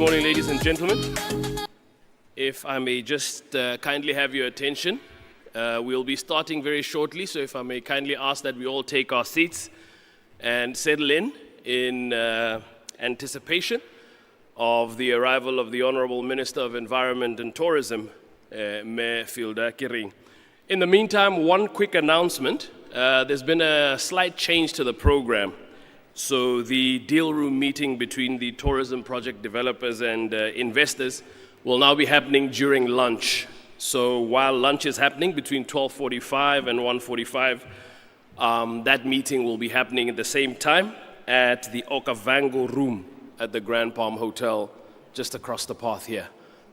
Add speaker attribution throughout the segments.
Speaker 1: morning, ladies and gentlemen. If I may just kindly have your attention, we'll be starting very shortly, so if I may kindly ask that we all take our seats and settle in anticipation of the arrival of the Honorable Minister of Environment and Tourism, Mayor Fielder Kiring. In the meantime, one quick announcement. There's been a slight change to the program. So the deal room meeting between the tourism project developers and investors will now be happening during lunch. So while lunch is happening between 12:45 and 1:45, that meeting will be happening at the same time at the Okavango room at the Grand Palm Hotel just across the path here.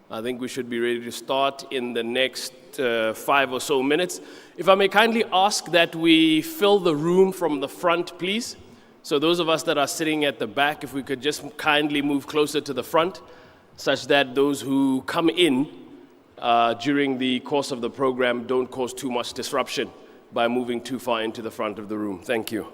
Speaker 1: I think we should be ready to start in the next 5 or so minutes. If I may kindly ask that we fill the room from the front, please. So those of us that are sitting at the back, if we could just kindly move closer to the front, such that those who come in during the course of the program don't cause too much disruption by moving too far into the front of the room. Thank you.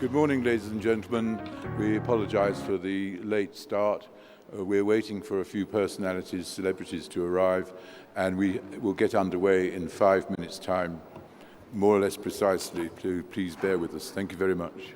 Speaker 2: Good morning, ladies and gentlemen. We apologise for the late start. We're waiting for a few personalities, celebrities to arrive, and we will get underway in 5 minutes' time, more or less precisely. Please bear with us. Thank you very much.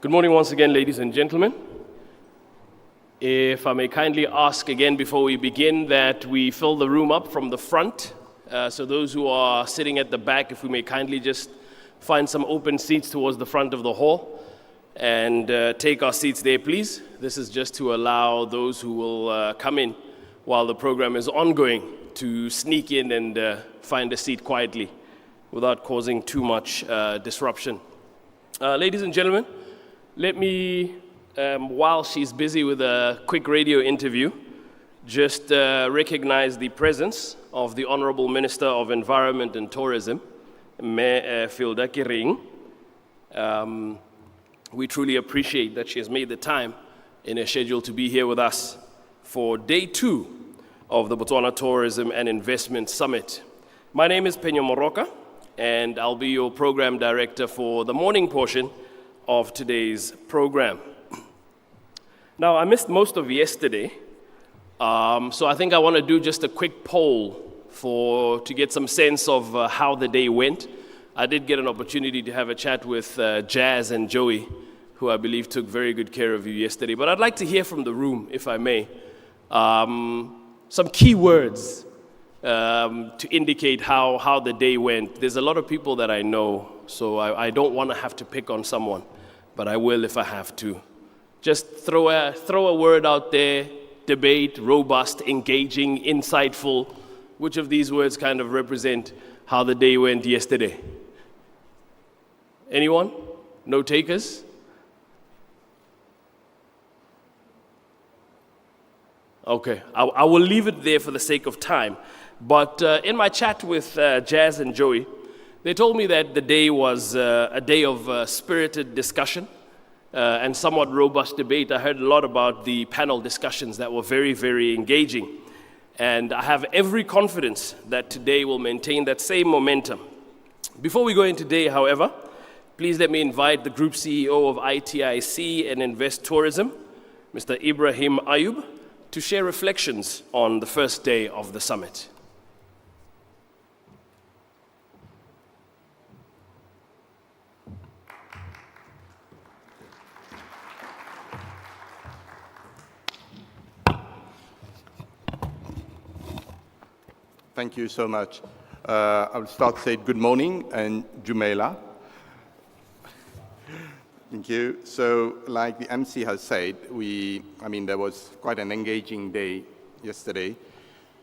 Speaker 1: Good morning once again, ladies and gentlemen. If I may kindly ask again before we begin that we fill the room up from the front. So those who are sitting at the back, if we may kindly just find some open seats towards the front of the hall and take our seats there, please. This is just to allow those who will come in while the program is ongoing to sneak in and find a seat quietly without causing too much disruption. Ladies and gentlemen, let me, while she's busy with a quick radio interview, just recognize the presence of the Honorable Minister of Environment and Tourism, Me Filda Kiring. We truly appreciate that she has made the time in her schedule to be here with us for day 2 of the Botswana Tourism and Investment Summit. My name is Penyo Moroka, and I'll be your program director for the morning portion of today's program. Now, I missed most of yesterday, so I think I want to do just a quick poll to get some sense of how the day went. I did get an opportunity to have a chat with Jazz and Joey, who I believe took very good care of you yesterday. But I'd like to hear from the room, if I may, some key words to indicate how the day went. There's a lot of people that I know, so I don't want to have to pick on someone, but I will if I have to. Just throw a word out there: debate, robust, engaging, insightful. Which of these words kind of represent how the day went yesterday? Anyone? No takers? Okay, I will leave it there for the sake of time. But in my chat with Jazz and Joey, they told me that the day was a day of spirited discussion and somewhat robust debate. I heard a lot about the panel discussions that were very, very engaging. And I have every confidence that today will maintain that same momentum. Before we go into today, however, please let me invite the Group CEO of ITIC and Invest Tourism, Mr. Ibrahim Ayub, to share reflections on the first day of the summit.
Speaker 3: Thank you so much. I'll start saying good morning and Jumela. Thank you. So, like the MC has said, there was quite an engaging day yesterday.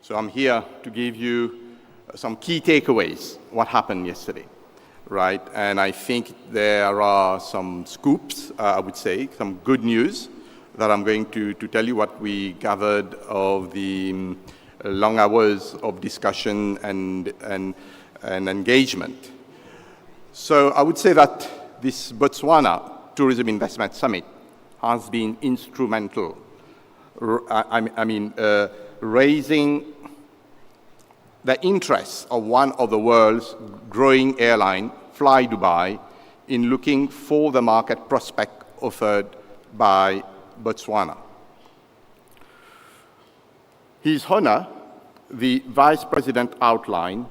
Speaker 3: So I'm here to give you some key takeaways, what happened yesterday, right? And I think there are some scoops, I would say, some good news that I'm going to tell you what we gathered of the long hours of discussion and engagement. So I would say that this Botswana Tourism Investment Summit has been instrumental, raising the interest of one of the world's growing airline, Fly Dubai, in looking for the market prospect offered by Botswana. His Honor, the Vice President outlined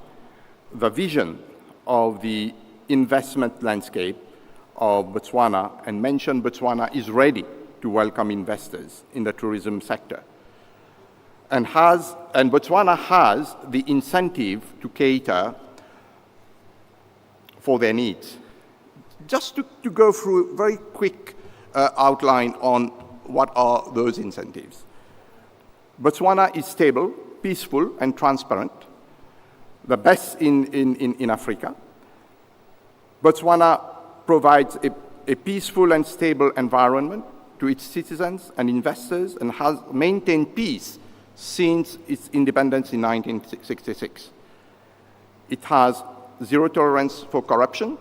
Speaker 3: the vision of the investment landscape of Botswana and mentioned Botswana is ready to welcome investors in the tourism sector. And Botswana has the incentive to cater for their needs. Just to go through a very quick outline on what are those incentives. Botswana is stable, peaceful, and transparent, the best in Africa. Botswana provides a peaceful and stable environment to its citizens and investors and has maintained peace since its independence in 1966. It has zero tolerance for corruption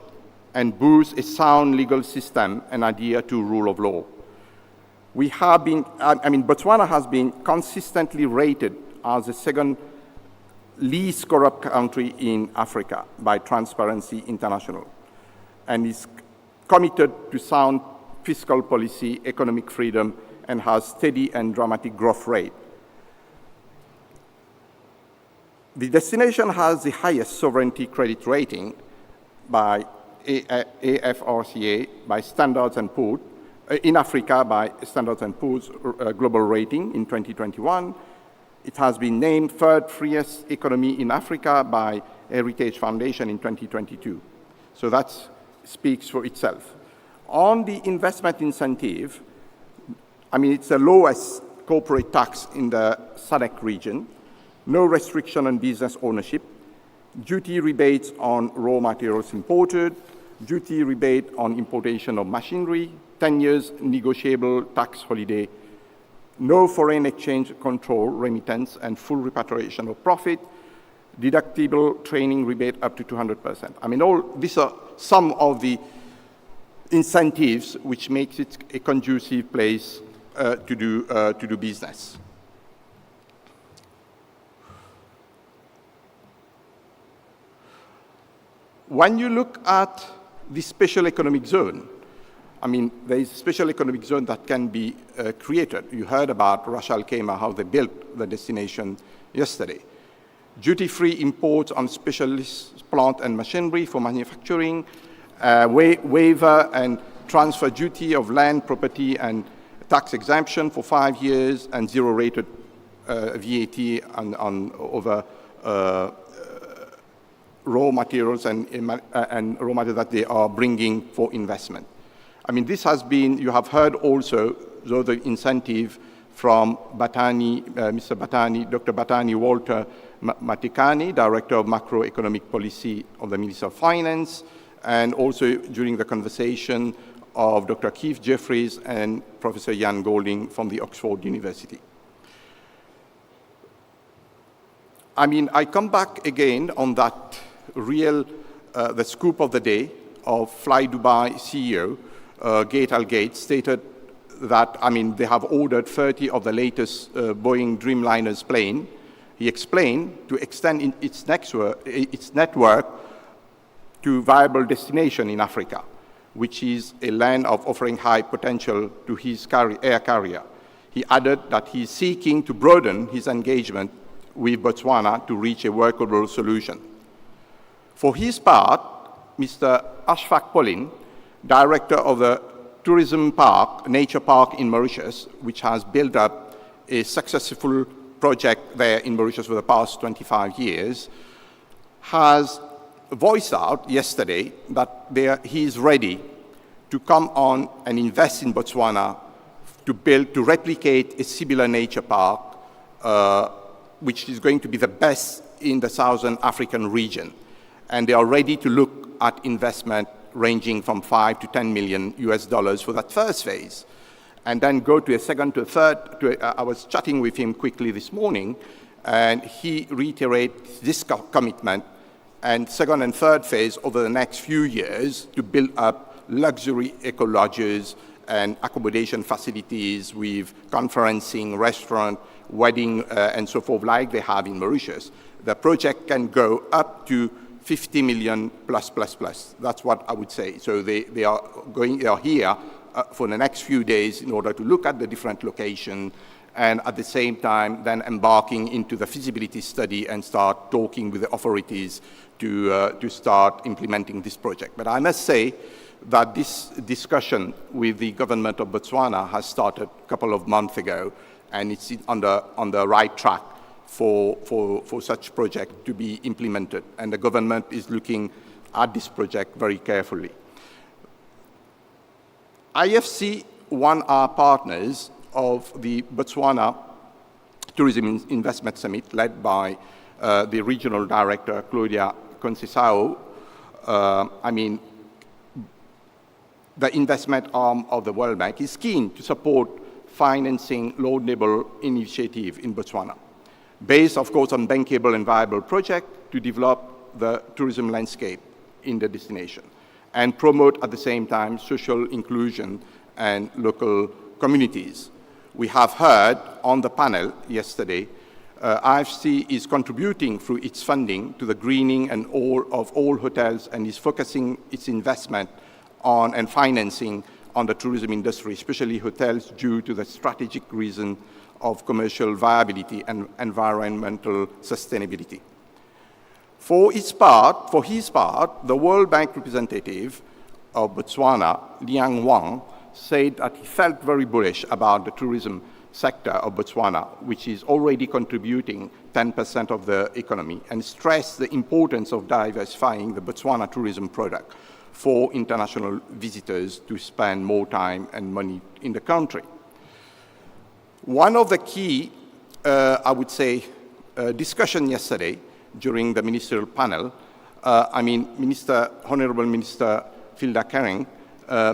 Speaker 3: and boosts a sound legal system and adhere to rule of law. Botswana has been consistently rated as the second least corrupt country in Africa by Transparency International and is committed to sound fiscal policy, economic freedom, and has steady and dramatic growth rate. The destination has the highest sovereignty credit rating by AFRCA, by Standard & Poor's, in Africa by Standard & Poor's Global Rating in 2021. It has been named third freest economy in Africa by Heritage Foundation in 2022. So that speaks for itself. On the investment incentive, I mean, it's the lowest corporate tax in the SADC region, no restriction on business ownership, duty rebates on raw materials imported, duty rebate on importation of machinery, 10 years negotiable tax holiday, no foreign exchange control, remittance, and full repatriation of profit, deductible training rebate up to 200%. I mean, all these are some of the incentives which makes it a conducive place to do business. When you look at the special economic zone, I mean, there is a special economic zone that can be created. You heard about Ras Al Khaimah, how they built the destination yesterday. Duty-free imports on specialist plant and machinery for manufacturing, waiver and transfer duty of land, property, and tax exemption for 5 years, and zero-rated VAT on over raw materials and raw materials that they are bringing for investment. I mean, this has been, you have heard also, the incentive from Batani, Mr. Batani, Dr. Batani Walter Matikani, Director of Macroeconomic Policy of the Ministry of Finance, and also during the conversation of Dr. Keith Jeffries and Professor Ian Golding from the Oxford University. I mean, I come back again on that real, the scoop of the day of Fly Dubai CEO, Gate Al Gates, stated that, I mean, they have ordered 30 of the latest Boeing Dreamliners plane. He explained to extend its network to viable destination in Africa, which is a land of offering high potential to his air carrier. He added that he is seeking to broaden his engagement with Botswana to reach a workable solution. For his part, Mr. Ashfaq Pauline, Director of the Tourism Park, Nature Park in Mauritius, which has built up a successful project there in Mauritius for the past 25 years, has voiced out yesterday that he is ready to come on and invest in Botswana to replicate a similar nature park, which is going to be the best in the Southern African region. And they are ready to look at investment ranging from 5 to 10 million US dollars for that first phase. And then go to a second to a third. I was chatting with him quickly this morning, and he reiterates this commitment and second and third phase over the next few years to build up luxury eco-lodges and accommodation facilities with conferencing, restaurant, wedding, and so forth, like they have in Mauritius. The project can go up to 50 million plus. That's what I would say. So they are here for the next few days in order to look at the different locations, and at the same time then embarking into the feasibility study and start talking with the authorities to start implementing this project. But I must say that this discussion with the government of Botswana has started a couple of months ago, and it's on the right track for such project to be implemented. And the government is looking at this project very carefully. IFC, one our partners of the Botswana Tourism Investment Summit, led by the regional director, Claudia Conceição. I mean, the investment arm of the World Bank is keen to support financing laudable initiative in Botswana, based, of course, on bankable and viable project to develop the tourism landscape in the destination and promote at the same time social inclusion and local communities. We have heard on the panel yesterday, IFC is contributing through its funding to the greening and of all hotels, and is focusing its investment on and financing on the tourism industry, especially hotels, due to the strategic reason of commercial viability and environmental sustainability. For his part, the World Bank representative of Botswana, Liang Wang, said that he felt very bullish about the tourism sector of Botswana, which is already contributing 10% of the economy, and stressed the importance of diversifying the Botswana tourism product for international visitors to spend more time and money in the country. One of the key, I would say, discussion yesterday during the ministerial panel, Honorable Minister Hilda Kering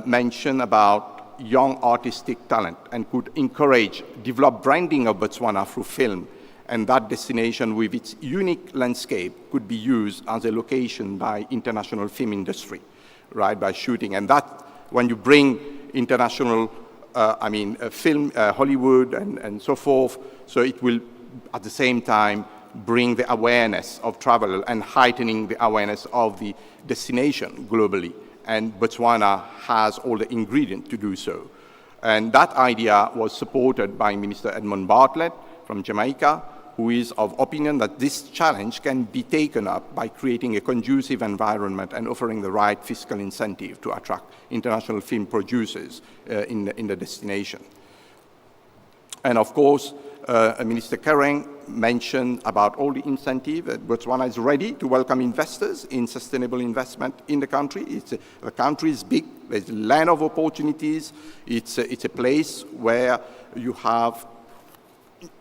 Speaker 3: mentioned about young artistic talent and could encourage, develop branding of Botswana through film, and that destination with its unique landscape could be used as a location by international film industry, right, by shooting. And that, when you bring international, film, Hollywood and so forth, so it will at the same time bring the awareness of travel and heightening the awareness of the destination globally. And Botswana has all the ingredients to do so. And that idea was supported by Minister Edmund Bartlett from Jamaica, who is of opinion that this challenge can be taken up by creating a conducive environment and offering the right fiscal incentive to attract international film producers in the destination. And of course, Minister Kering mentioned about all the incentive. Botswana is ready to welcome investors in sustainable investment in the country. The country is big. There's a land of opportunities. It's a place where you have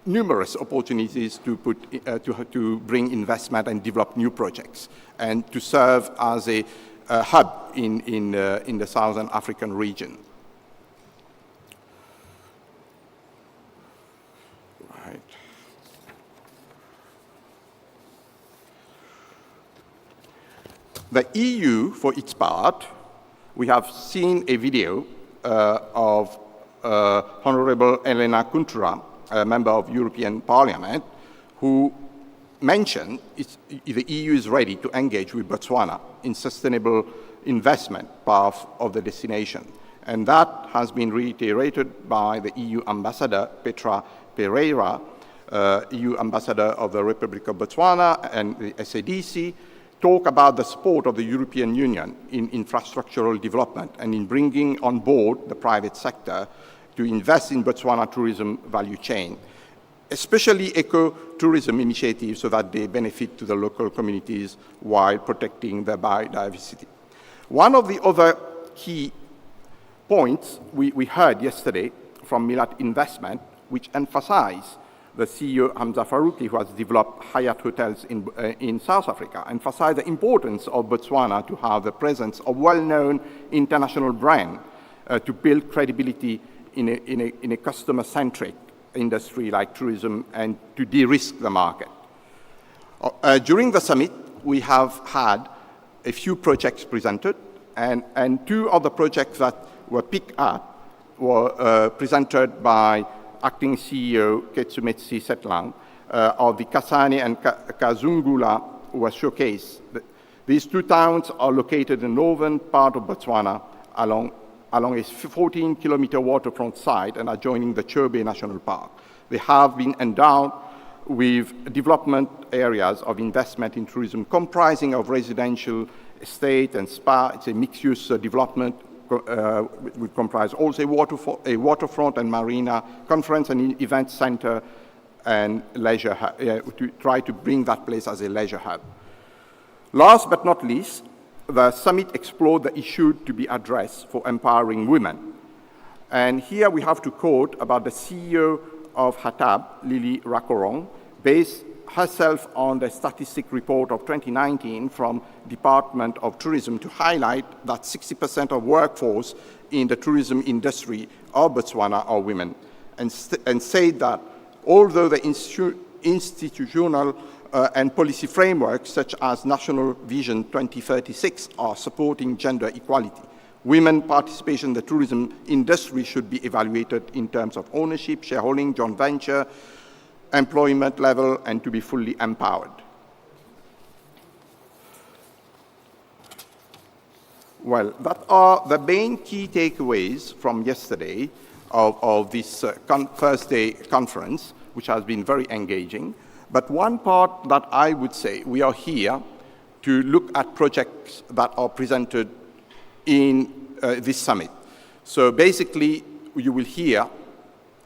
Speaker 3: numerous opportunities to bring investment and develop new projects, and to serve as a hub in the Southern African region. Right. The EU, for its part, we have seen a video of Honorable Elena Kuntura, a member of European Parliament, who mentioned the EU is ready to engage with Botswana in sustainable investment path of the destination. And that has been reiterated by the EU Ambassador Petra Pereira, EU Ambassador of the Republic of Botswana, and the SADC, talk about the support of the European Union in infrastructural development and in bringing on board the private sector to invest in Botswana tourism value chain, especially eco-tourism initiatives so that they benefit to the local communities while protecting the biodiversity. One of the other key points we heard yesterday from Milat Investment, which emphasized the CEO Hamza Farouki, who has developed Hyatt hotels in South Africa, emphasized the importance of Botswana to have the presence of well-known international brand to build credibility in a customer-centric industry like tourism and to de-risk the market. During the summit, we have had a few projects presented, and two of the projects that were picked up were presented by Acting CEO Ketsumetsi Setlang of the Kasane and Kazungula were showcased. These two towns are located in the northern part of Botswana along a 14-kilometer waterfront site and adjoining the Chobe National Park. They have been endowed with development areas of investment in tourism comprising of residential, estate, and spa. It's a mixed-use development. Would comprise also a waterfront and marina, conference and event center, and leisure hub, to try to bring that place as a leisure hub. Last but not least, the summit explored the issue to be addressed for empowering women. And here we have to quote about the CEO of HATAB, Lily Rakorong, based herself on the statistic report of 2019 from Department of Tourism to highlight that 60% of workforce in the tourism industry of Botswana are women, and say that although the institutional and policy frameworks such as National Vision 2036 are supporting gender equality, women participation in the tourism industry should be evaluated in terms of ownership, shareholding, joint venture, employment level, and to be fully empowered. Well, that are the main key takeaways from yesterday of this first day conference, which has been very engaging. But one part that I would say, we are here to look at projects that are presented in this summit. So basically, you will hear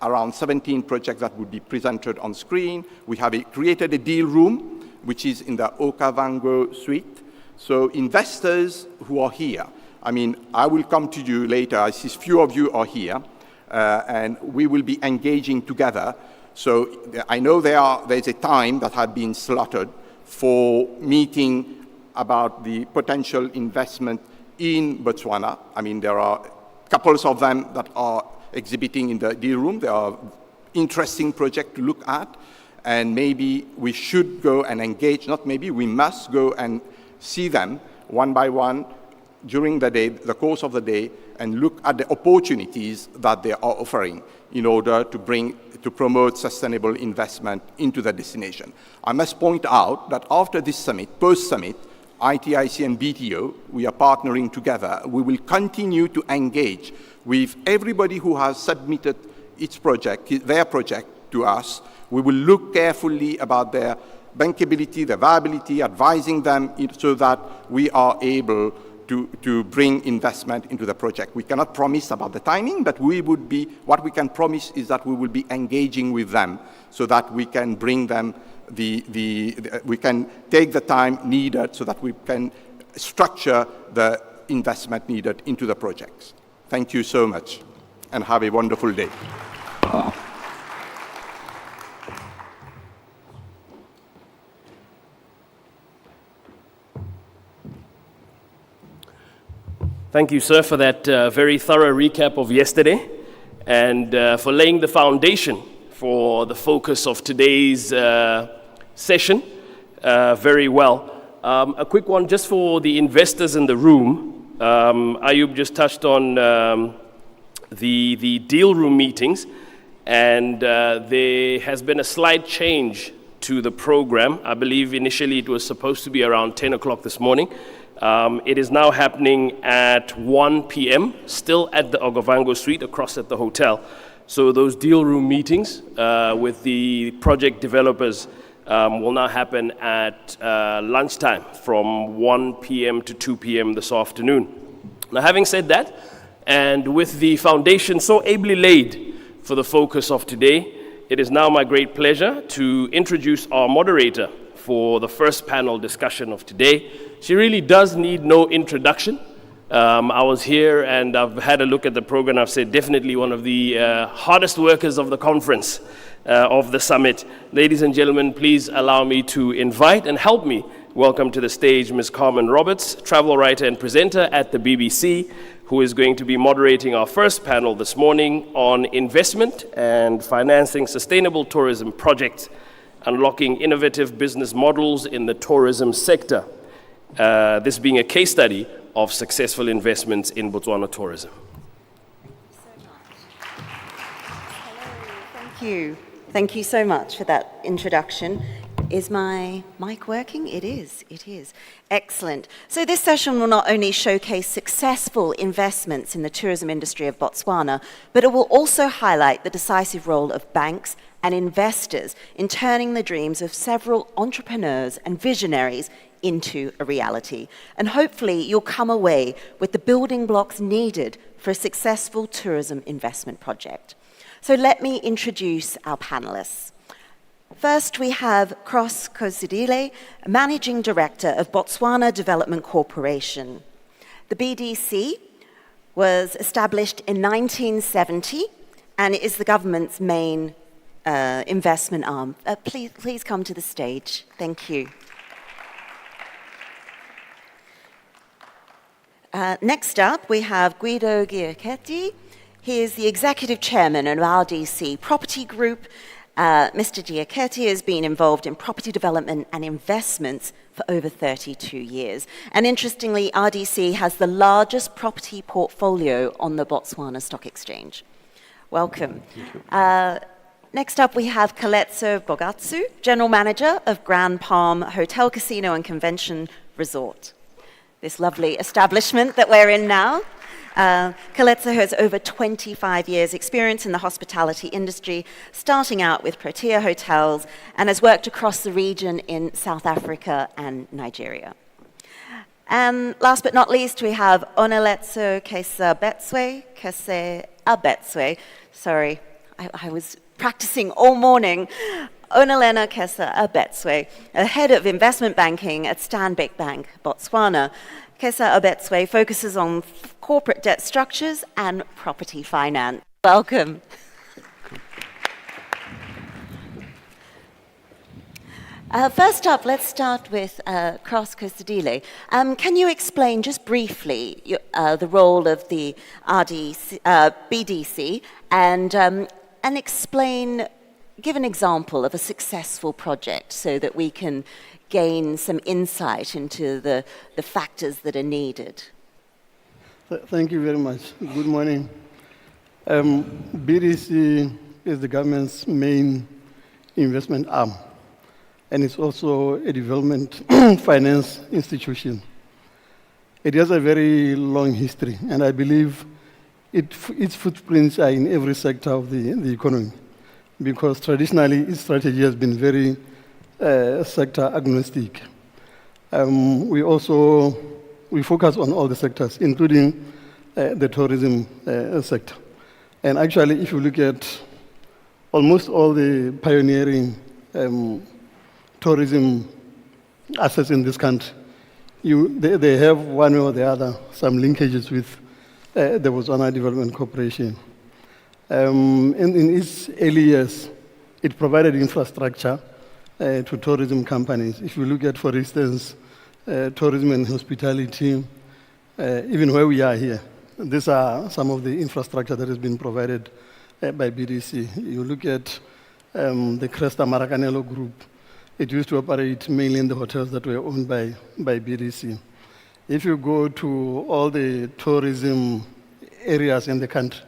Speaker 3: around 17 projects that will be presented on screen. We have created a deal room, which is in the Okavango suite. So investors who are here, I mean, I will come to you later. I see few of you are here, and we will be engaging together. So I know there's a time that has been slotted for meeting about the potential investment in Botswana. I mean, there are couples of them that are exhibiting in the deal room. There are interesting projects to look at, and maybe we should go and engage, not maybe, we must go and see them one by one during the day, the course of the day, and look at the opportunities that they are offering in order to promote sustainable investment into the destination. I must point out that after this summit, post-summit, ITIC and BTO, we are partnering together. We will continue to engage with everybody who has submitted their project to us. We will look carefully about their bankability, their viability, advising them so that we are able to bring investment into the project. We cannot promise about the timing, but what we can promise is that we will be engaging with them so that we can bring them we can take the time needed so that we can structure the investment needed into the projects. Thank you so much, and have a wonderful day.
Speaker 1: Thank you, sir, for that very thorough recap of yesterday and for laying the foundation for the focus of today's session very well. A quick one just for the investors in the room. Ayub just touched on the deal room meetings, and there has been a slight change to the program. I believe initially it was supposed to be around 10 o'clock this morning. It is now happening at 1 p.m., still at the Okavango suite across at the hotel. So those deal room meetings with the project developers will now happen at lunchtime from 1 p.m. to 2 p.m. this afternoon. Now, having said that, and with the foundation so ably laid for the focus of today, it is now my great pleasure to introduce our moderator for the first panel discussion of today. She really does need no introduction. I was here and I've had a look at the program. I've said definitely one of the hardest workers of the conference, of the summit. Ladies and gentlemen, please allow me to invite and help me welcome to the stage Ms. Carmen Roberts, travel writer and presenter at the BBC, who is going to be moderating our first panel this morning on investment and financing sustainable tourism projects, unlocking innovative business models in the tourism sector. This being a case study of successful investments in Botswana tourism.
Speaker 4: Thank you. Thank you so much for that introduction. Is my mic working? It is. Excellent. So this session will not only showcase successful investments in the tourism industry of Botswana, but it will also highlight the decisive role of banks and investors in turning the dreams of several entrepreneurs and visionaries into a reality. And hopefully you'll come away with the building blocks needed for a successful tourism investment project. So let me introduce our panelists. First, we have Cross Kosidile, Managing Director of Botswana Development Corporation. The BDC was established in 1970 and is the government's main investment arm. Please come to the stage. Thank you. Next up, we have Guido Giachetti. He is the Executive Chairman of RDC Property Group. Mr. Giachetti has been involved in property development and investments for over 32 years. And interestingly, RDC has the largest property portfolio on the Botswana Stock Exchange. Welcome. Next up, we have Kaletso Bogatsu, General Manager of Grand Palm Hotel, Casino and Convention Resort. This lovely establishment that we're in now. Kaletso has over 25 years experience in the hospitality industry, starting out with Protea Hotels, and has worked across the region in South Africa and Nigeria. And last but not least, we have Oneletso Kese Abetswe. Sorry, I was practicing all morning. Onalena Kesa Abetswe, head of investment banking at Stanbic Bank, Botswana. Kesa Abetswe focuses on corporate debt structures and property finance. Welcome. First up, let's start with Cross Cosadile. Can you explain just briefly the role of the BDC and explain, give an example of a successful project so that we can gain some insight into the factors that are needed?
Speaker 5: Thank you very much. Good morning. BDC is the government's main investment arm, and it's also a development finance institution. It has a very long history, and I believe its footprints are in every sector of the economy, because traditionally its strategy has been very sector agnostic. We focus on all the sectors, including the tourism sector. And actually, if you look at almost all the pioneering tourism assets in this country, they have one way or the other some linkages with the Botswana Development Corporation. In its early years, it provided infrastructure to tourism companies. If you look at, for instance, tourism and hospitality, even where we are here, these are some of the infrastructure that has been provided by BDC. You look at the Cresta Maracanelo Group. It used to operate mainly in the hotels that were owned by BDC. If you go to all the tourism areas in the country,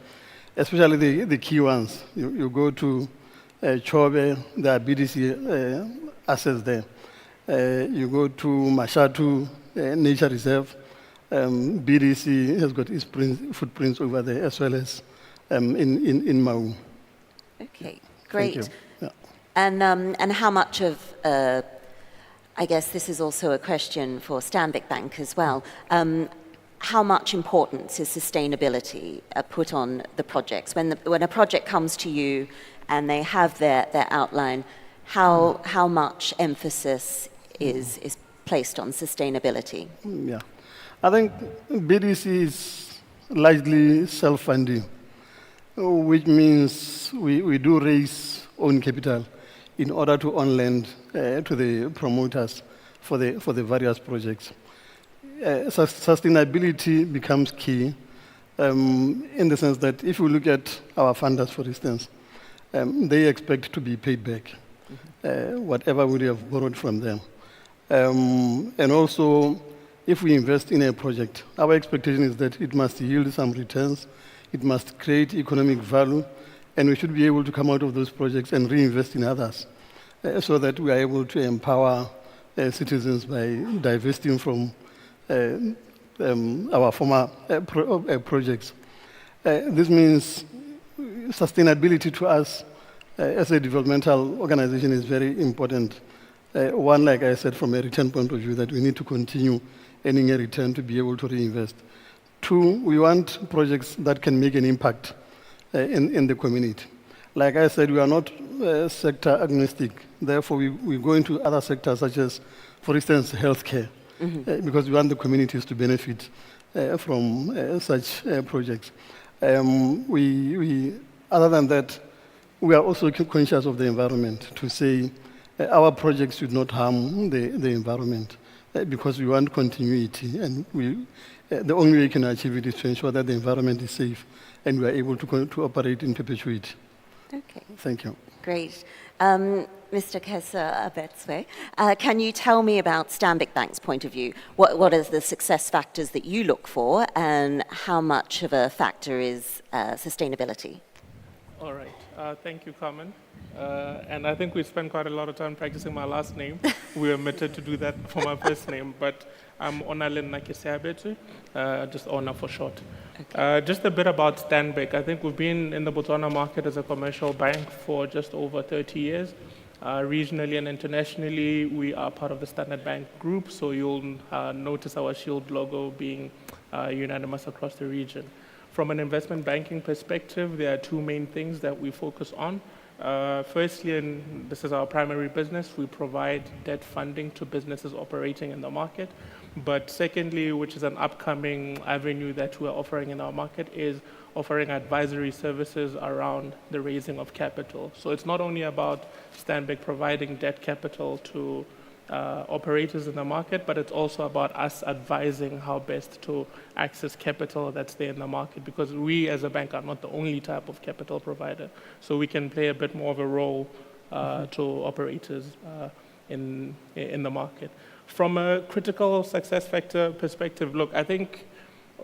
Speaker 5: especially the key ones, you go to Chobe, there are BDC assets there. You go to Mashatu Nature Reserve, BDC has got its footprints over there, as well as in Mau.
Speaker 4: Okay, great.
Speaker 5: Thank you. Yeah.
Speaker 4: And how much of, I guess this is also a question for Stanbic Bank as well, how much importance is sustainability put on the projects? When a project comes to you and they have their outline, how much emphasis is placed on sustainability?
Speaker 5: Yeah. I think BDC is largely self-funding, which means we do raise own capital in order to own land to the promoters for the various projects. Sustainability becomes key in the sense that if you look at our funders, for instance, they expect to be paid back whatever we have borrowed from them. And also, if we invest in a project, our expectation is that it must yield some returns, it must create economic value, and we should be able to come out of those projects and reinvest in others so that we are able to empower citizens by divesting from our former projects. This means sustainability to us as a developmental organization is very important. One, like I said, from a return point of view, that we need to continue earning a return to be able to reinvest. Two, we want projects that can make an impact in the community. Like I said, we are not sector agnostic. Therefore, we go into other sectors such as, for instance, healthcare, because we want the communities to benefit from such projects. Other than that, we are also conscious of the environment to say our projects should not harm the environment because we want continuity, and the only way we can achieve it is to ensure that the environment is safe and we are able to operate in perpetuity.
Speaker 4: Okay.
Speaker 5: Thank you.
Speaker 4: Great. Mr. Kesa Abetswe, can you tell me about Stanbic Bank's point of view? What are the success factors that you look for, and how much of a factor is sustainability?
Speaker 6: All right. Thank you, Carmen. And I think we spent quite a lot of time practicing my last name. We omitted to do that for my first name, but I'm Onalena Kesa Abetswe, just Ona for short. Okay. Just a bit about Stanbic. I think we've been in the Botswana market as a commercial bank for just over 30 years. Regionally and internationally, we are part of the Standard Bank group, so you'll notice our shield logo being unanimous across the region. From an investment banking perspective, there are two main things that we focus on. Firstly, and this is our primary business, we provide debt funding to businesses operating in the market. But secondly, which is an upcoming avenue that we're offering in our market, is offering advisory services around the raising of capital. So it's not only about Stanbic providing debt capital to operators in the market, but it's also about us advising how best to access capital that's there in the market, because we as a bank are not the only type of capital provider. So we can play a bit more of a role to operators in the market. From a critical success factor perspective, look, I think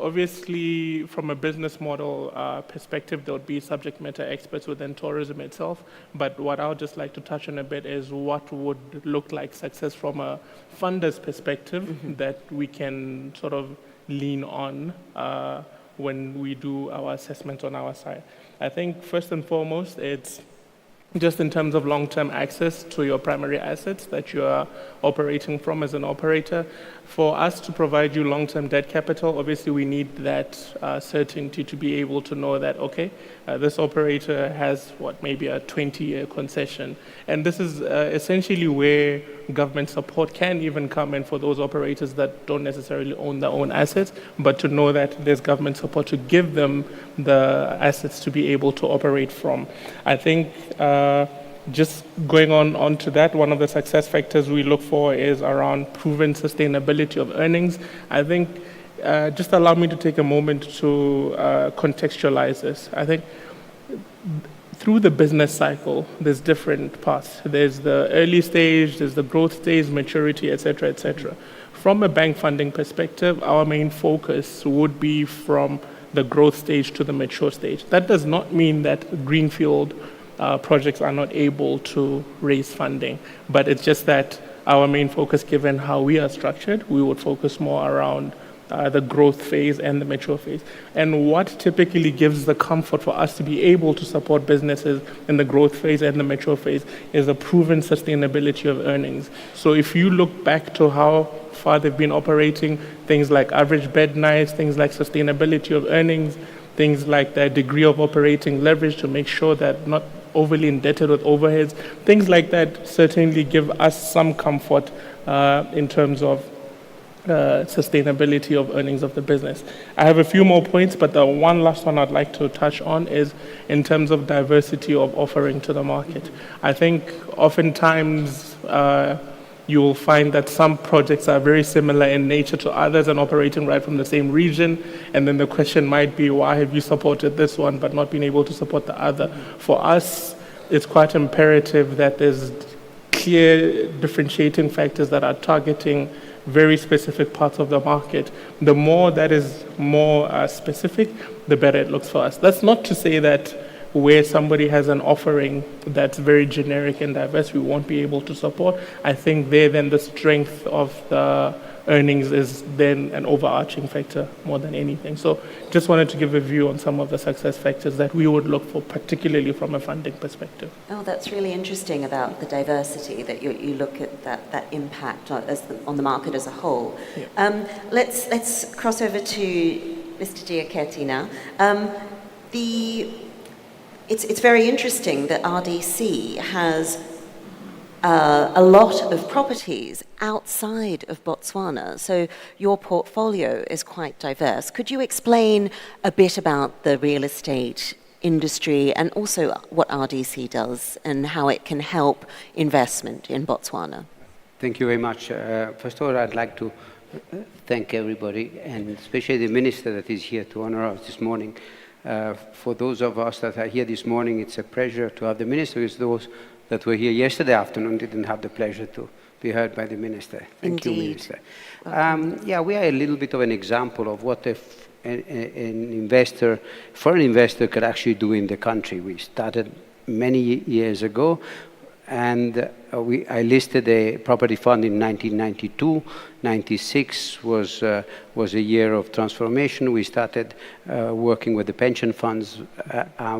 Speaker 6: obviously from a business model perspective, there would be subject matter experts within tourism itself. But what I would just like to touch on a bit is what would look like success from a funder's perspective that we can sort of lean on when we do our assessment on our side. I think first and foremost, it's just in terms of long-term access to your primary assets that you are operating from as an operator. For us to provide you long-term debt capital, obviously we need that certainty to be able to know that, okay, this operator has maybe a 20-year concession. And this is essentially where government support can even come in for those operators that don't necessarily own their own assets, but to know that there's government support to give them the assets to be able to operate from. I think just going on to that, one of the success factors we look for is around proven sustainability of earnings. I think just allow me to take a moment to contextualize this. I think through the business cycle, there's different paths. There's the early stage, there's the growth stage, maturity, et cetera, et cetera. From a bank funding perspective, our main focus would be from the growth stage to the mature stage. That does not mean that greenfield projects are not able to raise funding, but it's just that our main focus, given how we are structured, we would focus more around the growth phase and the mature phase. And what typically gives the comfort for us to be able to support businesses in the growth phase and the mature phase is a proven sustainability of earnings. So if you look back to how far they've been operating, things like average bed nights, things like sustainability of earnings, things like the degree of operating leverage to make sure that not overly indebted with overheads, things like that certainly give us some comfort in terms of sustainability of earnings of the business. I have a few more points, but the one last one I'd like to touch on is in terms of diversity of offering to the market. I think oftentimes you will find that some projects are very similar in nature to others and operating right from the same region. And then the question might be, why have you supported this one but not been able to support the other? For us, it's quite imperative that there's clear differentiating factors that are targeting very specific parts of the market. The more that is more specific, the better it looks for us. That's not to say that where somebody has an offering that's very generic and diverse, we won't be able to support. I think there then the strength of the earnings is then an overarching factor more than anything. So just wanted to give a view on some of the success factors that we would look for, particularly from a funding perspective.
Speaker 4: Oh, that's really interesting about the diversity, that you look at that impact on the market as a whole. Yeah. Let's cross over to Mr. Diakete now. It's very interesting that RDC has a lot of properties outside of Botswana, so your portfolio is quite diverse. Could you explain a bit about the real estate industry and also what RDC does and how it can help investment in Botswana?
Speaker 7: Thank you very much. First of all, I'd like to thank everybody, and especially the minister that is here to honor us this morning. For those of us that are here this morning, it's a pleasure to have the minister, because those that were here yesterday afternoon didn't have the pleasure to be heard by the minister. Thank you, Minister. Yeah, we are a little bit of an example of what an foreign investor could actually do in the country. We started many years ago And I listed a property fund in 1992. 96 was a year of transformation. We started working with the pension funds.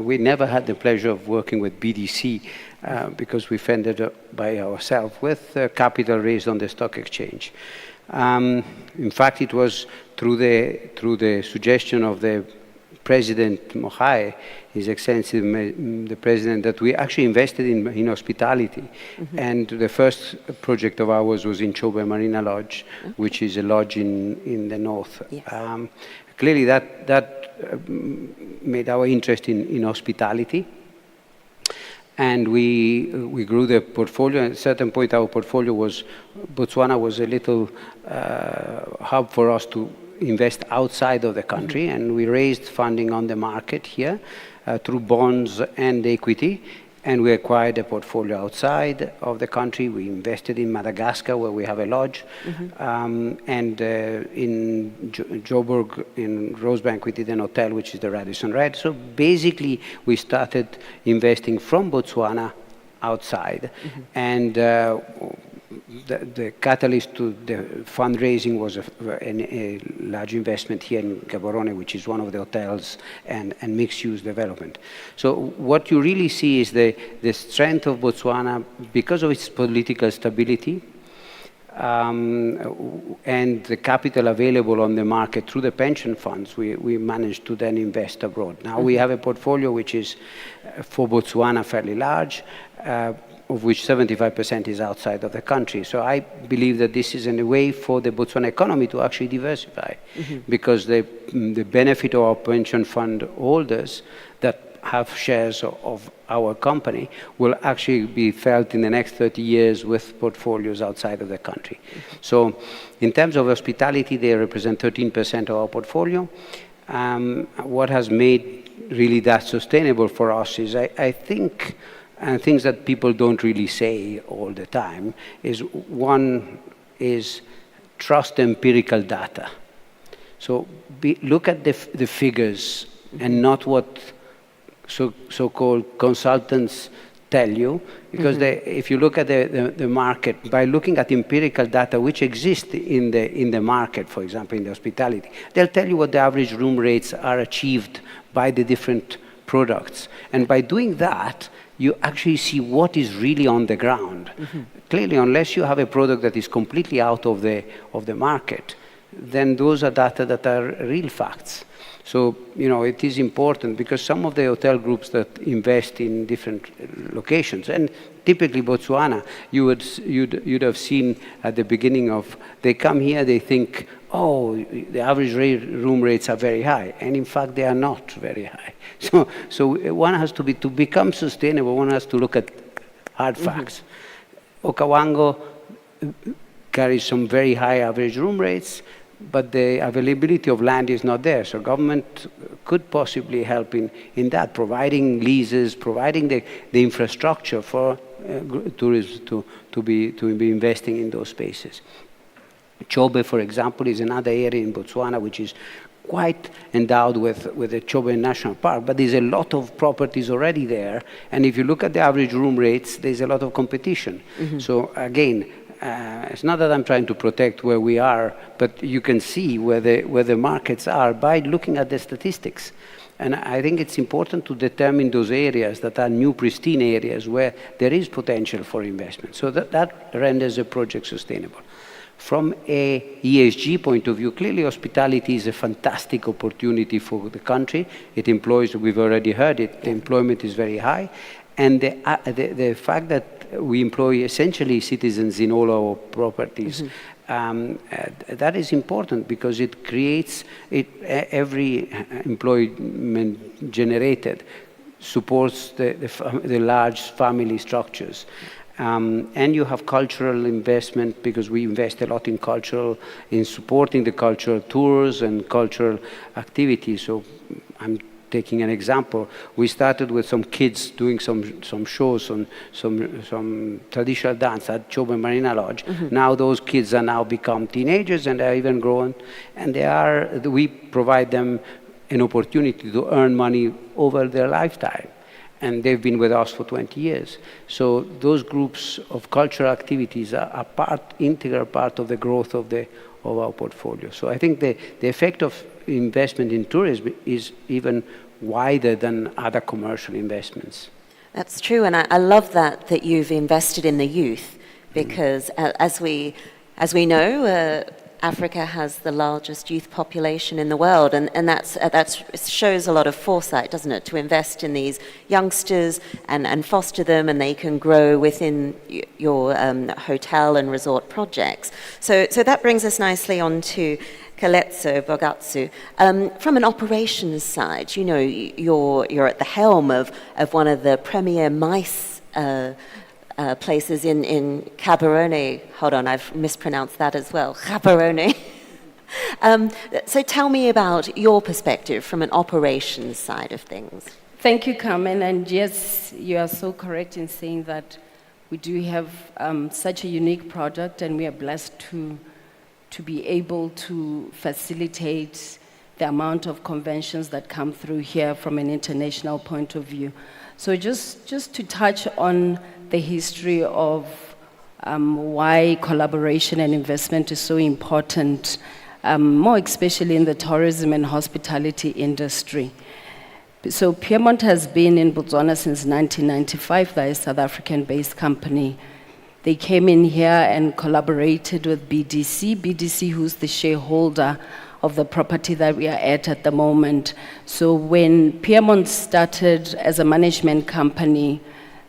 Speaker 7: We never had the pleasure of working with BDC because we funded by ourselves with capital raised on the stock exchange. In fact, it was through the suggestion of the President Mohai, His Excellency the President, that we actually invested in hospitality. And the first project of ours was in Chobe Marina Lodge, which is a lodge in the north. Yes. Clearly that made our interest in hospitality. And we grew the portfolio. At a certain point, our portfolio Botswana was a little hub for us to invest outside of the country, and we raised funding on the market here through bonds and equity, and we acquired a portfolio outside of the country. We invested in Madagascar, where we have a lodge, and in Joburg, in Rosebank, we did an hotel, which is the Radisson Red. So basically, we started investing from Botswana outside, and the catalyst to the fundraising was a large investment here in Gaborone, which is one of the hotels and mixed-use development. So what you really see is the strength of Botswana because of its political stability and the capital available on the market through the pension funds. We managed to then invest abroad. Now we have a portfolio which is, for Botswana, fairly large, of which 75% is outside of the country. So I believe that this is a way for the Botswana economy to actually diversify, because the benefit of our pension fund holders that have shares of our company will actually be felt in the next 30 years with portfolios outside of the country. So in terms of hospitality, they represent 13% of our portfolio. What has made really that sustainable for us is, I think, and things that people don't really say all the time, is one is trust empirical data. So look at the figures and not what so-called consultants tell you, because if you look at the market, by looking at empirical data which exist in the market, for example, in the hospitality, they'll tell you what the average room rates are achieved by the different products. And by doing that, you actually see what is really on the ground. Clearly, unless you have a product that is completely out of the market, then those are data that are real facts. So, it is important, because some of the hotel groups that invest in different locations, and typically Botswana, you'd have seen at the beginning of, they come here, they think, oh, the average room rates are very high, and in fact they are not very high. So one has to become sustainable, one has to look at hard facts. Okavango carries some very high average room rates, but the availability of land is not there. So government could possibly help in that, providing leases, providing the infrastructure for tourists to be investing in those spaces. Chobe, for example, is another area in Botswana which is quite endowed with the Chobe National Park, but there's a lot of properties already there, and if you look at the average room rates, there's a lot of competition. So again, it's not that I'm trying to protect where we are, but you can see where the markets are by looking at the statistics. And I think it's important to determine those areas that are new, pristine areas where there is potential for investment. So that renders a project sustainable. From a ESG point of view, clearly hospitality is a fantastic opportunity for the country. It employs, we've already heard it, the employment is very high. And the fact that we employ essentially citizens in all our properties, that is important, because it creates, every employment generated supports the large family structures. And you have cultural investment, because we invest a lot in supporting the cultural tours and cultural activities. So I'm taking an example. We started with some kids doing some shows on some traditional dance at Chobe Marina Lodge. Now those kids are now become teenagers, and they're even grown, and we provide them an opportunity to earn money over their lifetime. and they've been with us for 20 years. So those groups of cultural activities are integral part of the growth of our portfolio. So I think the effect of investment in tourism is even wider than other commercial investments.
Speaker 4: That's true, and I love that you've invested in the youth, because as we know, Africa has the largest youth population in the world, and that shows a lot of foresight, doesn't it, to invest in these youngsters and foster them, and they can grow within your hotel and resort projects. So that brings us nicely on to Kaletso Bogatsu. From an operations side, you know, you're at the helm of one of the premier MICE places in Gaborone. Hold on, I've mispronounced that as well. Gaborone. So tell me about your perspective from an operations side of things.
Speaker 8: Thank you, Carmen. And yes, you are so correct in saying that we do have such a unique product, and we are blessed to be able to facilitate the amount of conventions that come through here from an international point of view. So just to touch on the history of why collaboration and investment is so important, more especially in the tourism and hospitality industry. So Piedmont has been in Botswana since 1995. They're a South African-based company. They came in here and collaborated with BDC, who's the shareholder of the property that we are at the moment. So when Piedmont started as a management company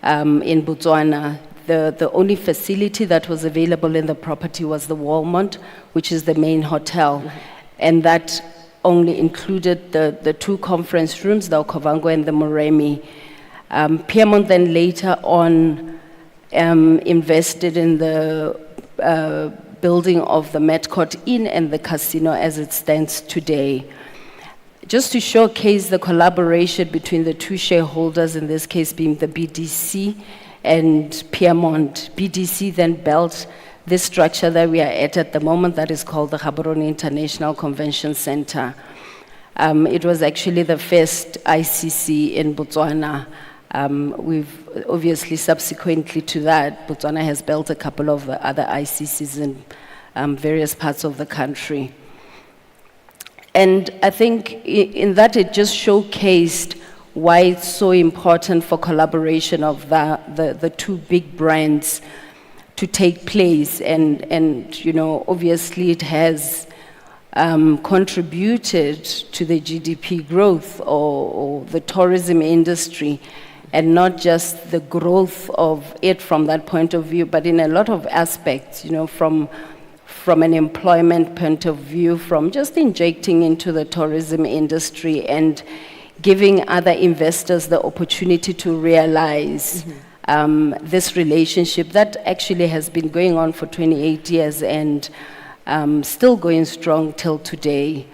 Speaker 8: in Botswana, the only facility that was available in the property was the Walmont, which is the main hotel. Mm-hmm. And that only included the two conference rooms, the Okovango and the Moremi. Piedmont then later on invested in the building of the Metcourt Inn and the casino as it stands today. Just to showcase the collaboration between the two shareholders, in this case being the BDC and Piedmont, BDC then built this structure that we are at the moment that is called the Gaborone International Convention Center. It was actually the first ICC in Botswana. We've obviously subsequently to that, Botswana has built a couple of other ICCs in various parts of the country. And I think in that it just showcased why it's so important for collaboration of the two big brands to take place. And you know, obviously it has contributed to the GDP growth or the tourism industry, and not just the growth of it from that point of view, but in a lot of aspects, you know, from an employment point of view, from just injecting into the tourism industry and giving other investors the opportunity to realize this relationship that actually has been going on for 28 years and still going strong till today.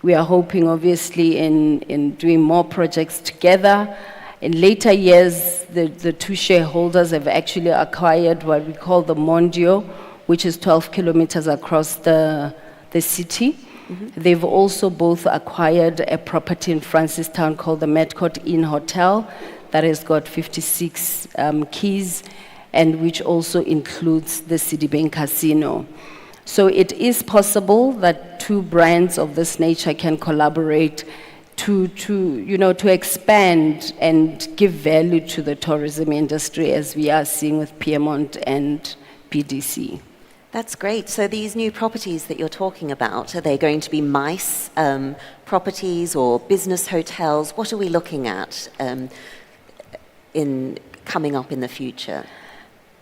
Speaker 8: We are hoping, obviously, in doing more projects together. In later years, the two shareholders have actually acquired what we call the Mondio, which is 12 kilometers across the city. Mm-hmm. They've also both acquired a property in Francistown called the Metcourt Inn Hotel that has got 56 keys, and which also includes the Citibank Casino. So it is possible that two brands of this nature can collaborate to expand and give value to the tourism industry, as we are seeing with Piedmont and PDC.
Speaker 4: That's great. So these new properties that you're talking about, are they going to be MICE properties or business hotels? What are we looking at in coming up in the future?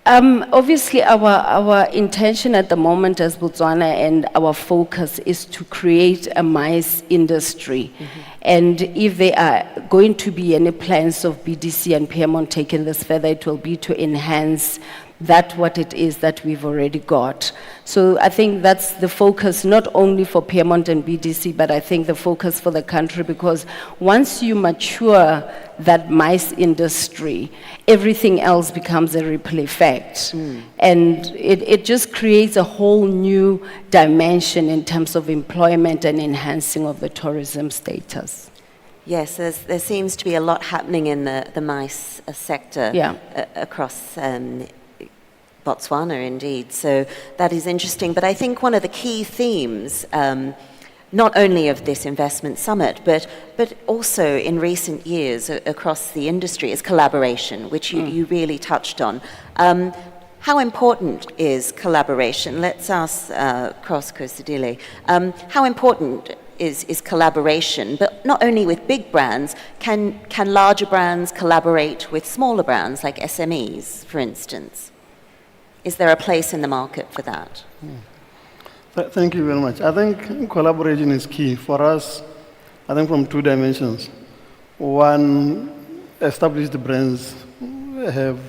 Speaker 8: Obviously, our intention at the moment as Botswana and our focus is to create a MICE industry. Mm-hmm. And if there are going to be any plans of BDC and Piedmont taking this further, it will be to enhance what it is that we've already got. So I think that's the focus, not only for Piedmont and BDC, but I think the focus for the country, because once you mature that MICE industry, everything else becomes a ripple effect. And it just creates a whole new dimension in terms of employment and enhancing of the tourism status.
Speaker 4: Yes, there seems to be a lot happening in the mice sector across Botswana, indeed. So that is interesting. But I think one of the key themes, not only of this investment summit, but also in recent years across the industry, is collaboration, which you really touched on. How important is collaboration? Let's ask Kosidile. How important is collaboration, but not only with big brands, can larger brands collaborate with smaller brands, like SMEs, for instance? Is there a place in the market for that?
Speaker 5: Thank you very much. I think collaboration is key for us, I think from two dimensions. One, established brands have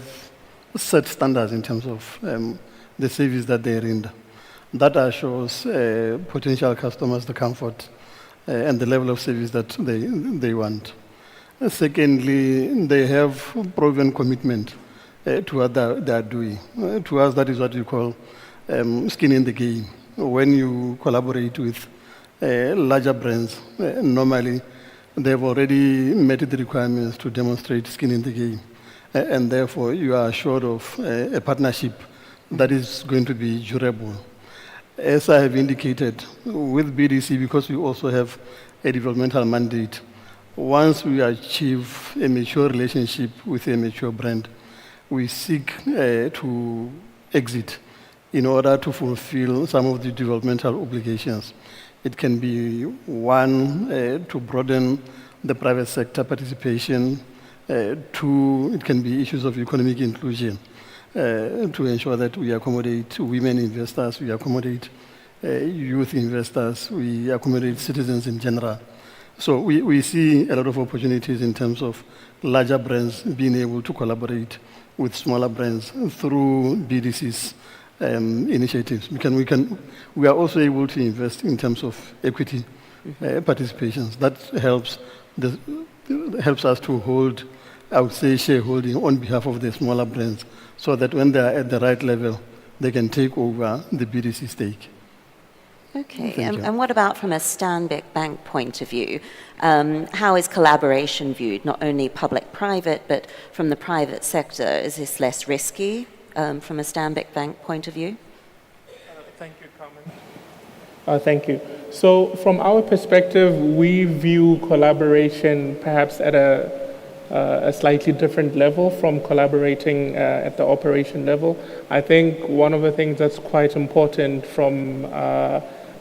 Speaker 5: set standards in terms of the service that they render. That assures potential customers the comfort and the level of service that they want. Secondly, they have proven commitment to what they are doing. To us, that is what you call skin in the game. When you collaborate with larger brands, normally they've already met the requirements to demonstrate skin in the game. And therefore, you are assured of a partnership that is going to be durable. As I have indicated, with BDC, because we also have a developmental mandate, once we achieve a mature relationship with a mature brand, we seek to exit in order to fulfill some of the developmental obligations. It can be one, to broaden the private sector participation. Two, it can be issues of economic inclusion to ensure that we accommodate women investors, we accommodate youth investors, we accommodate citizens in general. So we see a lot of opportunities in terms of larger brands being able to collaborate with smaller brands through BDC's initiatives. We are also able to invest in terms of equity participations. That helps us to hold, I would say, shareholding on behalf of the smaller brands, so that when they are at the right level, they can take over the BDC stake.
Speaker 4: Okay, and what about from a Stanbic Bank point of view? How is collaboration viewed, not only public-private, but from the private sector? Is this less risky from a Stanbic Bank point of view?
Speaker 6: Thank you, Carmen. Thank you. So from our perspective, we view collaboration perhaps at a slightly different level from collaborating at the operation level. I think one of the things that's quite important from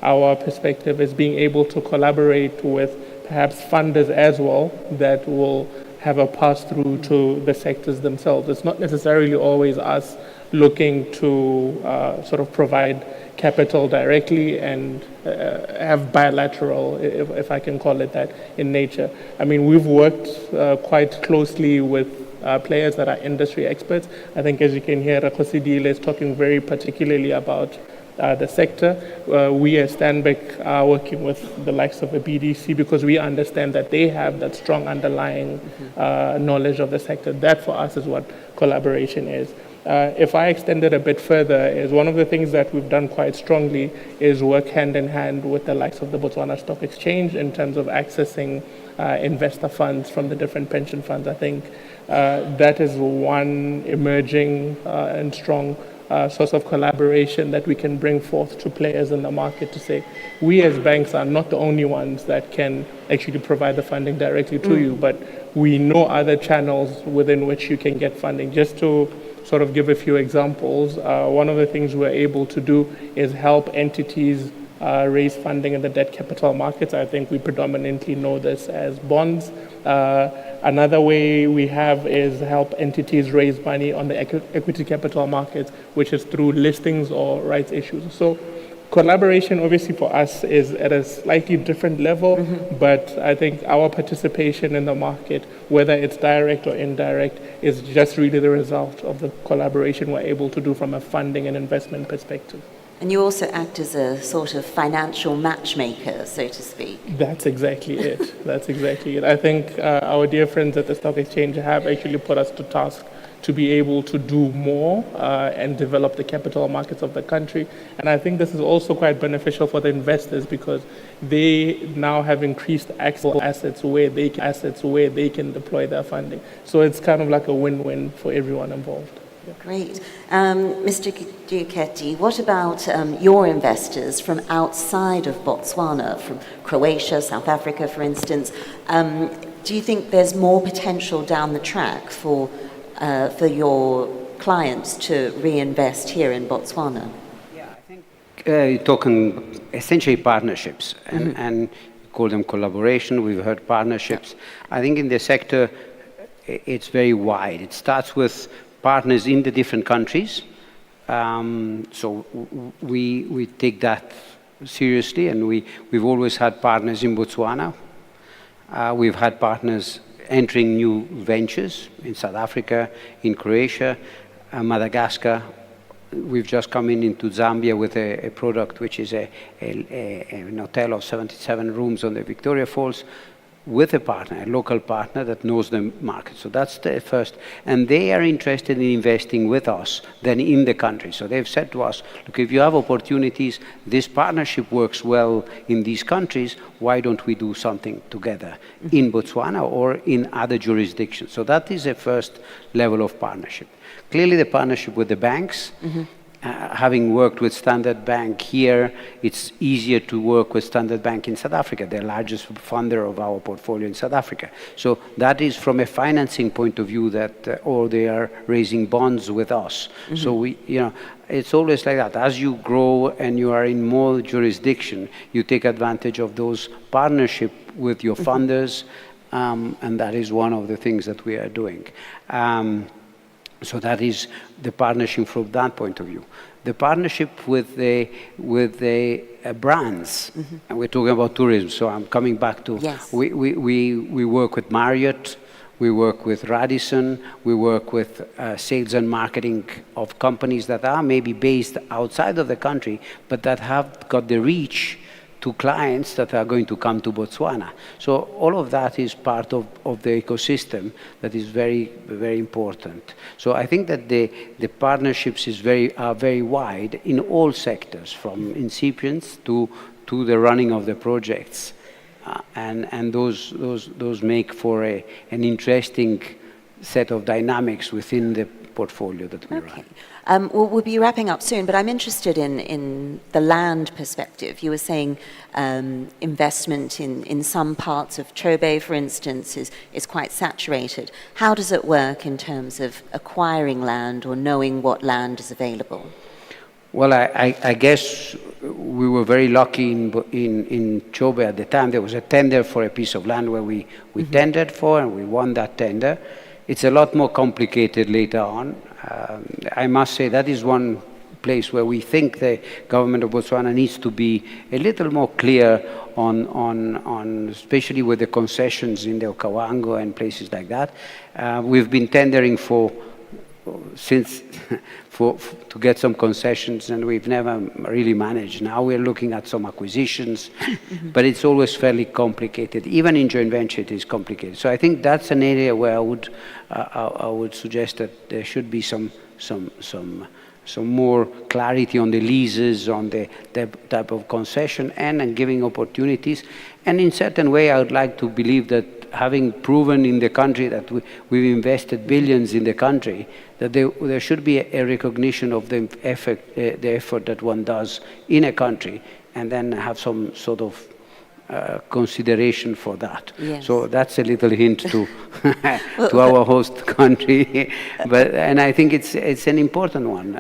Speaker 6: our perspective is being able to collaborate with perhaps funders as well that will have a pass-through to the sectors themselves. It's not necessarily always us looking to sort of provide capital directly and have bilateral, if I can call it that, in nature. I mean, we've worked quite closely with players that are industry experts. I think, as you can hear, Kosidile is talking very particularly about the sector. We as Stanbic are working with the likes of a BDC because we understand that they have that strong underlying knowledge of the sector. That, for us, is what collaboration is. If I extend it a bit further, is one of the things that we've done quite strongly is work hand in hand with the likes of the Botswana Stock Exchange in terms of accessing investor funds from the different pension funds. I think that is one emerging and strong source of collaboration that we can bring forth to players in the market to say, we as banks are not the only ones that can actually provide the funding directly to you, but we know other channels within which you can get funding. Just to sort of give a few examples, one of the things we're able to do is help entities raise funding in the debt capital markets. I think we predominantly know this as bonds. Another way we have is help entities raise money on the equity capital markets, which is through listings or rights issues. So collaboration, obviously, for us is at a slightly different level, but I think our participation in the market, whether it's direct or indirect, is just really the result of the collaboration we're able to do from a funding and investment perspective.
Speaker 4: And you also act as a sort of financial matchmaker, so to speak.
Speaker 6: That's exactly it. That's exactly it. I think our dear friends at the Stock Exchange have actually put us to task to be able to do more and develop the capital markets of the country. And I think this is also quite beneficial for the investors because they now have increased access to assets where they can deploy their funding. So it's kind of like a win-win for everyone involved.
Speaker 4: Great. Mr. Ducetti, what about your investors from outside of Botswana, from Croatia, South Africa, for instance? Do you think there's more potential down the track for your clients to reinvest here in Botswana?
Speaker 7: Yeah, I think you're talking essentially partnerships and call them collaboration. We've heard partnerships. I think in the sector, it's very wide. It starts with partners in the different countries. So we take that seriously, and we've always had partners in Botswana. We've had partners entering new ventures in South Africa, in Croatia, Madagascar. We've just come into Zambia with a product which is an hotel of 77 rooms on the Victoria Falls, with a partner, a local partner that knows the market. So that's the first. And they are interested in investing with us than in the country. So they've said to us, look, if you have opportunities, this partnership works well in these countries, why don't we do something together in Botswana or in other jurisdictions? So that is a first level of partnership. Clearly the partnership with the banks, having worked with Standard Bank here, it's easier to work with Standard Bank in South Africa, the largest funder of our portfolio in South Africa. So that is from a financing point of view that, or they are raising bonds with us. So we, it's always like that. As you grow and you are in more jurisdiction, you take advantage of those partnership with your funders, and that is one of the things that we are doing. So that is the partnership from that point of view. The partnership with the brands, and we're talking about tourism, so I'm coming back to, we work with Marriott, we work with Radisson, we work with sales and marketing of companies that are maybe based outside of the country, but that have got the reach to clients that are going to come to Botswana. So all of that is part of the ecosystem that is very, very important. So I think that the partnerships are very wide in all sectors, from incipients to the running of the projects. And those make for an interesting set of dynamics within the portfolio that we run.
Speaker 4: Well, we'll be wrapping up soon, but I'm interested in the land perspective. You were saying investment in some parts of Chobe, for instance, is quite saturated. How does it work in terms of acquiring land or knowing what land is available?
Speaker 7: Well, I guess we were very lucky in Chobe at the time. There was a tender for a piece of land where we tendered for, and we won that tender. It's a lot more complicated later on. I must say that is one place where we think the government of Botswana needs to be a little more clear on especially with the concessions in the Okavango and places like that. We've been tendering to get some concessions, and we've never really managed. Now we're looking at some acquisitions, but it's always fairly complicated. Even in joint venture, it is complicated. So I think that's an area where I would suggest that there should be some more clarity on the leases, on the type of concession, and giving opportunities. And in certain way, I would like to believe that having proven in the country that we've invested billions in the country, that there should be a recognition of the effort that one does in a country, and then have some sort of consideration for that. Yes. So that's a little hint to to our host country, and I think it's an important one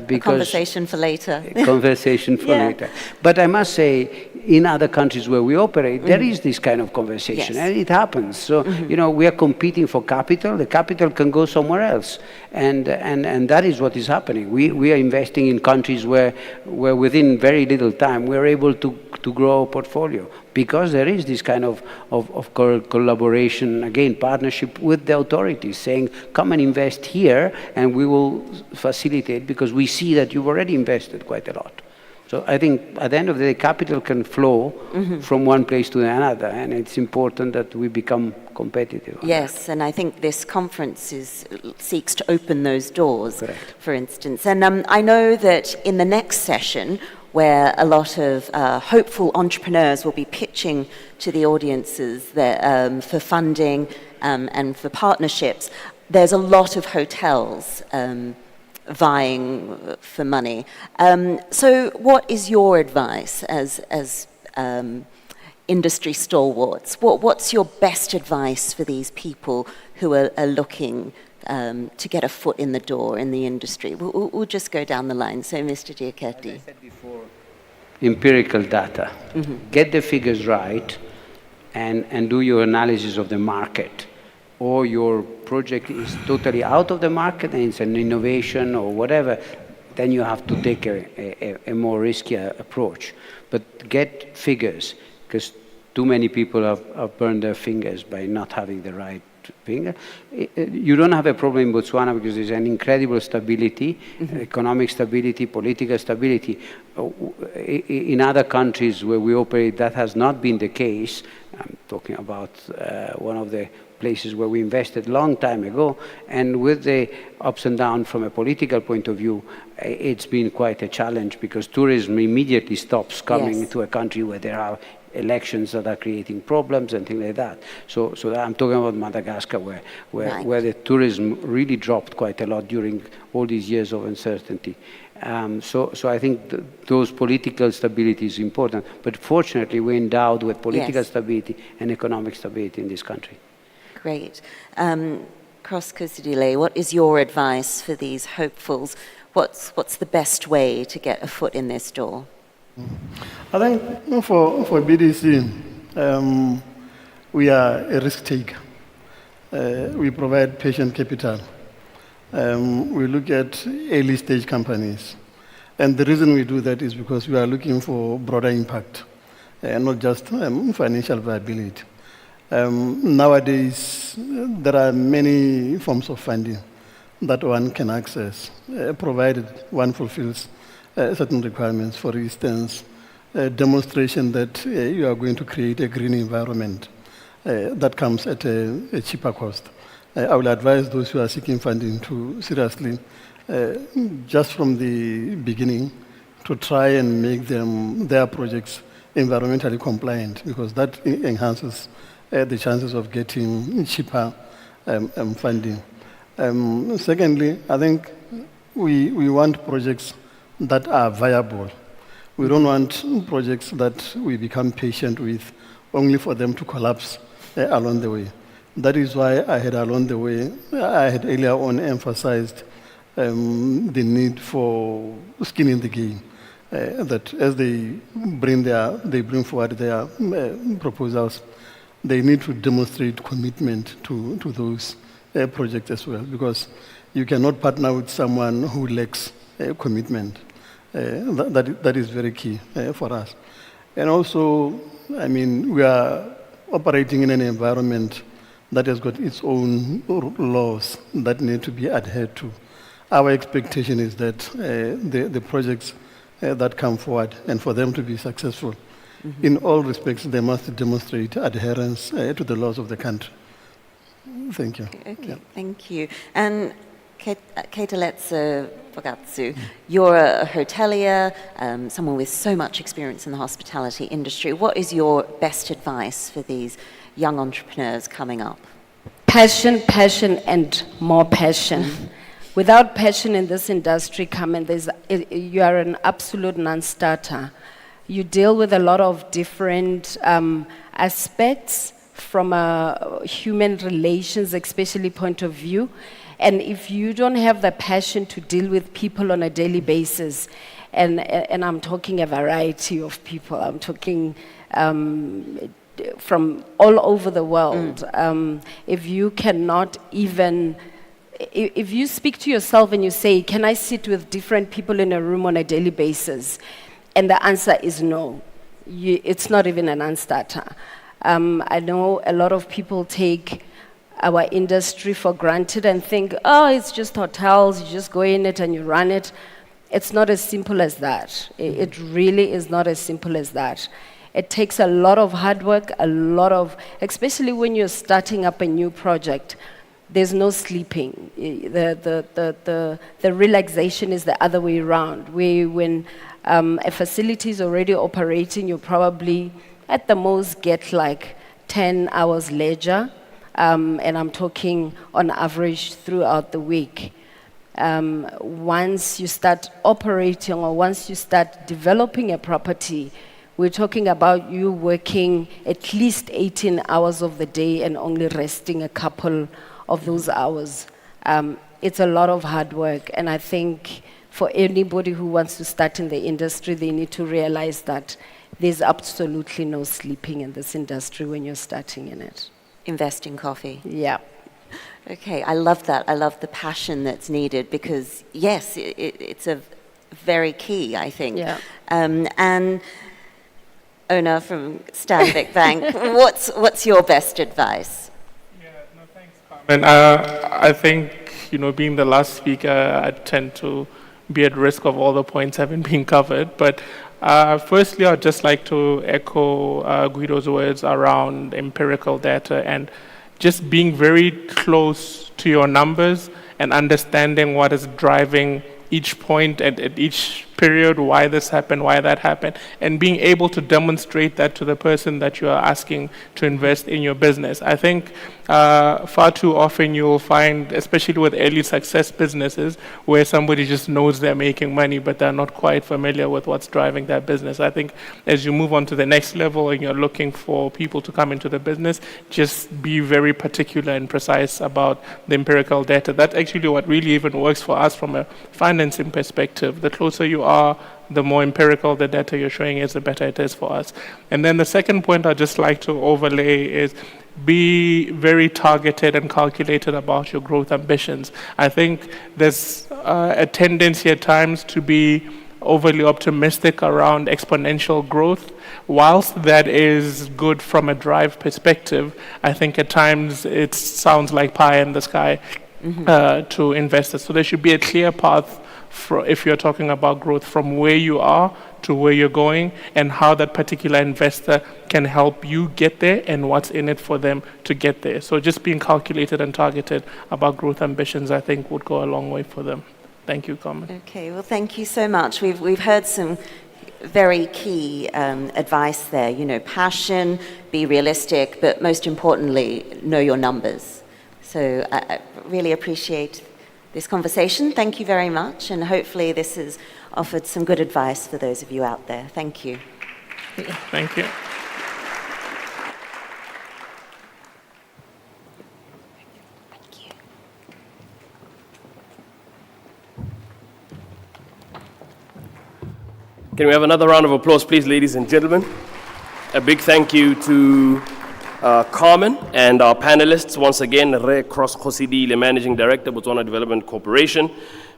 Speaker 7: because
Speaker 4: a conversation for later.
Speaker 7: Conversation for later. But I must say, in other countries where we operate, there is this kind of conversation, and it happens. So we are competing for capital. The capital can go somewhere else, and that is what is happening. We are investing in countries where within very little time we are able to grow our portfolio, because there is this kind of collaboration, again, partnership with the authorities, saying, come and invest here, and we will facilitate, because we see that you've already invested quite a lot. So I think at the end of the day, capital can flow from one place to another, and it's important that we become competitive.
Speaker 4: Yes, and I think this conference seeks to open those doors,
Speaker 7: Correct.
Speaker 4: for instance. And I know that in the next session, where a lot of hopeful entrepreneurs will be pitching to the audiences that, for funding and for partnerships, there's a lot of hotels vying for money. So what is your advice as industry stalwarts? What's your best advice for these people who are looking to get a foot in the door in the industry? We'll just go down the line. So, Mr. Giachetti.
Speaker 7: As I said before, empirical data. Get the figures right and do your analysis of the market. Or your project is totally out of the market and it's an innovation or whatever, then you have to take a more risky approach. But get figures, because too many people have burned their fingers by not having the right finger. You don't have a problem in Botswana because there's an incredible stability, economic stability, political stability. In other countries where we operate, that has not been the case. I'm talking about one of the places where we invested a long time ago, and with the ups and downs from a political point of view, it's been quite a challenge because tourism immediately stops coming to a country where there are elections that are creating problems and things like that. So I'm talking about Madagascar, where the tourism really dropped quite a lot during all these years of uncertainty. So I think those political stability is important, but fortunately we're endowed with political stability and economic stability in this country.
Speaker 4: Great. Cross-Kusudile, what is your advice for these hopefuls? What's the best way to get a foot in this door?
Speaker 5: I think for BDC, we are a risk taker. We provide patient capital. We look at early stage companies. And the reason we do that is because we are looking for broader impact, not just financial viability. Nowadays, there are many forms of funding that one can access, provided one fulfills certain requirements. For instance, a demonstration that you are going to create a green environment that comes at a cheaper cost. I will advise those who are seeking funding to seriously, just from the beginning, to try and make their projects environmentally compliant, because that enhances the chances of getting cheaper funding. Secondly, I think we want projects that are viable. We don't want projects that we become patient with only for them to collapse along the way. That is why I had earlier on emphasized the need for skin in the game. That as they bring forward their proposals, they need to demonstrate commitment to those projects as well, because you cannot partner with someone who lacks commitment. That is very key for us. And also, I mean, we are operating in an environment that has got its own laws that need to be adhered to. Our expectation is that the projects that come forward, and for them to be successful, in all respects, they must demonstrate adherence to the laws of the country. Thank you.
Speaker 4: Okay, thank you. And Keitaletsa Fogatsu, you're a hotelier, someone with so much experience in the hospitality industry. What is your best advice for these young entrepreneurs coming up?
Speaker 8: Passion, and more passion. Without passion in this industry, Carmen, you are an absolute non-starter. You deal with a lot of different aspects from a human relations, especially point of view. And if you don't have the passion to deal with people on a daily basis, and I'm talking a variety of people, I'm talking from all over the world. If you cannot even, if you speak to yourself and you say, can I sit with different people in a room on a daily basis? And the answer is no. It's not even a non-starter. I know a lot of people take our industry for granted and think, oh, it's just hotels, you just go in it and you run it. it's not as simple as that. It really is not as simple as that. It takes a lot of hard work, especially when you're starting up a new project. There's no sleeping. The relaxation is the other way around. When a facility is already operating, you probably at the most get like 10 hours leisure, and I'm talking on average throughout the week. Once you start operating or once you start developing a property, we're talking about you working at least 18 hours of the day and only resting a couple of those hours. It's a lot of hard work, and I think for anybody who wants to start in the industry, they need to realize that there's absolutely no sleeping in this industry when you're starting in it.
Speaker 4: Invest in coffee.
Speaker 8: Yeah.
Speaker 4: Okay, I love that. I love the passion that's needed because, yes, it's a very key, I think.
Speaker 8: Yeah.
Speaker 4: And Ona from Stanbic Bank, what's your best advice?
Speaker 6: Yeah, no, thanks, Carmen. I think, being the last speaker, I tend to be at risk of all the points having been covered. But firstly, I'd just like to echo Guido's words around empirical data and just being very close to your numbers and understanding what is driving each point at each period, why this happened, why that happened, and being able to demonstrate that to the person that you are asking to invest in your business. I think far too often you'll find, especially with early success businesses, where somebody just knows they're making money, but they're not quite familiar with what's driving that business. I think as you move on to the next level and you're looking for people to come into the business, just be very particular and precise about the empirical data. That's actually what really even works for us from a financing perspective. The closer you are, the more empirical the data you're showing is, the better it is for us. And then the second point I'd just like to overlay is be very targeted and calculated about your growth ambitions. I think there's a tendency at times to be overly optimistic around exponential growth. Whilst that is good from a drive perspective, I think at times it sounds like pie in the sky to investors. So there should be a clear path if you're talking about growth from where you are to where you're going and how that particular investor can help you get there and what's in it for them to get there. So just being calculated and targeted about growth ambitions, I think, would go a long way for them. Thank you, Carmen.
Speaker 4: Okay, well, thank you so much. We've heard some very key advice there. Passion, be realistic, but most importantly, know your numbers. So I really appreciate this conversation. Thank you very much, and hopefully this has offered some good advice for those of you out there. Thank you.
Speaker 6: Thank you.
Speaker 1: Can we have another round of applause, please, ladies and gentlemen? A big thank you to Carmen and our panelists. Once again, Re Cross Khosidile, Managing Director, Botswana Development Corporation.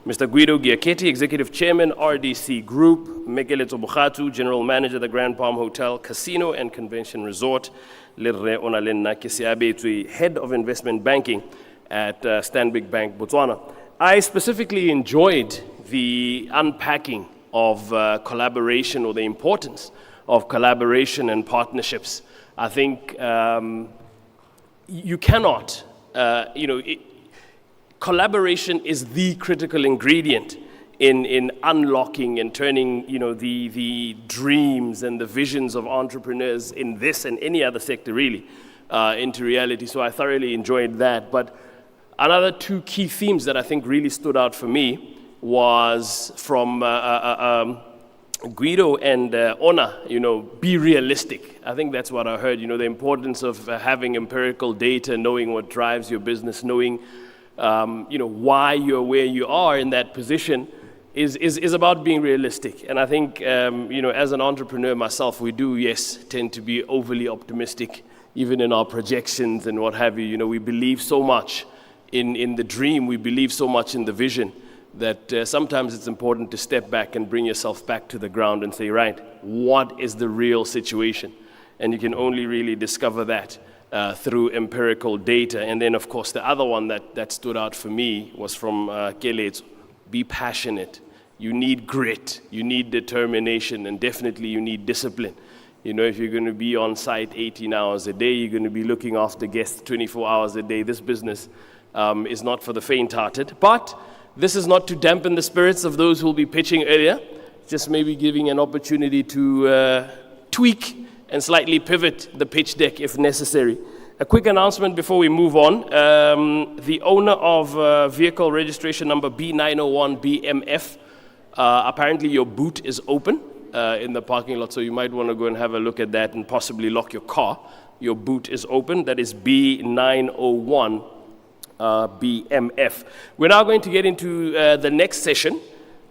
Speaker 1: Mr. Guido Giachetti, Executive Chairman, RDC Group. Mekeletso Bogatu, General Manager, the Grand Palm Hotel, Casino and Convention Resort. Le Re Onalena Kesiabe, Head of Investment Banking at Stanbic Bank, Botswana. I specifically enjoyed the unpacking of collaboration, or the importance of collaboration and partnerships. I think you cannot, collaboration is the critical ingredient in unlocking and turning, the dreams and the visions of entrepreneurs in this and any other sector really into reality. So I thoroughly enjoyed that. But another two key themes that I think really stood out for me was from Guido and Ona, be realistic. I think that's what I heard, the importance of having empirical data, knowing what drives your business, knowing, why you're where you are in that position is about being realistic. And I think, as an entrepreneur myself, we do, yes, tend to be overly optimistic, even in our projections and what have you. We believe so much in the dream, we believe so much in the vision, that sometimes it's important to step back and bring yourself back to the ground and say, right, what is the real situation? And you can only really discover that through empirical data. And then, of course, the other one that stood out for me was from Keletso. Be passionate you need grit, you need determination, and definitely you need discipline. You know, if you're going to be on site 18 hours a day, you're going to be looking after guests 24 hours a day. This business is not for the faint-hearted. But this is not to dampen the spirits of those who will be pitching earlier, just maybe giving an opportunity to tweak and slightly pivot the pitch deck if necessary. A quick announcement before we move on. The owner of vehicle registration number B901BMF, apparently your boot is open in the parking lot, so you might want to go and have a look at that and possibly lock your car. Your boot is open. That is B901BMF. We're now going to get into the next session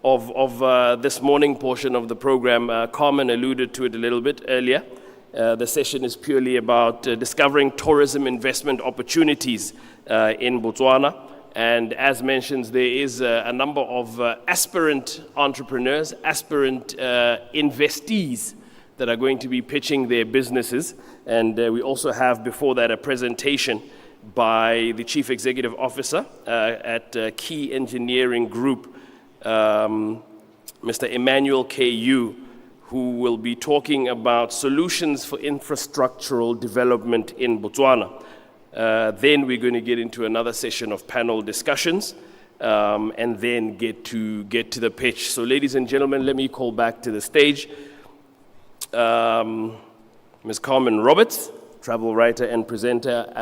Speaker 1: of this morning portion of the program. Carmen alluded to it a little bit earlier. The session is purely about discovering tourism investment opportunities in Botswana. And as mentioned, there is a number of aspirant entrepreneurs, aspirant investees that are going to be pitching their businesses. And we also have before that a presentation by the Chief Executive Officer at Key Engineering Group, Mr. Emmanuel K.U., who will be talking about solutions for infrastructural development in Botswana. Then we're going to get into another session of panel discussions and then get to the pitch. So ladies and gentlemen, let me call back to the stage Ms. Carmen Roberts, travel writer and presenter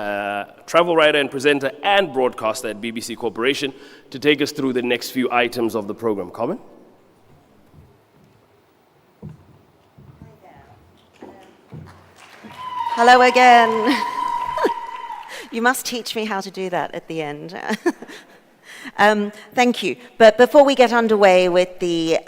Speaker 1: and broadcaster at BBC Corporation, to take us through the next few items of the program. Carmen?
Speaker 4: Hello again. You must teach me how to do that at the end. Thank you. But before we get underway with the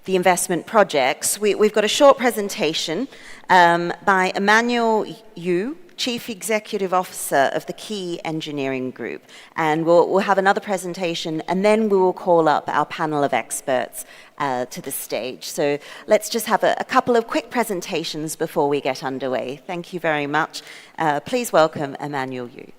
Speaker 4: investment projects, we've got a short presentation by Emmanuel Yu, Chief Executive Officer of the Key Engineering Group. And we'll have another presentation, and then we will call up our panel of experts to the stage. So let's just have a couple of quick presentations before we get underway. Thank you very much. Please welcome Emmanuel Yu.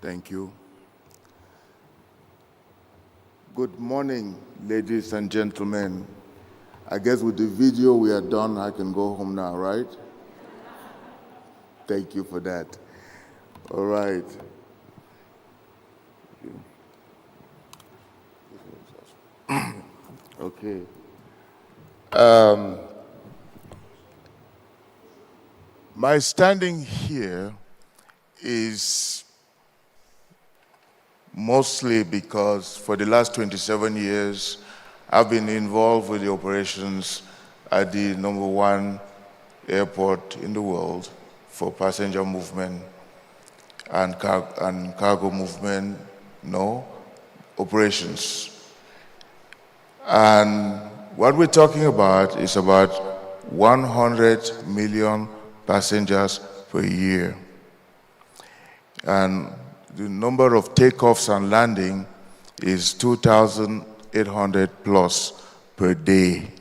Speaker 9: Thank you. Good morning, ladies and gentlemen. I guess with the video we are done, I can go home now, right? Thank you for that. All right. Okay. My standing here is mostly because for the last 27 years, I've been involved with the operations at the #1 airport in the world for passenger movement and cargo movement, operations. And what we're talking about is about 100 million passengers per year. And the number of takeoffs and landing is 2,800 plus per day.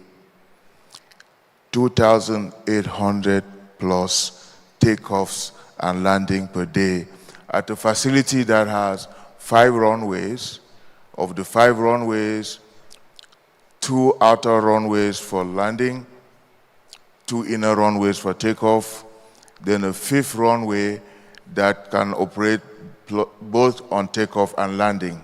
Speaker 9: 2,800 plus takeoffs and landing per day at a facility that has 5 runways. Of the 5 runways, 2 outer runways for landing, 2 inner runways for takeoff, then a 5th runway that can operate both on takeoff and landing.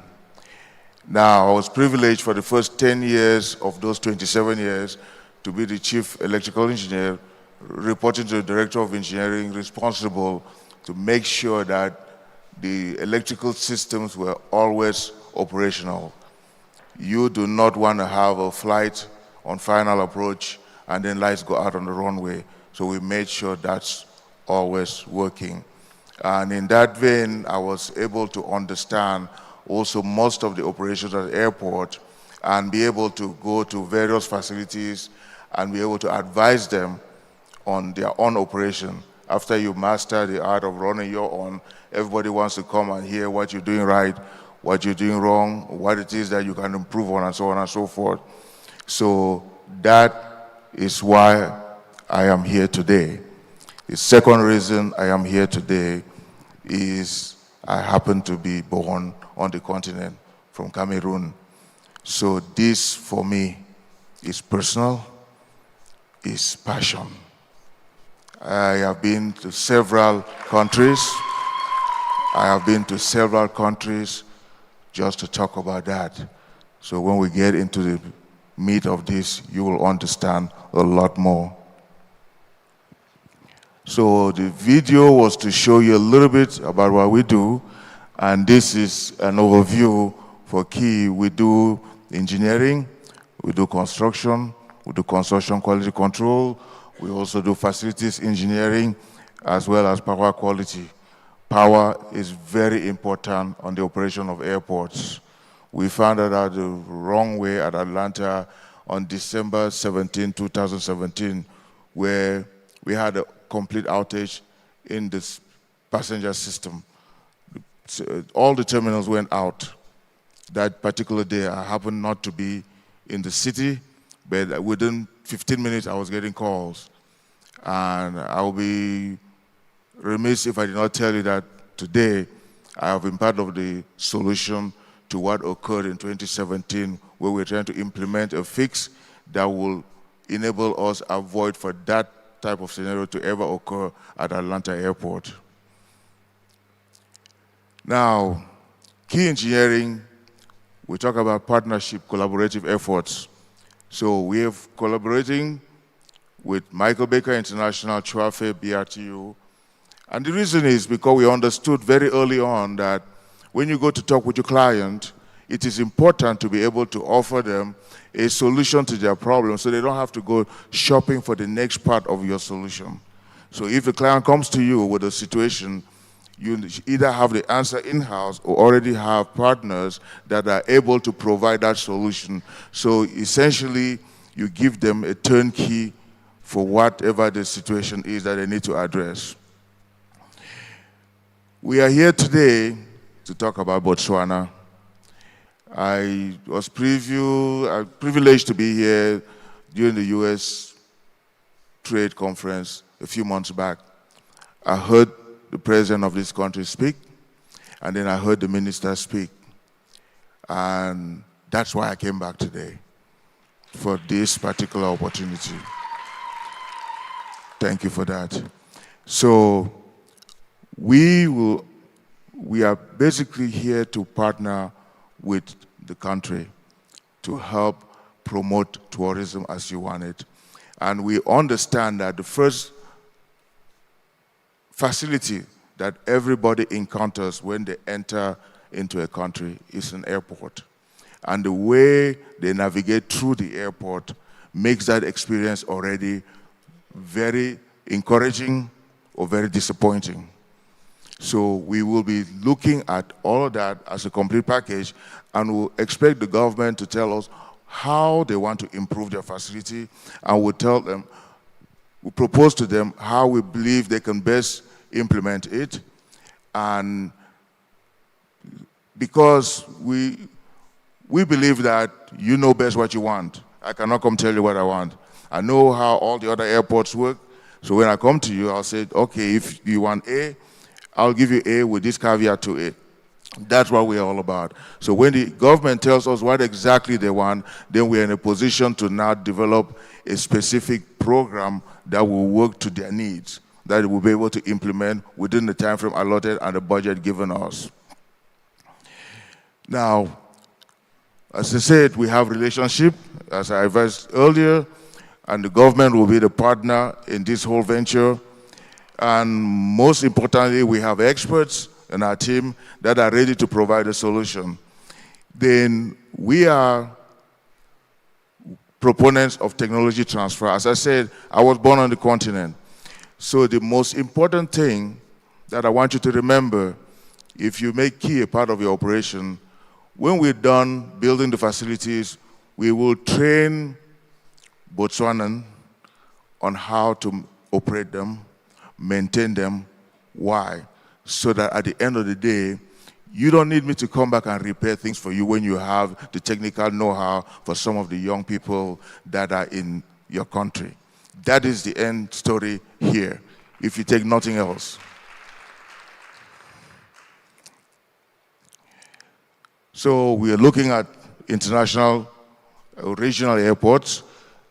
Speaker 9: Now, I was privileged for the first 10 years of those 27 years to be the chief electrical engineer, reporting to the director of engineering, responsible to make sure that the electrical systems were always operational. You do not want to have a flight on final approach and then lights go out on the runway. So we made sure that's always working. And in that vein, I was able to understand also most of the operations at the airport and be able to go to various facilities and be able to advise them on their own operation. After you master the art of running your own, everybody wants to come and hear what you're doing right, what you're doing wrong, what it is that you can improve on, and so on and so forth. So that is why I am here today. The second reason I am here today is I happen to be born on the continent from Cameroon. So this, for me, is personal, is passion. I have been to several countries. Just to talk about that. So when we get into the meat of this, you will understand a lot more. So the video was to show you a little bit about what we do, and this is an overview for Key. We do engineering, we do construction, we do construction quality control, we also do facilities engineering, as well as power quality. Power is very important on the operation of airports. We found out the wrong way at Atlanta on December 17, 2017, where we had a complete outage in this passenger system. All the terminals went out. That particular day, I happened not to be in the city, but within 15 minutes, I was getting calls. And I'll be remiss if I did not tell you that today I have been part of the solution to what occurred in 2017, where we're trying to implement a fix that will enable us avoid for that type of scenario to ever occur at Atlanta Airport. Now, Key Engineering, we talk about partnership, collaborative efforts. So we have collaborating with Michael Baker International, Chuafe, BRTU. And the reason is because we understood very early on that when you go to talk with your client, it is important to be able to offer them a solution to their problem so they don't have to go shopping for the next part of your solution. So if the client comes to you with a situation, you either have the answer in-house or already have partners that are able to provide that solution. So essentially, you give them a turnkey for whatever the situation is that they need to address. We are here today to talk about Botswana. I was privileged to be here during the U.S. trade conference a few months back. I heard the president of this country speak, and then I heard the minister speak. And that's why I came back today, for this particular opportunity. Thank you for that. So we are basically here to partner with the country to help promote tourism as you want it. And we understand that the first facility that everybody encounters when they enter into a country is an airport. And the way they navigate through the airport makes that experience already very encouraging or very disappointing. So we will be looking at all of that as a complete package, and we'll expect the government to tell us how they want to improve their facility, and we'll tell them, we'll propose to them how we believe they can best implement it. And because we believe that you know best what you want. I cannot come tell you what I want. I know how all the other airports work. So when I come to you, I'll say, okay, if you want A, I'll give you A with this caveat to it. That's what we're all about. So when the government tells us what exactly they want, then we're in a position to now develop a specific program that will work to their needs, that we'll be able to implement within the time frame allotted and the budget given us. Now, as I said, we have relationship, as I advised earlier, and the government will be the partner in this whole venture. And most importantly, we have experts in our team that are ready to provide a solution. Then we are proponents of technology transfer. As I said, I was born on the continent. So the most important thing that I want you to remember, if you make key a part of your operation, when we're done building the facilities, we will train Botswanan on how to operate them, maintain them. Why? So that at the end of the day, you don't need me to come back and repair things for you when you have the technical know-how for some of the young people that are in your country. That is the end story here, if you take nothing else. So we are looking at international, regional airports.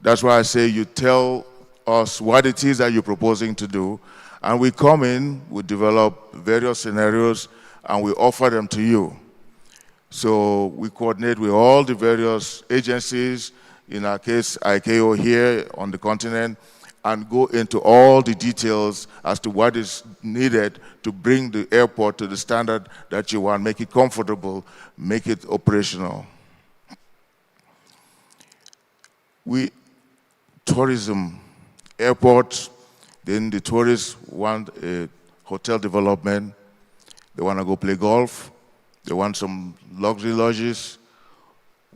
Speaker 9: That's why I say you tell us what it is that you're proposing to do, and we come in, we develop various scenarios, and we offer them to you. So we coordinate with all the various agencies, in our case, ICAO here on the continent, and go into all the details as to what is needed to bring the airport to the standard that you want, make it comfortable, make it operational. Tourism, airports, then the tourists want a hotel development, they want to go play golf, they want some luxury lodges.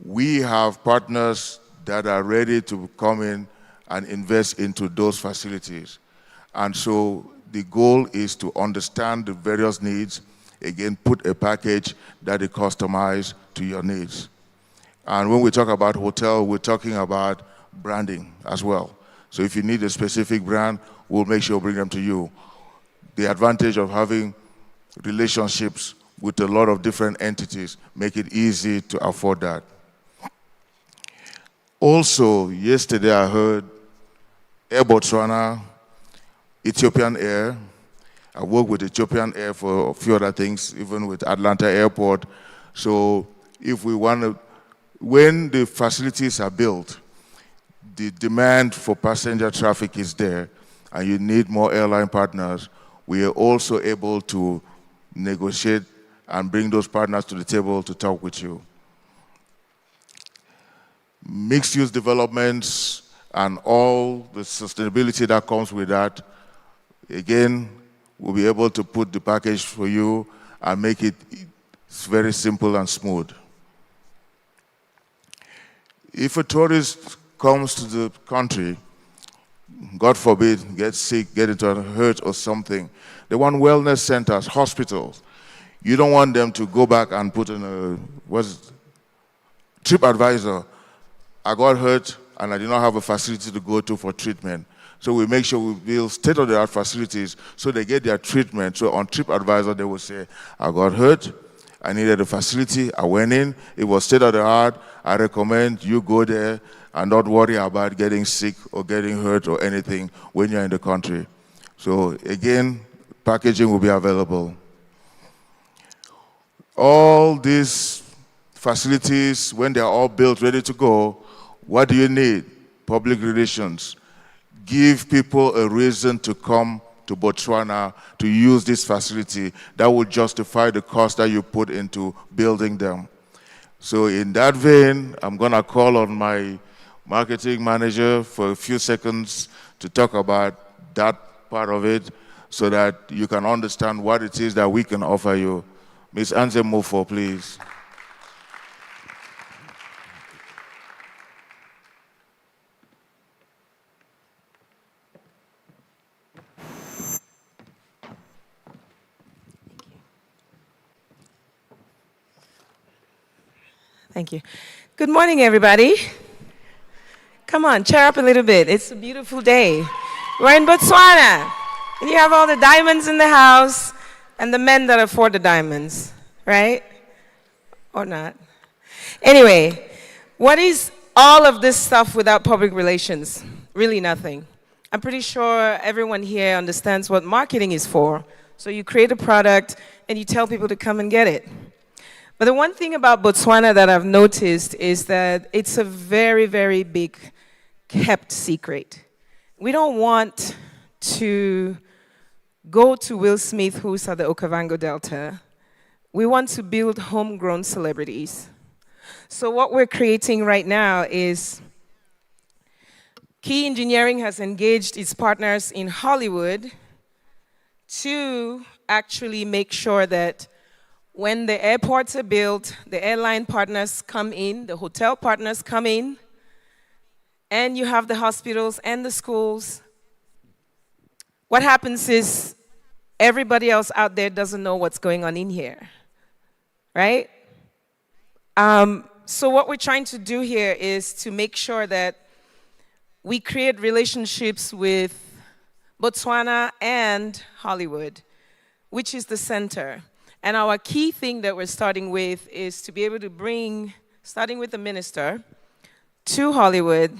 Speaker 9: We have partners that are ready to come in and invest into those facilities. And so the goal is to understand the various needs, again, put a package that is customized to your needs. And when we talk about hotel, we're talking about branding as well. So if you need a specific brand, we'll make sure we bring them to you. The advantage of having relationships with a lot of different entities make it easy to afford that. Also, yesterday I heard Air Botswana, Ethiopian Air. I work with Ethiopian Air for a few other things, even with Atlanta Airport. So if we want to, when the facilities are built, the demand for passenger traffic is there, and you need more airline partners, we are also able to negotiate and bring those partners to the table to talk with you. Mixed-use developments and all the sustainability that comes with that, again, we'll be able to put the package for you and make it very simple and smooth. If a tourist comes to the country, God forbid, gets sick, get into a hurt or something, they want wellness centers, hospitals. You don't want them to go back and put in a TripAdvisor. I got hurt and I did not have a facility to go to for treatment. So we make sure we build state-of-the-art facilities so they get their treatment. So on TripAdvisor, they will say, I got hurt, I needed a facility, I went in, it was state-of-the-art, I recommend you go there and not worry about getting sick or getting hurt or anything when you're in the country. So again, packaging will be available. All these facilities, when they're all built, ready to go, what do you need? Public relations. Give people a reason to come to Botswana to use this facility that would justify the cost that you put into building them. So in that vein, I'm going to call on my marketing manager for a few seconds to talk about that part of it so that you can understand what it is that we can offer you. Ms. Anze Mofo, please.
Speaker 10: Thank you. Good morning, everybody. Come on, cheer up a little bit. It's a beautiful day. We're in Botswana, and you have all the diamonds in the house and the men that afford the diamonds, right? Or not. Anyway, what is all of this stuff without public relations? Really nothing. I'm pretty sure everyone here understands what marketing is for. So you create a product and you tell people to come and get it. But the one thing about Botswana that I've noticed is that it's a very, very big kept secret. We don't want to go to Will Smith, who's at the Okavango Delta. We want to build homegrown celebrities. So what we're creating right now is Key Engineering has engaged its partners in Hollywood to actually make sure that when the airports are built, the airline partners come in, the hotel partners come in, and you have the hospitals and the schools. What happens is everybody else out there doesn't know what's going on in here, right? So what we're trying to do here is to make sure that we create relationships with Botswana and Hollywood, which is the center. And our key thing that we're starting with is to be able to bring, starting with the minister, to Hollywood,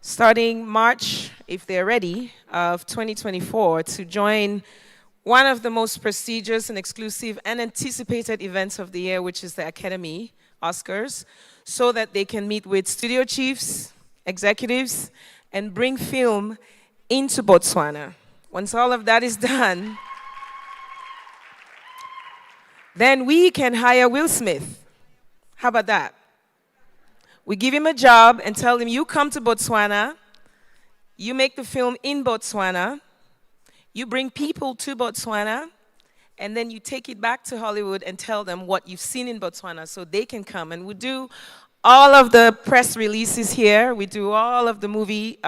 Speaker 10: starting March, if they're ready, of 2024, to join one of the most prestigious and exclusive and anticipated events of the year, which is the Academy Oscars, so that they can meet with studio chiefs, executives, and bring film into Botswana. Once all of that is done, then we can hire Will Smith. How about that? We give him a job and tell him, you come to Botswana, you make the film in Botswana, you bring people to Botswana, and then you take it back to Hollywood and tell them what you've seen in Botswana so they can come. And we do all of the press releases here. We do all of the movie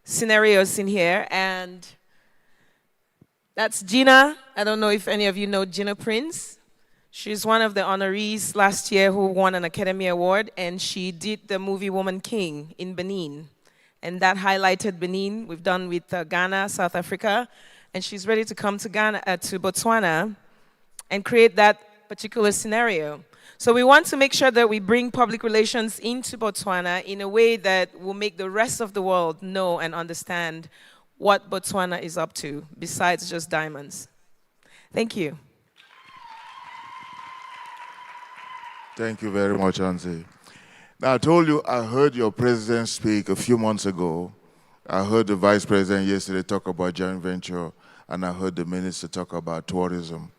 Speaker 10: scenarios in here. And that's Gina. I don't know if any of you know Gina Prince. She's one of the honorees last year who won an Academy Award, and she did the movie Woman King in Benin. And that highlighted Benin. We've done with Ghana, South Africa, and she's ready to come to to Botswana and create that particular scenario. So we want to make sure that we bring public relations into Botswana in a way that will make the rest of the world know and understand what Botswana is up to, besides just diamonds. Thank you.
Speaker 9: Thank you very much, Anze. Now, I told you I heard your president speak a few months ago. I heard the vice president yesterday talk about joint venture, and I heard the minister talk about tourism.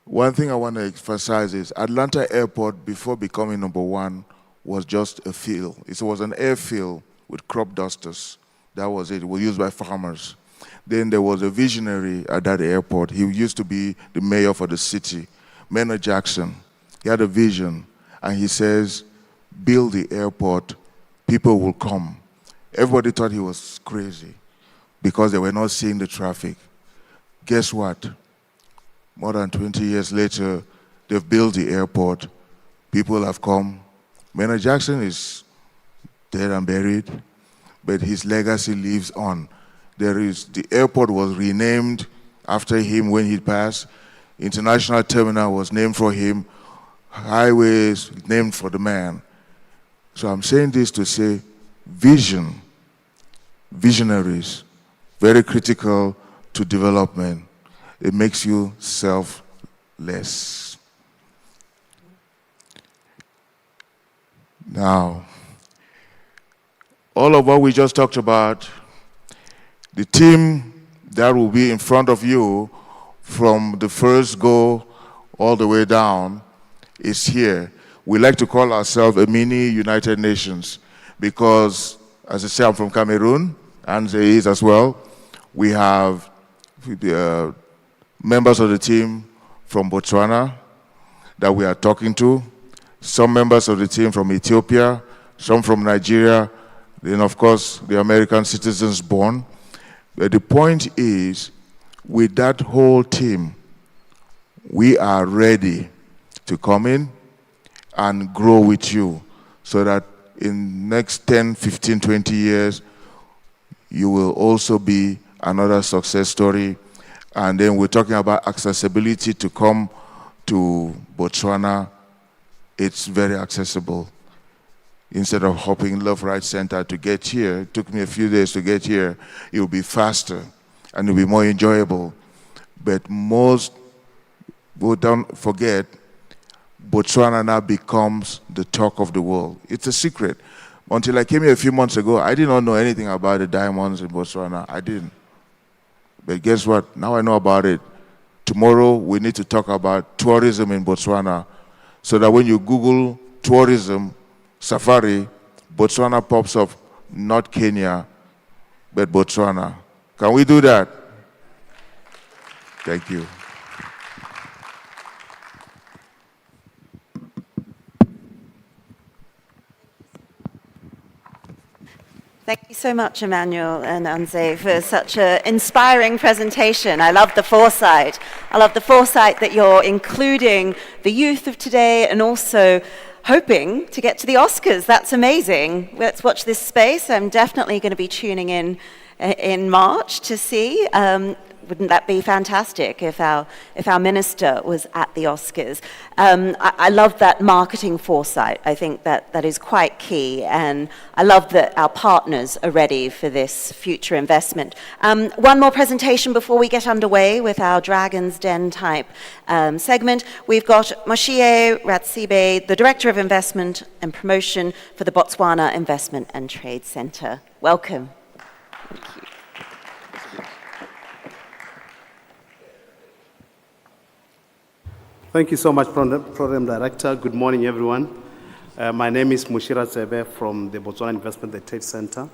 Speaker 9: One thing I want to emphasize is Atlanta Airport, before becoming #1, was just a field. It was an airfield with crop dusters. That was it. It was used by farmers. Then there was a visionary at that airport. He used to be the mayor for the city, Maynard Jackson. He had a vision, and he says, build the airport, people will come. Everybody thought he was crazy because they were not seeing the traffic. Guess what? More than 20 years later, they've built the airport. People have come. Maynard Jackson is dead and buried, but his legacy lives on. The airport was renamed after him when he passed. International Terminal was named for him. Highways named for the man. So I'm saying this to say vision, visionaries, very critical to development. It makes you selfless. Now, all of what we just talked about, the team that will be in front of you from the first go all the way down is here. We like to call ourselves a mini United Nations because, as I say, I'm from Cameroon, and they is as well. We have members of the team from Botswana that we are talking to, some members of the team from Ethiopia, some from Nigeria, then of course the American citizens born. But the point is, with that whole team, we are ready to come in and grow with you so that in next 10, 15, 20 years, you will also be another success story. And then we're talking about accessibility to come to Botswana. It's very accessible. Instead of hopping left, right, center to get here, it took me a few days to get here, it will be faster and it will be more enjoyable. But most, don't forget, Botswana now becomes the talk of the world. It's a secret. Until I came here a few months ago, I did not know anything about the diamonds in Botswana. I didn't. But guess what? Now I know about it. Tomorrow, we need to talk about tourism in Botswana so that when you Google tourism, safari, Botswana pops up, not Kenya, but Botswana. Can we do that? Thank you.
Speaker 4: Thank you so much, Emmanuel and Anze, for such an inspiring presentation. I love the foresight. I love the foresight that you're including the youth of today and also hoping to get to the Oscars. That's amazing. Let's watch this space. I'm definitely going to be tuning in March to see. Wouldn't that be fantastic if our minister was at the Oscars? I love that marketing foresight. I think that is quite key, and I love that our partners are ready for this future investment. One more presentation before we get underway with our Dragon's Den type segment. We've got Moshie Ratsibe, the Director of Investment and Promotion for the Botswana Investment and Trade Centre. Welcome. Thank you.
Speaker 11: Thank you so much, Program Director. Good morning, everyone. My name is Mushira Tsebe from the Botswana Investment and Trade Center.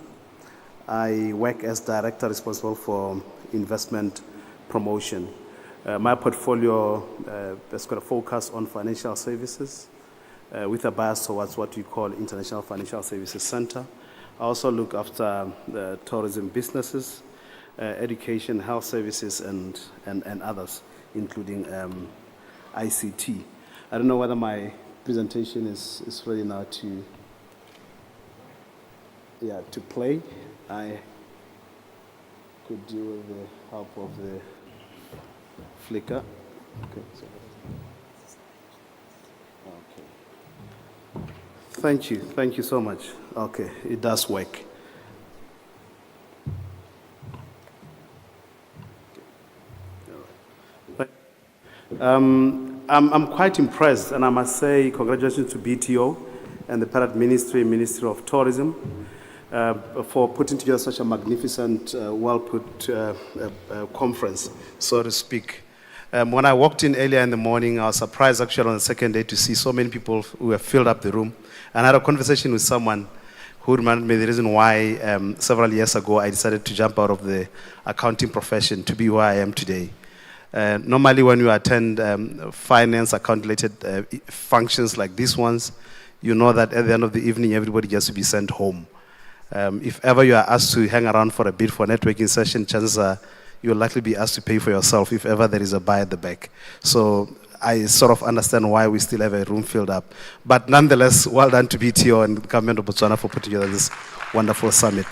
Speaker 11: I work as Director responsible for investment promotion. My portfolio has got a focus on financial services with a bias towards what we call International Financial Services Center. I also look after the tourism businesses, education, health services, and others, including ICT. I don't know whether my presentation is ready now to play. I could do with the help of the flicker. Okay. Thank you so much. Okay, it does work. I'm quite impressed, and I must say congratulations to BTO and the Parrot Ministry of Tourism for putting together such a magnificent, well-put conference, so to speak. When I walked in earlier in the morning, I was surprised actually on the second day to see so many people who have filled up the room. And I had a conversation with someone who reminded me the reason why several years ago I decided to jump out of the accounting profession to be where I am today. Normally when you attend finance, account-related functions like these ones, you know that at the end of the evening, everybody gets to be sent home. If ever you are asked to hang around for a bit for a networking session, chances are you'll likely be asked to pay for yourself if ever there is a buy at the back. So I sort of understand why we still have a room filled up. But nonetheless, well done to BTO and the government of Botswana for putting together this wonderful summit.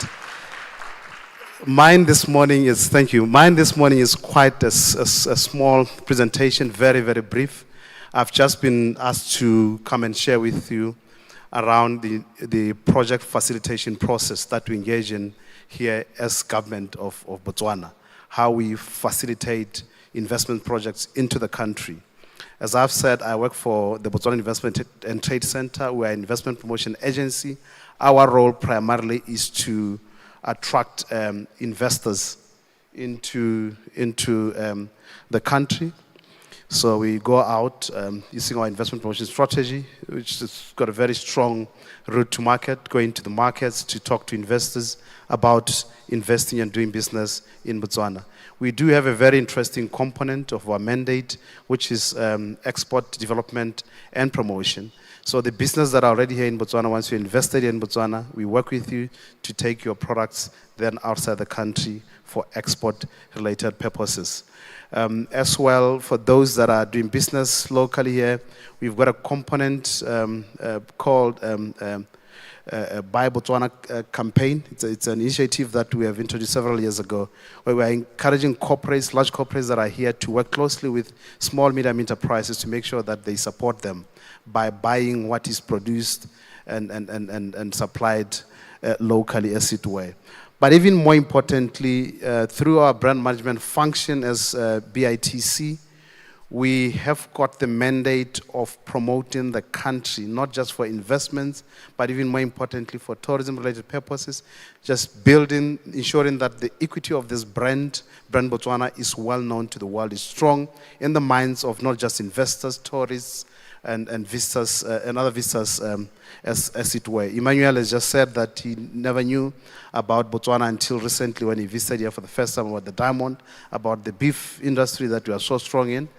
Speaker 11: Mine this morning is, thank you, mine this morning is quite a small presentation, very, very brief. I've just been asked to come and share with you around the project facilitation process that we engage in here as government of Botswana, how we facilitate investment projects into the country. As I've said, I work for the Botswana Investment and Trade Center. We're an investment promotion agency. Our role primarily is to attract investors into the country. So we go out using our investment promotion strategy, which has got a very strong route to market, going to the markets to talk to investors about investing and doing business in Botswana. We do have a very interesting component of our mandate, which is export development and promotion. So the business that are already here in Botswana, once you invested in Botswana, we work with you to take your products then outside the country for export-related purposes. As well, for those that are doing business locally here, we've got a component called Buy Botswana campaign. It's an initiative that we have introduced several years ago, where we are encouraging corporates, large corporates that are here to work closely with small, medium enterprises to make sure that they support them by buying what is produced and supplied locally, as it were. But even more importantly, through our brand management function as BITC, we have got the mandate of promoting the country, not just for investments, but even more importantly for tourism-related purposes, just building, ensuring that the equity of this brand Botswana, is well known to the world, is strong in the minds of not just investors, tourists, and visitors, and other visitors, as it were. Emmanuel has just said that he never knew about Botswana until recently when he visited here for the first time, about the diamond, about the beef industry that we are so strong in.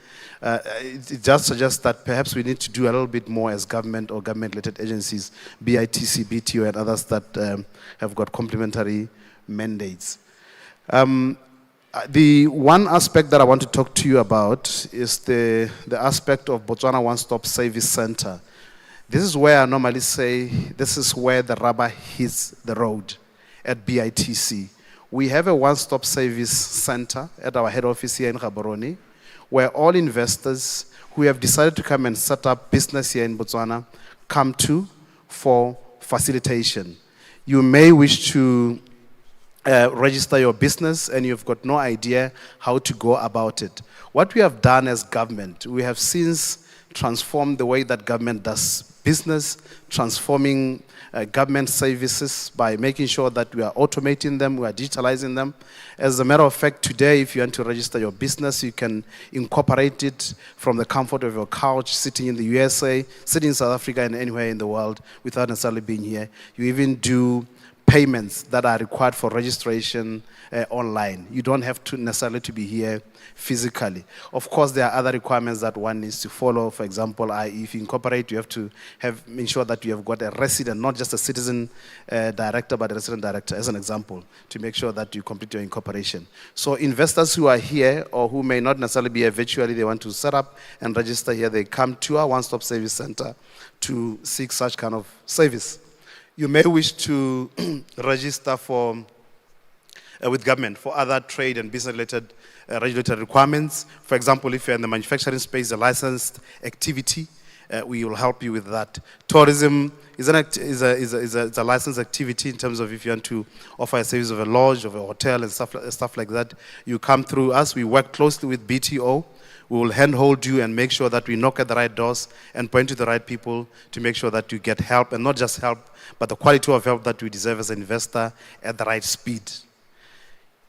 Speaker 11: It just suggests that perhaps we need to do a little bit more as government or government-related agencies, BITC, BTO, and others that have got complementary mandates. The one aspect that I want to talk to you about is the aspect of Botswana One-Stop Service Center. This is where I normally say, this is where the rubber hits the road at BITC. We have a one-stop service center at our head office here in Gaborone, where all investors who have decided to come and set up business here in Botswana come to for facilitation. You may wish to register your business and you've got no idea how to go about it. What we have done as government, we have since transformed the way that government does business, transforming government services by making sure that we are automating them, we are digitalizing them. As a matter of fact, today, if you want to register your business, you can incorporate it from the comfort of your couch, sitting in the USA, sitting in South Africa, and anywhere in the world without necessarily being here. You even do payments that are required for registration online. You don't have to necessarily to be here physically. Of course, there are other requirements that one needs to follow. For example, if you incorporate, you have to ensure that you have got a resident, not just a citizen director, but a resident director, as an example, to make sure that you complete your incorporation. So investors who are here or who may not necessarily be here virtually, they want to set up and register here, they come to our one-stop service center to seek such kind of service. You may wish to register with government for other trade and business-related regulatory requirements. For example, if you're in the manufacturing space, a licensed activity, we will help you with that. Tourism is a licensed activity in terms of if you want to offer a service of a lodge, of a hotel, and stuff like that. You come through us. We work closely with BTO. We will handhold you and make sure that we knock at the right doors and point to the right people to make sure that you get help, and not just help, but the quality of help that we deserve as an investor at the right speed.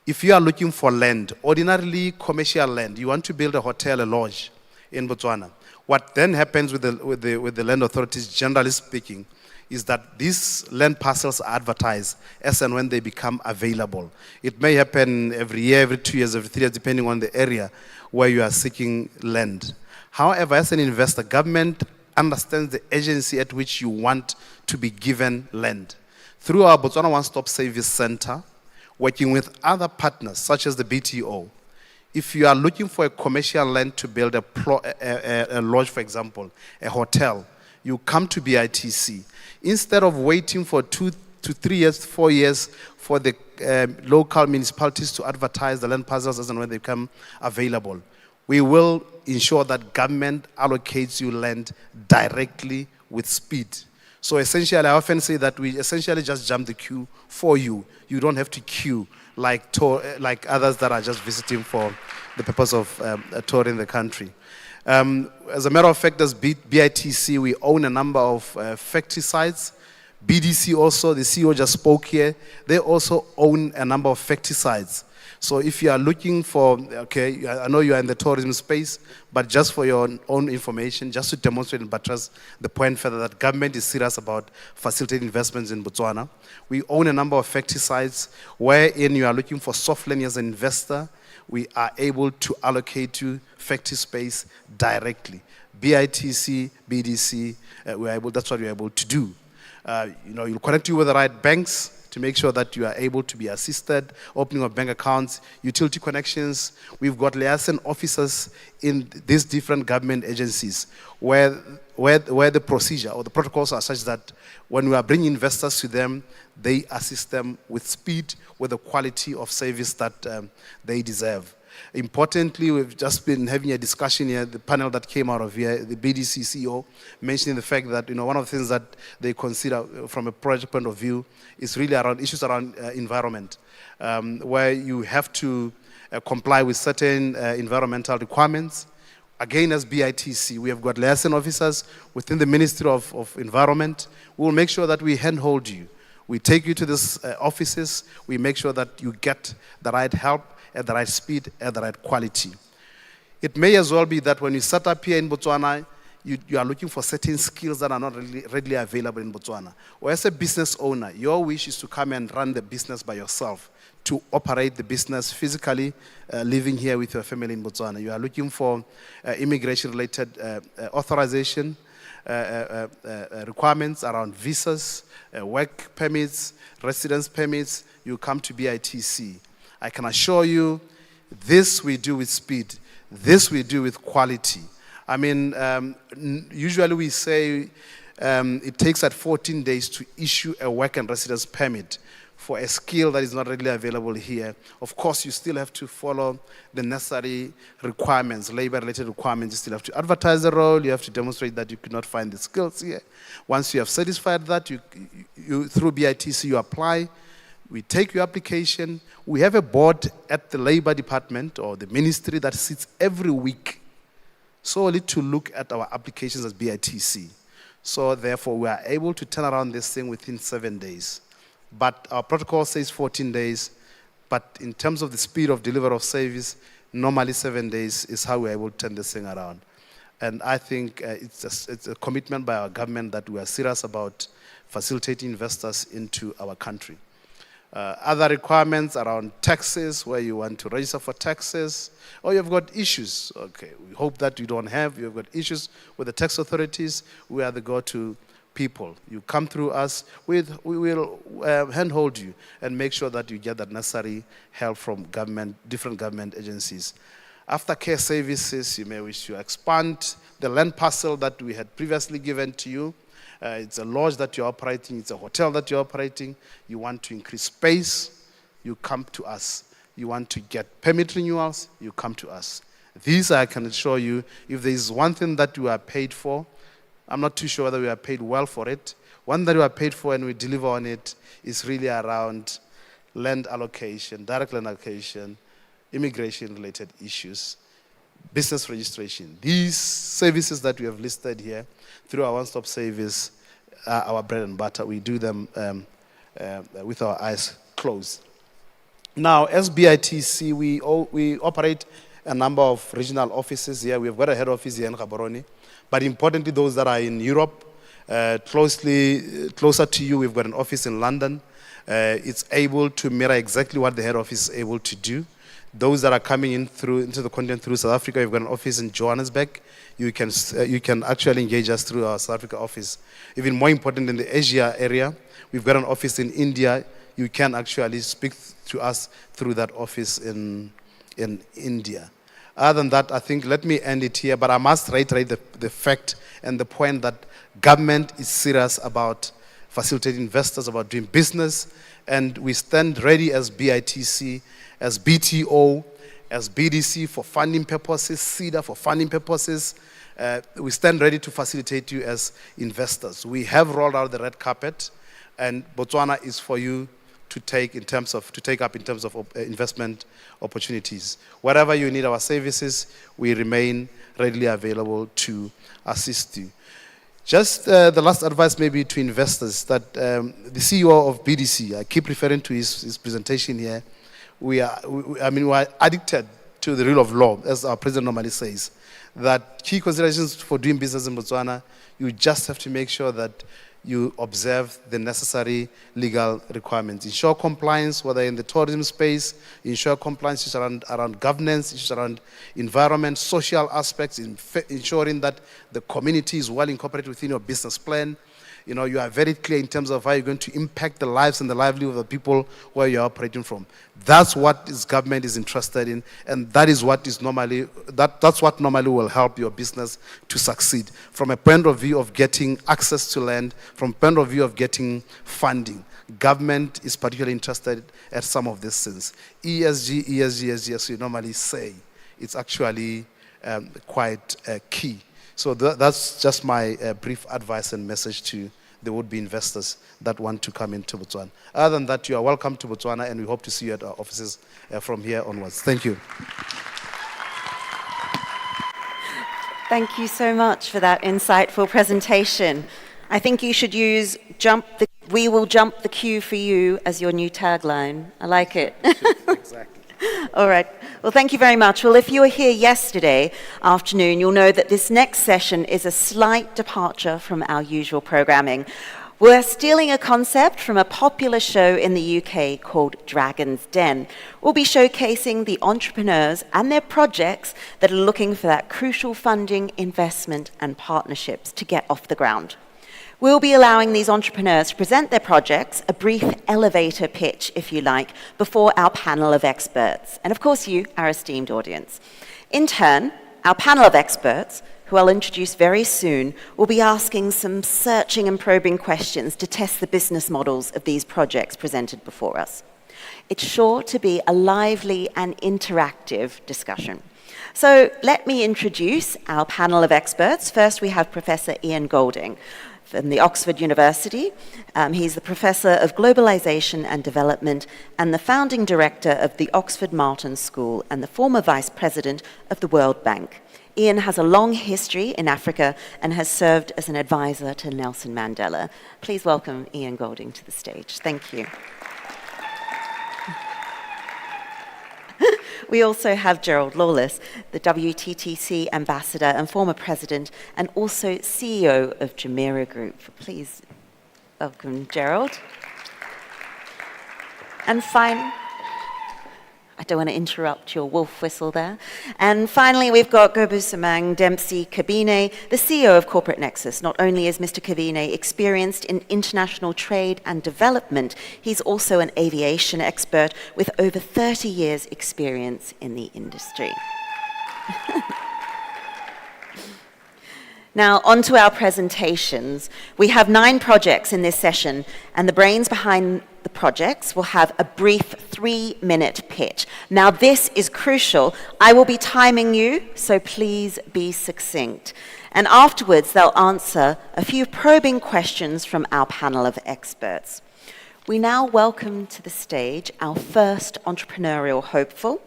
Speaker 11: If you are looking for land, ordinarily commercial land, you want to build a hotel, a lodge in Botswana, what then happens with the land authorities, generally speaking, is that these land parcels are advertised as and when they become available. It may happen every year, every 2 years, every 3 years, depending on the area where you are seeking land. However, as an investor, government understands the agency at which you want to be given land. Through our Botswana One-Stop Service Center, working with other partners such as the BTO, if you are looking for a commercial land to build a lodge, for example, a hotel, you come to BITC. Instead of waiting for 2 to 3 years, 4 years for the local municipalities to advertise the land parcels as and when they become available, we will ensure that government allocates you land directly with speed. So essentially, I often say that we essentially just jump the queue for you. You don't have to queue like others that are just visiting for the purpose of touring the country. As a matter of fact, as BITC, we own a number of factory sites, BDC also, the CEO just spoke here, they also own a number of factory sites. So if you are looking for, okay, I know you are in the tourism space, but just for your own information, just to demonstrate and buttress the point further that government is serious about facilitating investments in Botswana. We own a number of factory sites wherein you are looking for soft land as an investor. We are able to allocate you factory space directly. BITC, BDC, that's what we're able to do. We'll connect you with the right banks to make sure that you are able to be assisted, opening of bank accounts, utility connections. We've got liaison officers in these different government agencies where the procedure or the protocols are such that when we are bringing investors to them, they assist them with speed, with the quality of service that they deserve. Importantly, we've just been having a discussion here, the panel that came out of here, the BDC CEO, mentioning the fact that one of the things that they consider from a project point of view is really around issues around environment, where you have to comply with certain environmental requirements. Again, as BITC, we have got liaison officers within the Ministry of Environment. We will make sure that we handhold you. We take you to these offices. We make sure that you get the right help at the right speed, at the right quality. It may as well be that when you set up here in Botswana, you are looking for certain skills that are not really readily available in Botswana. Or as a business owner, your wish is to come and run the business by yourself, to operate the business physically, living here with your family in Botswana. You are looking for immigration-related authorization, requirements around visas, work permits, residence permits. You come to BITC. I can assure you, this we do with speed. This we do with quality. I mean, usually we say it takes 14 days to issue a work and residence permit for a skill that is not readily available here. Of course, you still have to follow the necessary requirements, labor-related requirements. You still have to advertise the role. You have to demonstrate that you could not find the skills here. Once you have satisfied that, you through BITC, you apply. We take your application. We have a board at the Labor Department or the ministry that sits every week solely to look at our applications as BITC. So therefore, we are able to turn around this thing within 7 days. But our protocol says 14 days. But in terms of the speed of delivery of service, normally 7 days is how we're able to turn this thing around. And I think it's a commitment by our government that we are serious about facilitating investors into our country. Other requirements around taxes, where you want to register for taxes, or you've got issues. Okay, we hope that you don't have. You've got issues with the tax authorities. We are the go-to people. You come through us, we will handhold you and make sure that you get that necessary help from government, different government agencies. Aftercare services, you may wish to expand the land parcel that we had previously given to you. It's a lodge that you're operating, it's a hotel that you're operating. You want to increase space, you come to us. You want to get permit renewals, you come to us. These I can assure you, if there is one thing that we are paid for, I'm not too sure whether we are paid well for it. One that we are paid for and we deliver on it is really around land allocation, direct land allocation, immigration-related issues, business registration. These services that we have listed here through our one-stop service are our bread and butter. We do them with our eyes closed. Now, as BITC, we operate a number of regional offices here. We've got a head office here in Gaborone. But importantly, those that are in Europe, closer to you, we've got an office in London. It's able to mirror exactly what the head office is able to do. Those that are coming in into the continent through South Africa, we've got an office in Johannesburg. You can actually engage us through our South Africa office. Even more important, in the Asia area, we've got an office in India. You can actually speak to us through that office in India. Other than that, I think, let me end it here, but I must reiterate the fact and the point that government is serious about facilitating investors, about doing business, and we stand ready as BITC, as BTO, as BDC for funding purposes, CEDA for funding purposes. We stand ready to facilitate you as investors. We have rolled out the red carpet, and Botswana is for you to take up in terms of investment opportunities. Wherever you need our services, we remain readily available to assist you. Just the last advice maybe to investors that the CEO of BDC, I keep referring to his presentation here, we are addicted to the rule of law, as our president normally says, that key considerations for doing business in Botswana, you just have to make sure that you observe the necessary legal requirements. Ensure compliance, whether in the tourism space, ensure compliance issues around governance, issues around environment, social aspects, ensuring that the community is well incorporated within your business plan. You know, you are very clear in terms of how you're going to impact the lives and the livelihood of the people where you're operating from. That's what this government is interested in, and that is what is normally, that's what normally will help your business to succeed. From a point of view of getting access to land, from a point of view of getting funding, government is particularly interested at some of these things. ESG, as we normally say, it's actually quite key. So that's just my brief advice and message to the would-be investors that want to come into Botswana. Other than that, you are welcome to Botswana, and we hope to see you at our offices from here onwards. Thank you.
Speaker 4: Thank you so much for that insightful presentation. I think you should use "We will jump the queue for you" as your new tagline. I like it.
Speaker 11: Exactly.
Speaker 4: All right. Well, thank you very much. Well, if you were here yesterday afternoon, you'll know that this next session is a slight departure from our usual programming. We're stealing a concept from a popular show in the UK called Dragon's Den. We'll be showcasing the entrepreneurs and their projects that are looking for that crucial funding, investment, and partnerships to get off the ground. We'll be allowing these entrepreneurs to present their projects, a brief elevator pitch, if you like, before our panel of experts, and of course you, our esteemed audience. In turn, our panel of experts, who I'll introduce very soon, will be asking some searching and probing questions to test the business models of these projects presented before us. It's sure to be a lively and interactive discussion. So let me introduce our panel of experts. First, we have Professor Ian Golding from the Oxford University. He's the Professor of Globalization and Development and the founding director of the Oxford Martin School and the former vice president of the World Bank. Ian has a long history in Africa and has served as an advisor to Nelson Mandela. Please welcome Ian Golding to the stage. Thank you. We also have Gerald Lawless, the WTTC ambassador and former president, and also CEO of Jumeirah Group. Please welcome Gerald. And I don't want to interrupt your wolf whistle there. And finally, we've got Gobusamang Dempsey Kabine, the CEO of Corporate Nexus. Not only is Mr. Kabine experienced in international trade and development, he's also an aviation expert with over 30 years' experience in the industry. Now, on to our presentations. We have 9 projects in this session, and the brains behind the projects will have a brief 3-minute pitch. Now, this is crucial. I will be timing you, so please be succinct. And afterwards, they'll answer a few probing questions from our panel of experts. We now welcome to the stage our first entrepreneurial hopeful,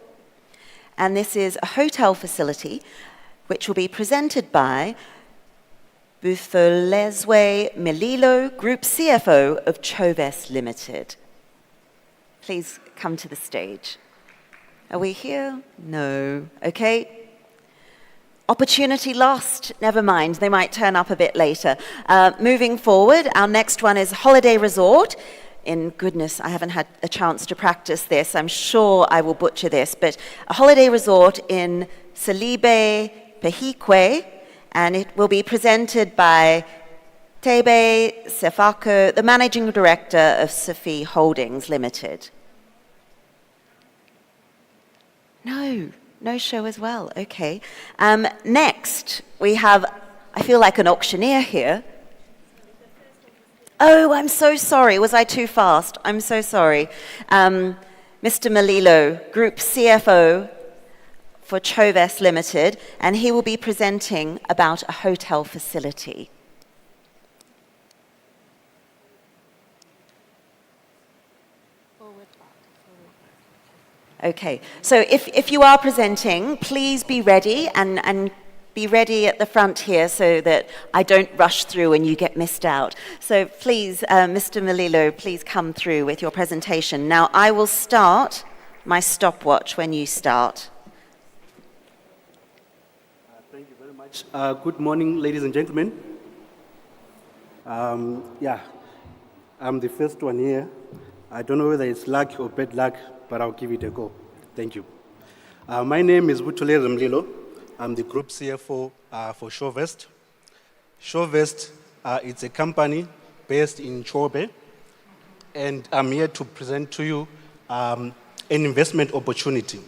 Speaker 4: and this is a hotel facility which will be presented by Buthelezwe Melilo, Group CFO of Choves Limited. Please come to the stage. Are we here? No. Okay. Opportunity lost. Never mind. They might turn up a bit later. Moving forward, our next one is Holiday Resort. In goodness, I haven't had a chance to practice this. I'm sure I will butcher this, but a holiday resort in Salibe, Pehikwe, and it will be presented by Tebe Sefako, the Managing Director of Safi Holdings Limited. No show as well, okay. Next, we have, I feel like an auctioneer here. Oh, I'm so sorry, was I too fast? I'm so sorry. Mr. Melilo, Group CFO for Choves Limited, and he will be presenting about a hotel facility. Okay, so if you are presenting, please be ready and be ready at the front here so that I don't rush through and you get missed out. So please, Mr. Malilo, please come through with your presentation. Now, I will start my stopwatch when you start.
Speaker 11: Thank you very much. Good morning, ladies and gentlemen. Yeah, I'm the first one here. I don't know whether it's luck or bad luck, but I'll give it a go. Thank you. My name is Butule Mlilo. I'm the Group CFO for Showvest. Showvest, it's a company based in Chobe, and I'm here to present to you an investment opportunity.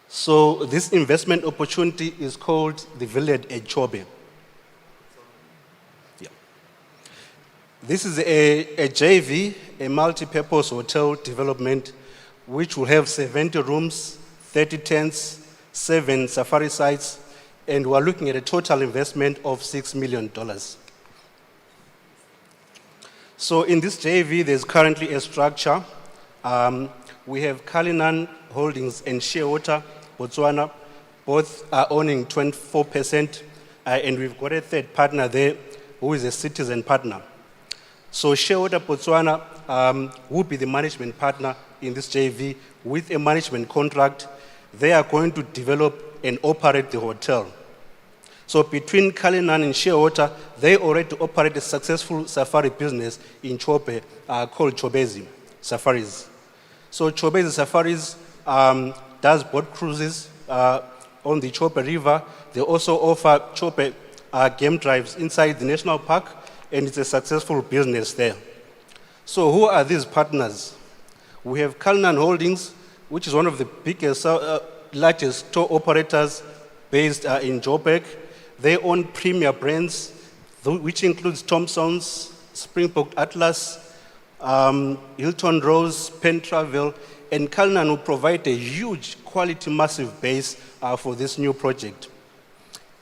Speaker 11: So this investment opportunity is called the Village at Chobe. This is a JV, a multi-purpose hotel development, which will have 70 rooms, 30 tents, 7 safari sites, and we're looking at a total investment of $6 million. So in this JV, there's currently a structure. We have Cullinan Holdings and Shearwater, Botswana, both are owning 24%, and we've got a third partner there who is a citizen partner. So Shearwater Botswana will be the management partner in this JV with a management contract. They are going to develop and operate the hotel. So between Cullinan and Shearwater, they already operate a successful safari business in Chobe called Chobezi Safaris. So Chobezi Safaris does boat cruises on the Chobe River. They also offer Chobe game drives inside the national park, and it's a successful business there. So who are these partners? We have Cullinan Holdings, which is one of the biggest, largest tour operators based in Joburg. They own premier brands, which includes Thompson's, Springbok Atlas, Hilton Rose, Penn Travel, and Cullinan will provide a huge quality massive base for this new project.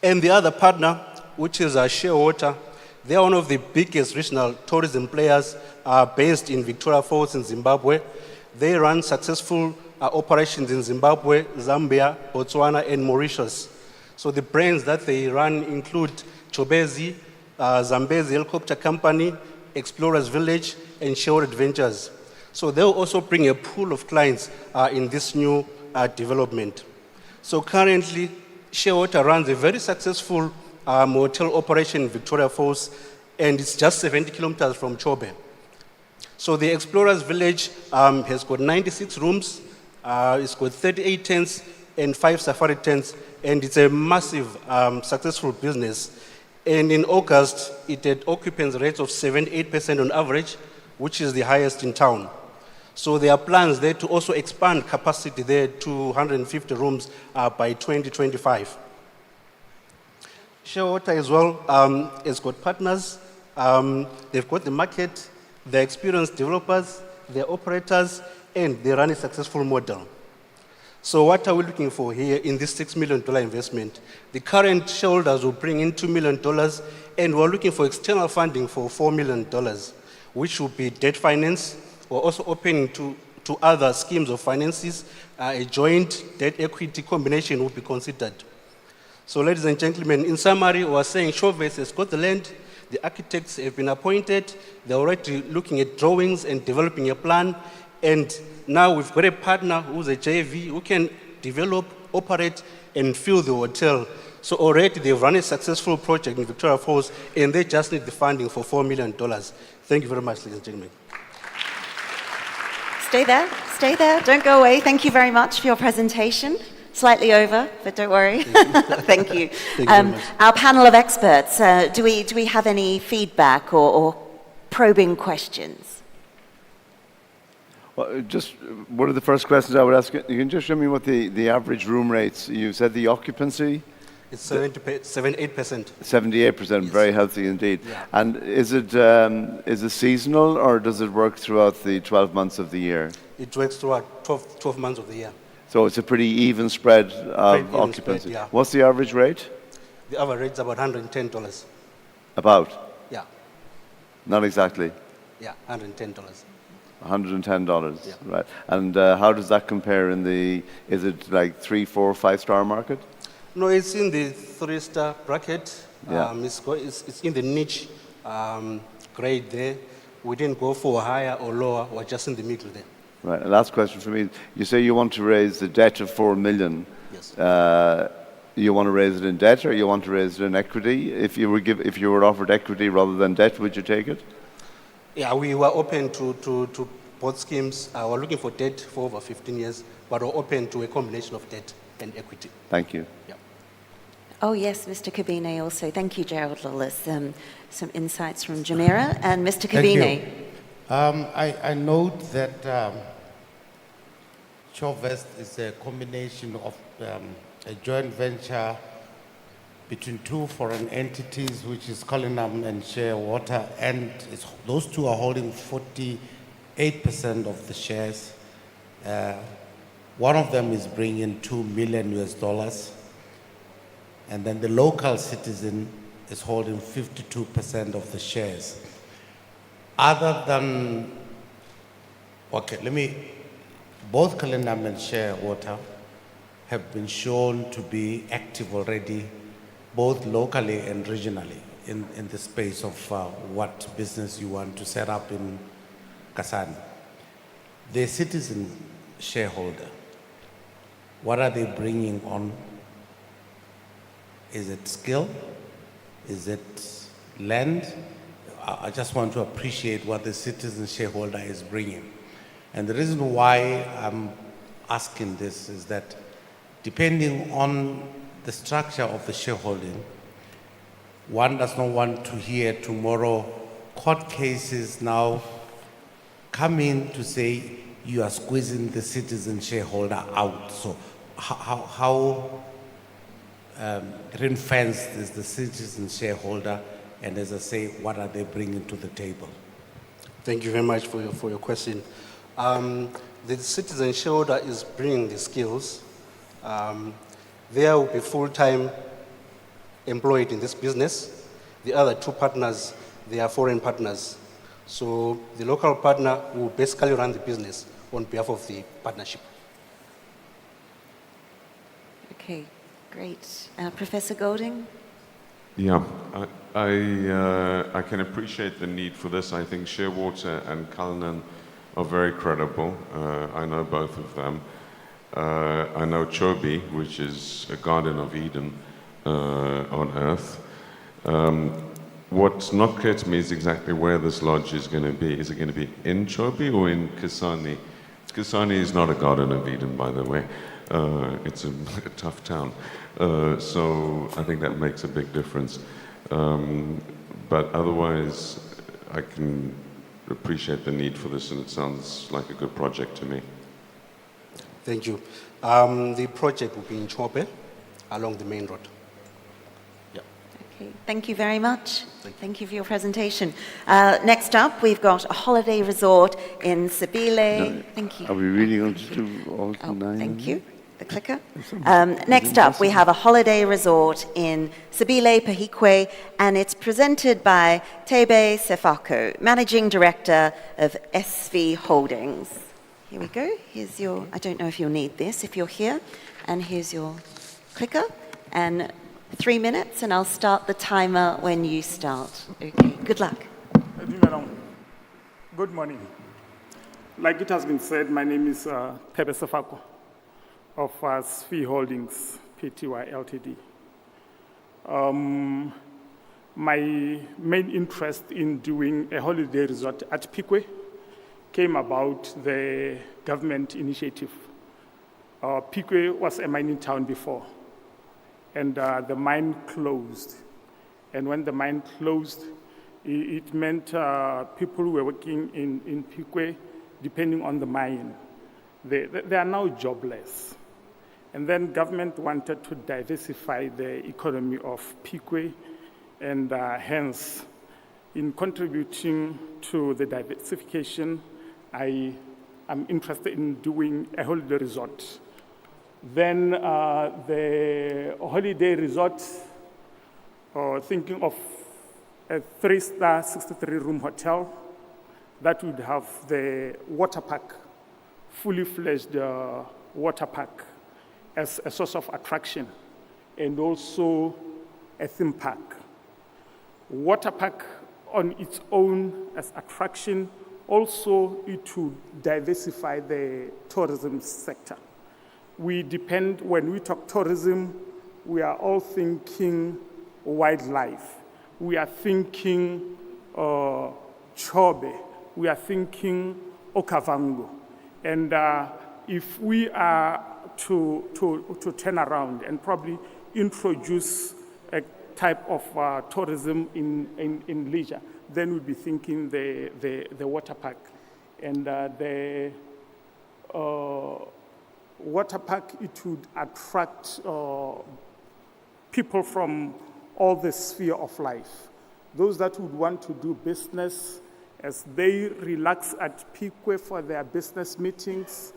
Speaker 11: And the other partner, which is Shearwater, they are one of the biggest regional tourism players based in Victoria Falls in Zimbabwe. They run successful operations in Zimbabwe, Zambia, Botswana, and Mauritius. So the brands that they run include Chobezi, Zambezi Helicopter Company, Explorers Village, and Shearwater Adventures. So they'll also bring a pool of clients in this new development. So currently, Shearwater runs a very successful hotel operation in Victoria Falls, and it's just 70 kilometers from Chobe. So the Explorers Village has got 96 rooms, it's got 38 tents and 5 safari tents, and it's a massive, successful business. And in August, it had occupancy rates of 78% on average, which is the highest in town. So there are plans there to also expand capacity there to 150 rooms by 2025. Shearwater as well has got partners. They've got the market, they're experienced developers, they're operators, and they run a successful model. So what are we looking for here in this $6 million investment? The current shareholders will bring in $2 million, and we're looking for external funding for $4 million, which will be debt finance. We're also opening to other schemes of finances. A joint debt equity combination will be considered. So ladies and gentlemen, in summary, we're saying Showvest has got the land, the architects have been appointed, they're already looking at drawings and developing a plan, and now we've got a partner who's a JV who can develop, operate, and fill the hotel. So already they've run a successful project in Victoria Falls, and they just need the funding for $4 million. Thank you very much, ladies and gentlemen.
Speaker 4: Stay there, don't go away. Thank you very much for your presentation. Slightly over, but don't worry. Thank you.
Speaker 11: Thank you very much.
Speaker 4: Our panel of experts, do we have any feedback or probing questions?
Speaker 12: Well, just one of the first questions I would ask, you can just show me what the average room rates, you said the occupancy?
Speaker 11: It's 78%.
Speaker 12: 78%, yes. Very healthy indeed.
Speaker 11: Yeah.
Speaker 12: And is it seasonal, or does it work throughout the 12 months of the year?
Speaker 11: It works throughout 12 months of the year.
Speaker 12: So it's a pretty even spread of occupancy.
Speaker 11: Spread, yeah.
Speaker 12: What's the average rate?
Speaker 11: The average rate is about $110.
Speaker 12: About?
Speaker 11: Yeah.
Speaker 12: Not exactly.
Speaker 11: Yeah, $110.
Speaker 12: $110, right. And how does that compare is it like 3, 4, 5-star market?
Speaker 13: No, it's in the 3-star bracket.
Speaker 12: Yeah.
Speaker 13: It's in the niche grade there. We didn't go for higher or lower, we're just in the middle there.
Speaker 12: Right, and last question for me. You say you want to raise the debt of 4 million.
Speaker 13: Yes.
Speaker 12: You want to raise it in debt or you want to raise it in equity? If you were offered equity rather than debt, would you take it?
Speaker 13: Yeah, we were open to both schemes. We're looking for debt for over 15 years, but we're open to a combination of debt and equity.
Speaker 12: Thank you.
Speaker 13: Yeah.
Speaker 4: Oh, yes, Mr. Kabine also. Thank you, Gerald Lawless. Some insights from Jumeirah and Mr. Kabine.
Speaker 14: I note that Chorvest is a combination of a joint venture between 2 foreign entities, which is Cullinan and Shearwater, and those two are holding 48% of the shares. One of them is bringing in $2 million US, and then the local citizen is holding 52% of the shares. Other than, both Cullinan and Shearwater have been shown to be active already, both locally and regionally, in the space of what business you want to set up in Kasane. The citizen shareholder, what are they bringing on? Is it skill? Is it land? I just want to appreciate what the citizen shareholder is bringing. And the reason why I'm asking this is that depending on the structure of the shareholding, one does not want to hear tomorrow court cases now come in to say you are squeezing the citizen shareholder out. So how ring-fenced is the citizen shareholder, and as I say, what are they bringing to the table?
Speaker 13: Thank you very much for your question. The citizen shareholder is bringing the skills. They will be full-time employed in this business. The other 2 partners, they are foreign partners. So the local partner will basically run the business on behalf of the partnership.
Speaker 4: Okay, great. Professor Golding?
Speaker 15: Yeah, I can appreciate the need for this. I think Shearwater and Cullinan are very credible. I know both of them. I know Chobe, which is a Garden of Eden on Earth. What's not clear to me is exactly where this lodge is going to be. Is it going to be in Chobe or in Kasane? Kasane is not a Garden of Eden, by the way. It's a tough town. So I think that makes a big difference. But otherwise, I can appreciate the need for this, and it sounds like a good project to me.
Speaker 13: Thank you. The project will be in Chobe, along the main road. Yeah.
Speaker 4: Okay, thank you very much. Thank you for your presentation. Next up, we've got a holiday resort in Sibile. Thank you.
Speaker 12: Are we really going to do all 9?
Speaker 4: Thank you. The clicker. Next up, we have a holiday resort in Sibile, Pahikwe, and it's presented by Tebe Sefako, Managing Director of SV Holdings. Here we go. Here's your, I don't know if you'll need this if you're here, and here's your clicker, and 3 minutes, and I'll start the timer when you start. Okay, good luck.
Speaker 16: Good morning. Like it has been said, my name is Tebe Sefako of SV Holdings, Pty Ltd. My main interest in doing a holiday resort at Pikwe came about the government initiative. Pikwe was a mining town before, and the mine closed. And when the mine closed, it meant people who were working in Pikwe, depending on the mine, they are now jobless. And then government wanted to diversify the economy of Pikwe, and hence, in contributing to the diversification, I am interested in doing a holiday resort. Then the holiday resort, thinking of a 3-star 63-room hotel, that would have the water park, fully fledged water park as a source of attraction, and also a theme park. Water park on its own as attraction, also it would diversify the tourism sector. We depend, when we talk tourism, we are all thinking wildlife. We are thinking Chobe. We are thinking Okavango. And if we are to turn around and probably introduce a type of tourism in leisure, then we'll be thinking the water park. And the water park, it would attract people from all the sphere of life. Those that would want to do business as they relax at Pique for their business meetings,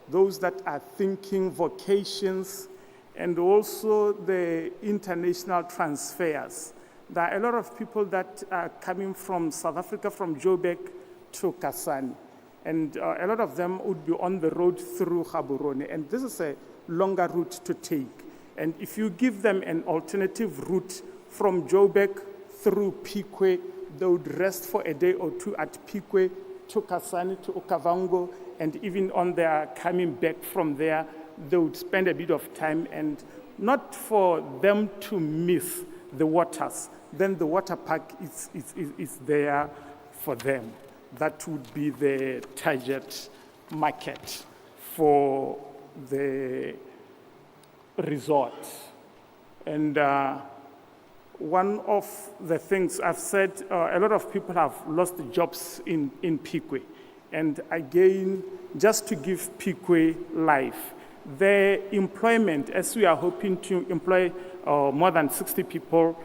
Speaker 16: those that are thinking vacations, and also the international transfers. There are a lot of people that are coming from South Africa, from Joburg to Kasane. And a lot of them would be on the road through Gaborone. And this is a longer route to take. And if you give them an alternative route from Joburg through Pique, they would rest for a day or two at Pique, to Kasane, to Okavango, and even on their coming back from there, they would spend a bit of time, and not for them to miss the waters. Then the water park is there for them. That would be the target market for the resort. And one of the things I've said, a lot of people have lost jobs in Pique. And again, just to give Pique life, the employment, as we are hoping to employ more than 60 people,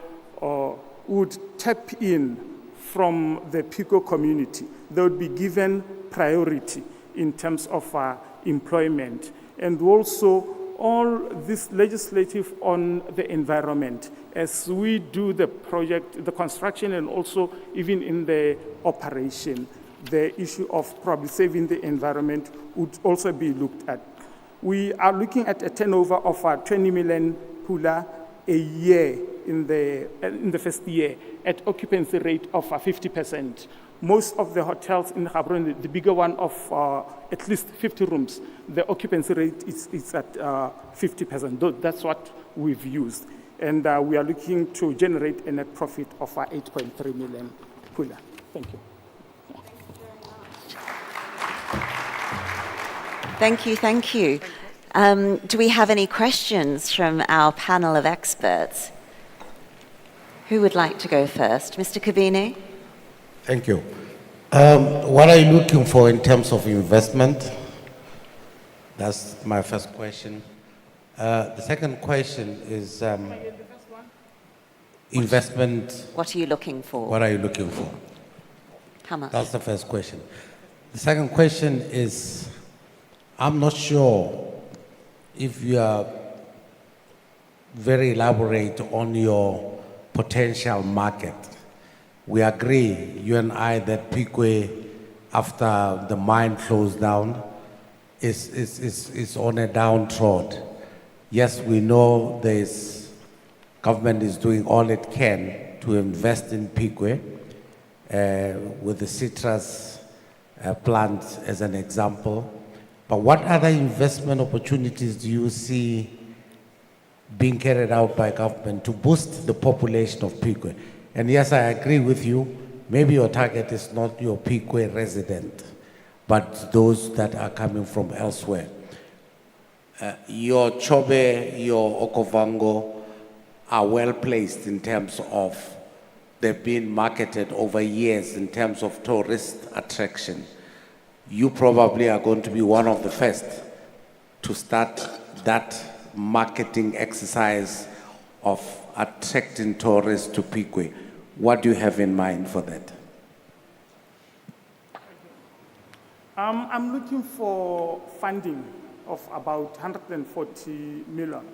Speaker 16: would tap in from the Pique community. They would be given priority in terms of employment. And also, all this legislative on the environment, as we do the project, the construction, and also even in the operation, the issue of probably saving the environment would also be looked at. We are looking at a turnover of 20 million pula a year in the first year at occupancy rate of 50%. Most of the hotels in Gaborone, the bigger one of at least 50 rooms, the occupancy rate is at 50%. That's what we've used. And we are looking to generate a net profit of 8.3 million pula. Thank you.
Speaker 4: Thank you, thank you. Do we have any questions from our panel of experts? Who would like to go first? Mr. Kabini?
Speaker 14: Thank you. What are you looking for in terms of investment? That's my first question. The second question is investment.
Speaker 4: What are you looking for?
Speaker 14: What are you looking for?
Speaker 4: How much?
Speaker 14: That's the first question. The second question is, I'm not sure if you are very elaborate on your potential market. We agree, you and I, that Pique, after the mine closed down, is on a downtrod. Yes, we know government is doing all it can to invest in Pique, with the citrus plant as an example. But what other investment opportunities do you see being carried out by government to boost the population of Pique? And yes, I agree with you, maybe your target is not your Pique resident, but those that are coming from elsewhere. Your Chobe, your Okavango are well placed in terms of they've been marketed over years in terms of tourist attraction. You probably are going to be one of the first to start that marketing exercise of attracting tourists to Pique. What do you have in mind for that?
Speaker 16: I'm looking for funding of about 140 million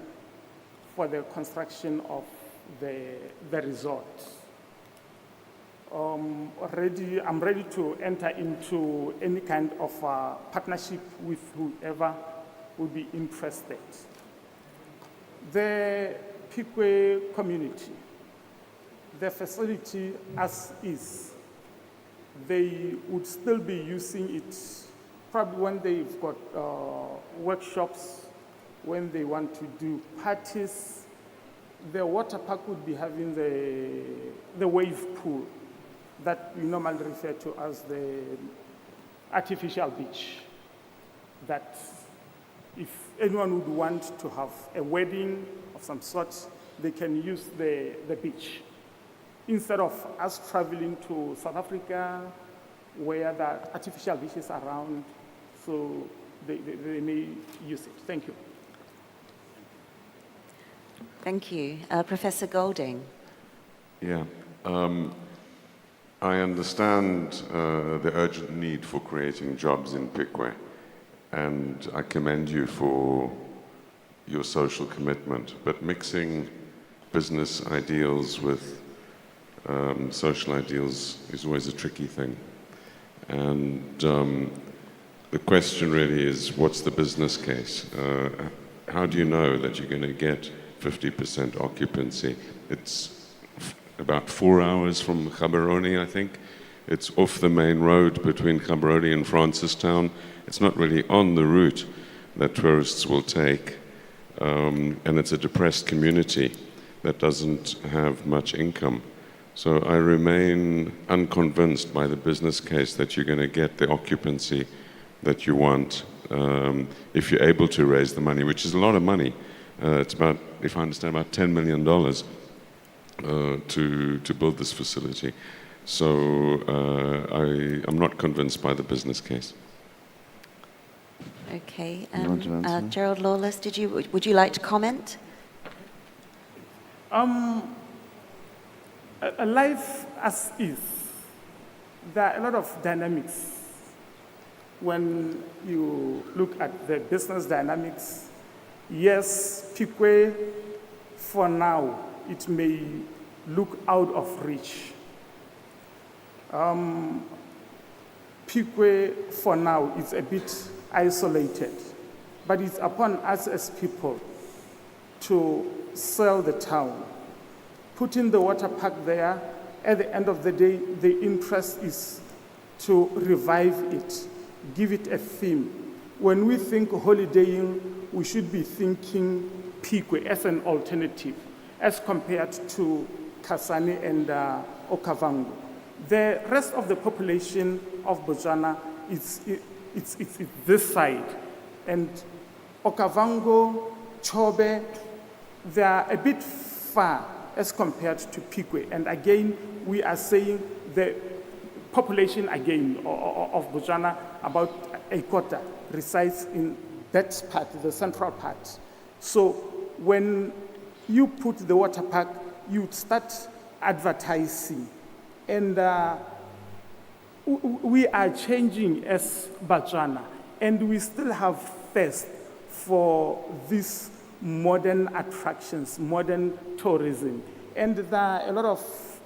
Speaker 16: for the construction of the resort. I'm ready to enter into any kind of partnership with whoever would be interested. The Pikwe community, the facility as is, they would still be using it probably when they've got workshops, when they want to do parties. The water park would be having the wave pool that we normally refer to as the artificial beach. That if anyone would want to have a wedding of some sort, they can use the beach. Instead of us traveling to South Africa, where the artificial beaches are around, so they may use it. Thank you.
Speaker 4: Thank you. Professor Golding.
Speaker 15: Yeah. I understand the urgent need for creating jobs in Pikwe, and I commend you for your social commitment. But mixing business ideals with social ideals is always a tricky thing. And the question really is, what's the business case? How do you know that you're going to get 50% occupancy? It's about 4 hours from Gaborone, I think. It's off the main road between Gaborone and Francistown. It's not really on the route that tourists will take. And it's a depressed community that doesn't have much income. So I remain unconvinced by the business case that you're going to get the occupancy that you want if you're able to raise the money, which is a lot of money. It's about, if I understand, about $10 million to build this facility. So I'm not convinced by the business case.
Speaker 4: Okay.
Speaker 12: You want to answer?
Speaker 4: Gerald Lawless, would you like to comment?
Speaker 16: A life as is, there are a lot of dynamics. When you look at the business dynamics, yes, Pikwe, for now, it may look out of reach. Pikwe, for now, is a bit isolated, but it's upon us as people to sell the town, put in the water park there. At the end of the day, the interest is to revive it, give it a theme. When we think holidaying, we should be thinking Pikwe as an alternative, as compared to Kasane and Okavango. The rest of the population of Botswana, it's this side. And Okavango, Chobe, they are a bit far as compared to Pikwe. And again, we are saying the population again of Botswana, about a quarter, resides in that part, the central part. So when you put the water park, you start advertising. And we are changing as Botswana, and we still have thirst for these modern attractions, modern tourism. And there are a lot of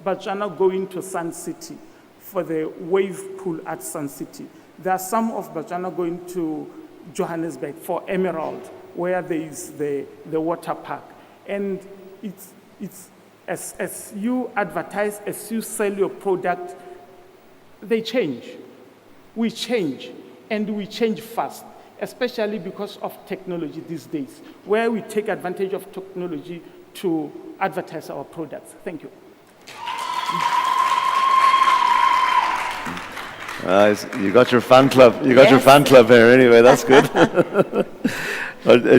Speaker 16: Botswana going to Sun City for the wave pool at Sun City. There are some of Botswana going to Johannesburg for Emerald, where there is the water park. And it's as you advertise, as you sell your product, they change. We change, and we change fast, especially because of technology these days, where we take advantage of technology to advertise our products. Thank you.
Speaker 12: You got your fan club. You got your fan club here anyway. That's good.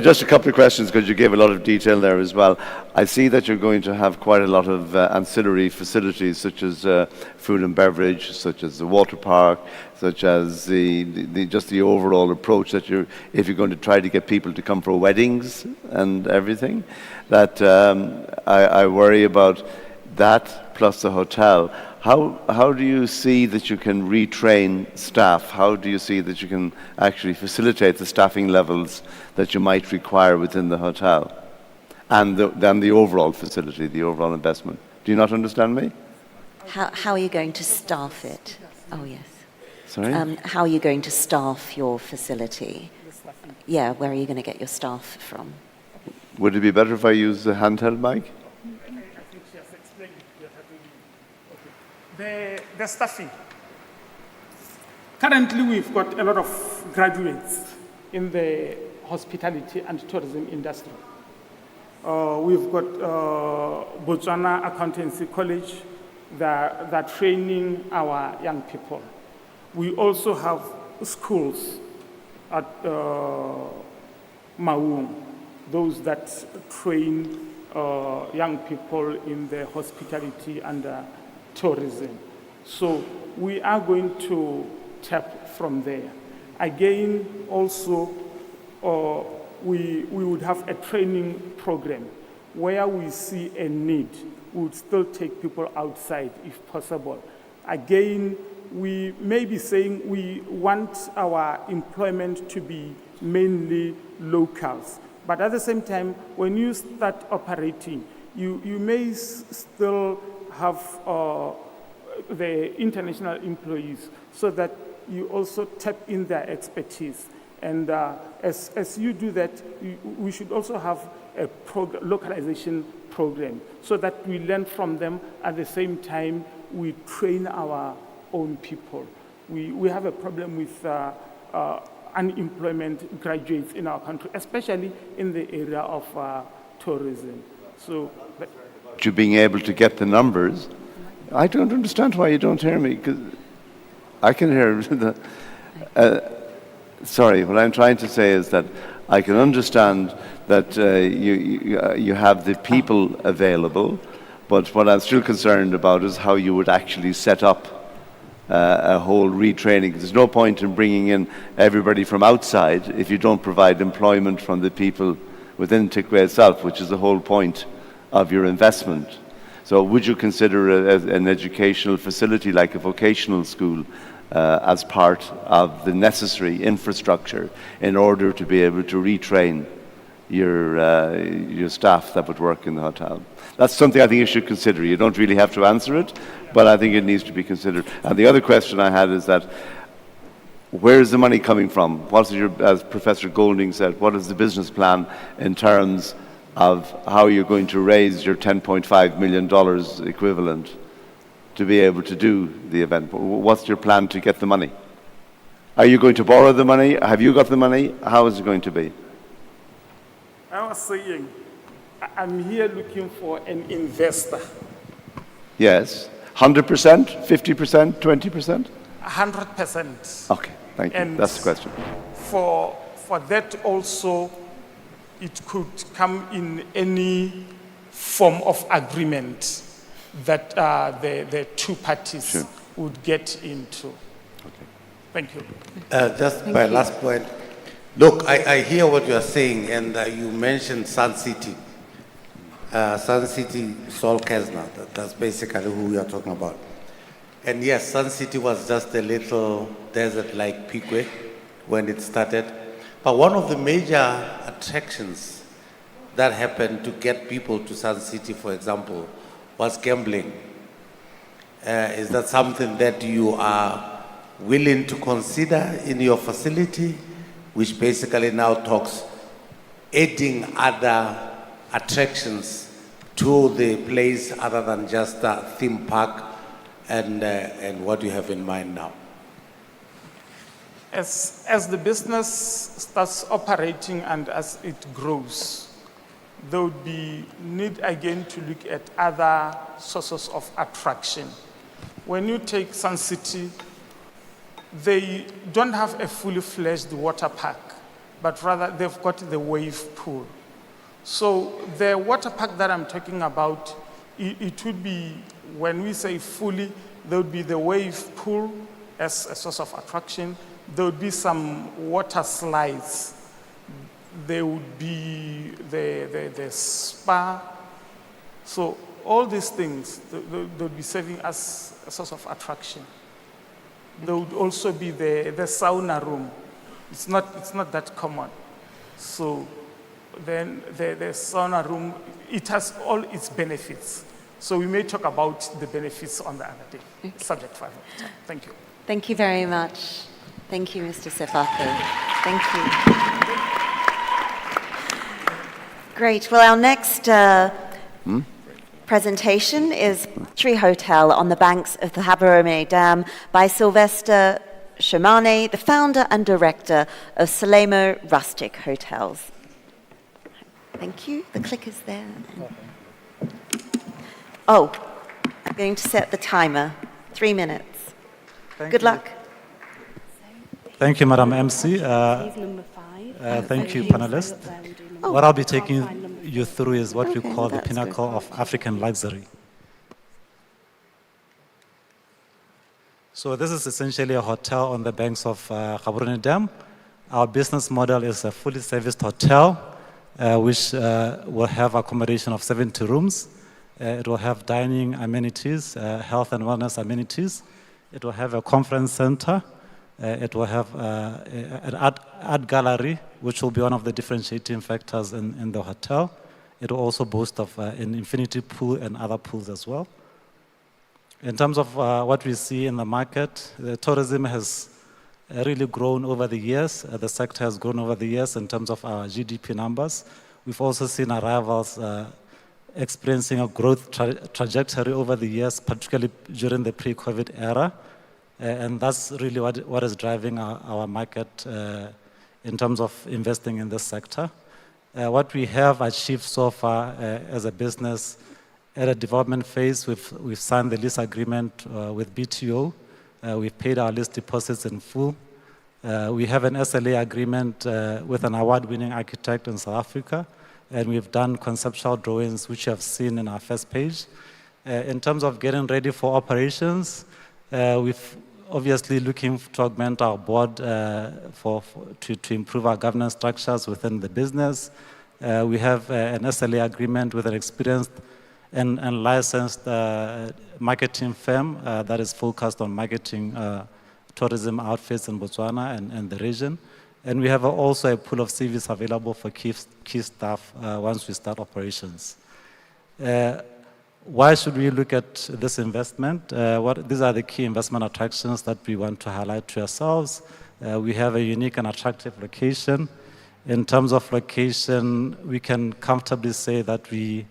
Speaker 12: Just a couple of questions, because you gave a lot of detail there as well. I see that you're going to have quite a lot of ancillary facilities, such as food and beverage, such as the water park, such as just the overall approach that if you're going to try to get people to come for weddings and everything. That I worry about that plus the hotel. How do you see that you can retrain staff? How do you see that you can actually facilitate the staffing levels that you might require within the hotel and then the overall facility, the overall investment? Do you not understand me?
Speaker 4: How are you going to staff it? Oh, yes.
Speaker 12: Sorry?
Speaker 4: How are you going to staff your facility? Yeah, where are you going to get your staff from?
Speaker 12: Would it be better if I use the handheld mic?
Speaker 16: The staffing. Currently, we've got a lot of graduates in the hospitality and tourism industry. We've got Botswana Accountancy College that are training our young people. We also have schools at Maung, those that train young people in the hospitality and tourism. So we are going to tap from there. Again, also, we would have a training program where we see a need. We would still take people outside if possible. Again, we may be saying we want our employment to be mainly locals. But at the same time, when you start operating, you may still have the international employees so that you also tap in their expertise. And as you do that, we should also have a localization program so that we learn from them. At the same time, we train our own people. We have a problem with unemployment graduates in our country, especially in the area of tourism. So,
Speaker 12: You being able to get the numbers. I don't understand why you don't hear me, because I can hear sorry, what I'm trying to say is that I can understand that you have the people available, but what I'm still concerned about is how you would actually set up a whole retraining. There's no point in bringing in everybody from outside if you don't provide employment from the people within Tikwe itself, which is the whole point of your investment. So would you consider an educational facility like a vocational school as part of the necessary infrastructure in order to be able to retrain your staff that would work in the hotel? That's something I think you should consider. You don't really have to answer it, but I think it needs to be considered. And the other question I had is that, where is the money coming from? What is as Professor Golding said, what is the business plan in terms of how you're going to raise your $10.5 million equivalent to be able to do the event? What's your plan to get the money? Are you going to borrow the money? Have you got the money? How is it going to be?
Speaker 16: I was saying, I'm here looking for an investor.
Speaker 12: Yes. 100%? 50%? 20%?
Speaker 16: 100%.
Speaker 12: Okay, thank you.
Speaker 16: And
Speaker 12: that's the question.
Speaker 16: For that also, it could come in any form of agreement that the two parties would get into.
Speaker 12: Okay.
Speaker 16: Thank you.
Speaker 14: Just my last point. Look, I hear what you are saying, and you mentioned Sun City. Sun City, Sol Kesna, that's basically who we are talking about. And yes, Sun City was just a little desert like Pique when it started. But one of the major attractions that happened to get people to Sun City, for example, was gambling. Is that something that you are willing to consider in your facility, which basically now talks adding other attractions to the place other than just a theme park and what you have in mind now?
Speaker 16: As the business starts operating and as it grows, there would be need again to look at other sources of attraction. When you take Sun City, they don't have a fully fledged water park, but rather they've got the wave pool. So the water park that I'm talking about, it would be, when we say fully, there would be the wave pool as a source of attraction. There would be some water slides. There would be the spa. So all these things, they would be serving as a source of attraction. There would also be the sauna room. It's not that common. So then the sauna room, it has all its benefits. So we may talk about the benefits on the other day, subject 5 of the time. Thank you.
Speaker 4: Thank you very much. Thank you, Mr. Sefako. Thank you. Great. Well, our next presentation is Tree Hotel on the banks of the Habarome Dam by Sylvester Shomane, the founder and director of Salemo Rustic Hotels. Thank you. The clicker's there. Oh, I'm going to set the timer. 3 minutes. Good luck.
Speaker 17: Thank you, Madam MC. Thank you, panelists. What I'll be taking you through is what we call the pinnacle of African luxury. So this is essentially a hotel on the banks of Gaborone Dam. Our business model is a fully serviced hotel, which will have accommodation of 70 rooms. It will have dining amenities, health and wellness amenities. It will have a conference center. It will have an art gallery, which will be one of the differentiating factors in the hotel. It will also boast of an infinity pool and other pools as well. In terms of what we see in the market, the tourism has really grown over the years. The sector has grown over the years in terms of our GDP numbers. We've also seen arrivals experiencing a growth trajectory over the years, particularly during the pre-COVID era. And that's really what is driving our market in terms of investing in this sector. What we have achieved so far as a business at a development phase, we've signed the lease agreement with BTO. We've paid our lease deposits in full. We have an SLA agreement with an award-winning architect in South Africa, and we've done conceptual drawings, which you have seen in our first page. In terms of getting ready for operations, we've obviously looking to augment our board to improve our governance structures within the business. We have an SLA agreement with an experienced and licensed marketing firm that is focused on marketing tourism outfits in Botswana and the region. And we have also a pool of CVs available for key staff once we start operations. Why should we look at this investment? These are the key investment attractions that we want to highlight to ourselves. We have a unique and attractive location. In terms of location, we can comfortably say that we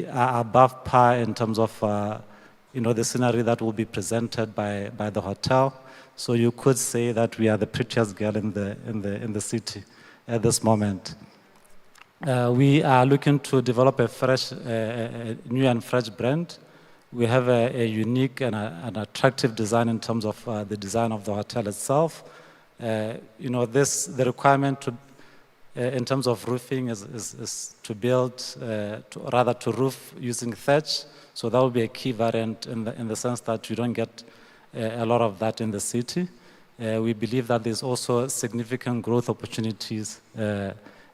Speaker 17: are above par in terms of the scenery that will be presented by the hotel. So you could say that we are the prettiest girl in the city at this moment. We are looking to develop a new and fresh brand. We have a unique and an attractive design in terms of the design of the hotel itself. The requirement in terms of roofing is to build, to roof using thatch. So that will be a key variant in the sense that you don't get a lot of that in the city. We believe that there's also significant growth opportunities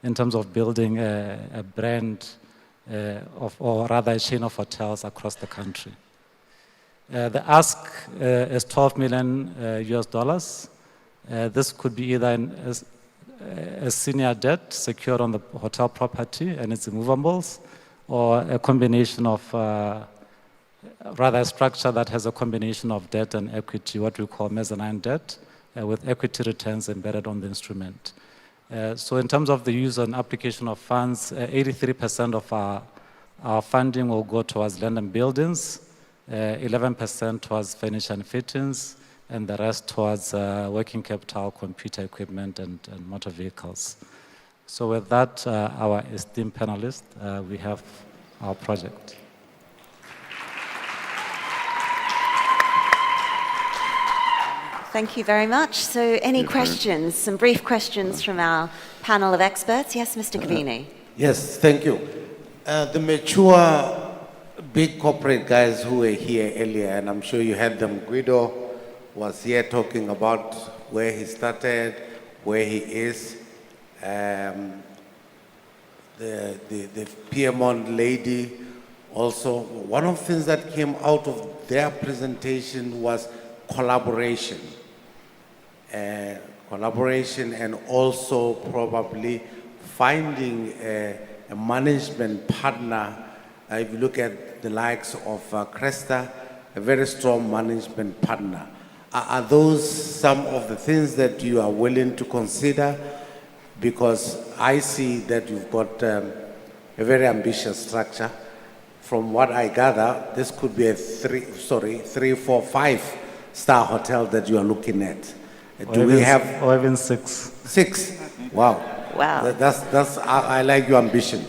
Speaker 17: in terms of building a brand or rather a chain of hotels across the country. The ask is $12 million US. This could be either a senior debt secured on the hotel property and its movables, or a combination of rather a structure that has a combination of debt and equity, what we call mezzanine debt, with equity returns embedded on the instrument. So in terms of the use and application of funds, 83% of our funding will go towards land and buildings, 11% towards furniture and fittings, and the rest towards working capital, computer equipment, and motor vehicles. So with that, our esteemed panelists, we have our project.
Speaker 4: Thank you very much. So any questions, some brief questions from our panel of experts? Yes, Mr. Kavini.
Speaker 14: Yes, thank you. The mature big corporate guys who were here earlier, and I'm sure you had them, Guido was here talking about where he started, where he is. The Piedmont lady also. One of the things that came out of their presentation was collaboration. Collaboration and also probably finding a management partner If you look at the likes of Cresta, a very strong management partner. Are those some of the things that you are willing to consider? Because I see that you've got a very ambitious structure. From what I gather, this could be a 3, 4, 5-star hotel that you are looking at. Do we have?
Speaker 17: Or even 6.
Speaker 14: 6? Wow.
Speaker 4: Wow.
Speaker 14: That's I like your ambition.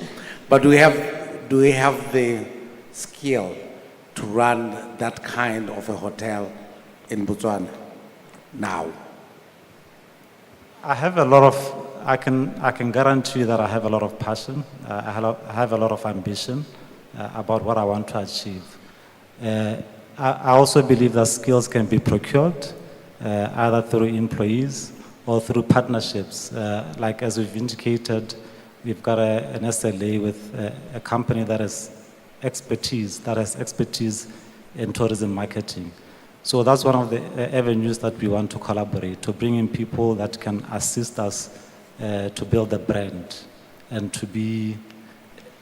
Speaker 14: But do we have the skill to run that kind of a hotel in Botswana now?
Speaker 17: I have a lot of, I can guarantee you that I have a lot of passion. I have a lot of ambition about what I want to achieve. I also believe that skills can be procured either through employees or through partnerships. Like as we've indicated, we've got an SLA with a company that has expertise in tourism marketing. So that's one of the avenues that we want to collaborate, to bring in people that can assist us to build a brand and to be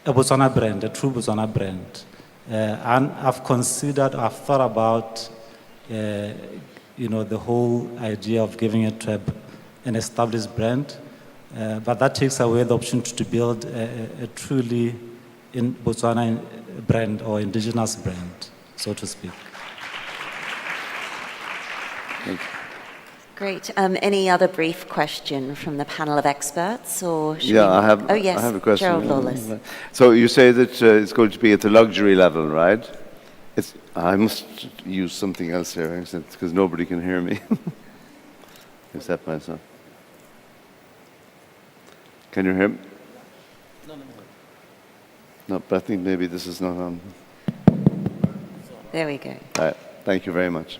Speaker 17: a Botswana brand, a true Botswana brand. And I've thought about, the whole idea of giving it to an established brand, but that takes away the opportunity to build a truly in Botswana brand or indigenous brand, so to speak.
Speaker 4: Great. Any other brief question from the panel of experts, or should
Speaker 12: Yeah,
Speaker 4: we... Oh, yes,
Speaker 12: I have a question.
Speaker 4: Gerald Lawless.
Speaker 12: So you say that it's going to be at the luxury level, right? I must use something else here because nobody can hear me except myself. Can you hear me? No, but I think maybe this is not on.
Speaker 4: There we go.
Speaker 12: All right. Thank you very much.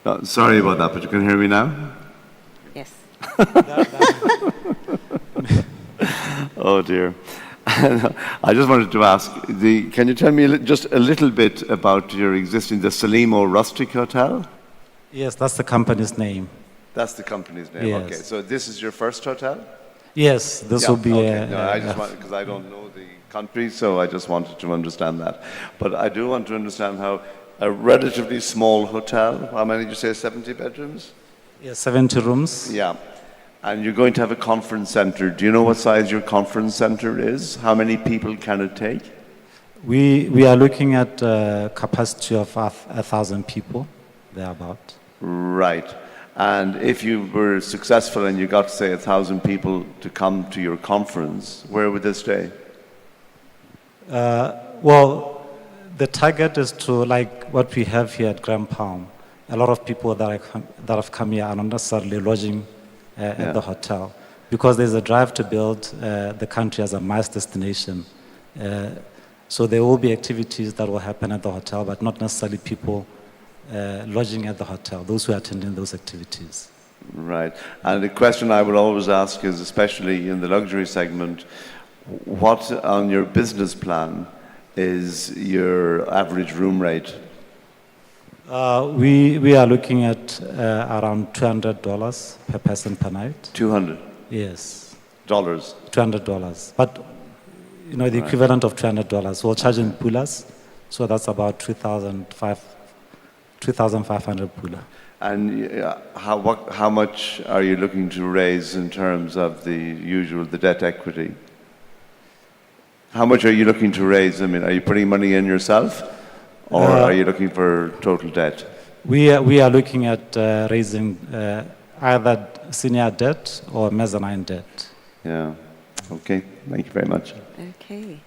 Speaker 12: No, sorry about that, but you can hear me now?
Speaker 4: Yes.
Speaker 12: Oh dear. I just wanted to ask, can you tell me just a little bit about your existing, the Salimo Rustic Hotel?
Speaker 17: Yes, that's the company's name.
Speaker 12: That's the company's name,
Speaker 17: Yes.
Speaker 12: okay. So this is your first hotel?
Speaker 17: Yes, this will be
Speaker 12: okay. No, I just want, because I don't know the country, so I just wanted to understand that. But I do want to understand how a relatively small hotel, how many did you say, 70 bedrooms?
Speaker 17: Yes, 70 rooms.
Speaker 12: Yeah. And you're going to have a conference center. Do you know what size your conference center is? How many people can it take?
Speaker 17: We are looking at a capacity of 1,000 people, thereabout.
Speaker 12: Right. And if you were successful and you got, say, 1,000 people to come to your conference, where would they stay?
Speaker 17: Well, the target is to, like what we have here at Grand Palm, a lot of people that have come here are not necessarily lodging at the hotel, because there's a drive to build the country as a mass destination. So there will be activities that will happen at the hotel, but not necessarily people lodging at the hotel, those who are attending those activities.
Speaker 12: Right. And the question I would always ask is, especially in the luxury segment, what on your business plan is your average room rate?
Speaker 17: We are looking at around $200 per person per night.
Speaker 12: 200?
Speaker 17: Yes.
Speaker 12: Dollars?
Speaker 17: $200. But, the equivalent of $200. We'll charge in pulas, so that's about 2,500 pula.
Speaker 12: And how much are you looking to raise in terms of the debt equity? How much are you looking to raise? I mean, are you putting money in yourself, or are you looking for total debt?
Speaker 17: We are looking at raising either senior debt or mezzanine debt.
Speaker 12: Yeah. Okay. Thank you very much.
Speaker 4: Okay.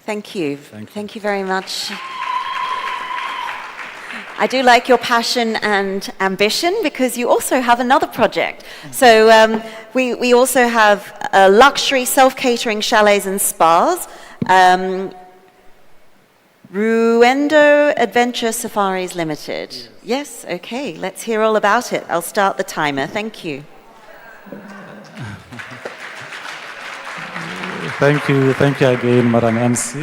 Speaker 4: Thank you. Thank you very much. I do like your passion and ambition, because you also have another project. So we also have luxury self-catering chalets and spas. Ruendo Adventure Safaris Limited. Yes, okay, let's hear all about it. I'll start the timer. Thank you.
Speaker 17: Thank you again, Madam MC.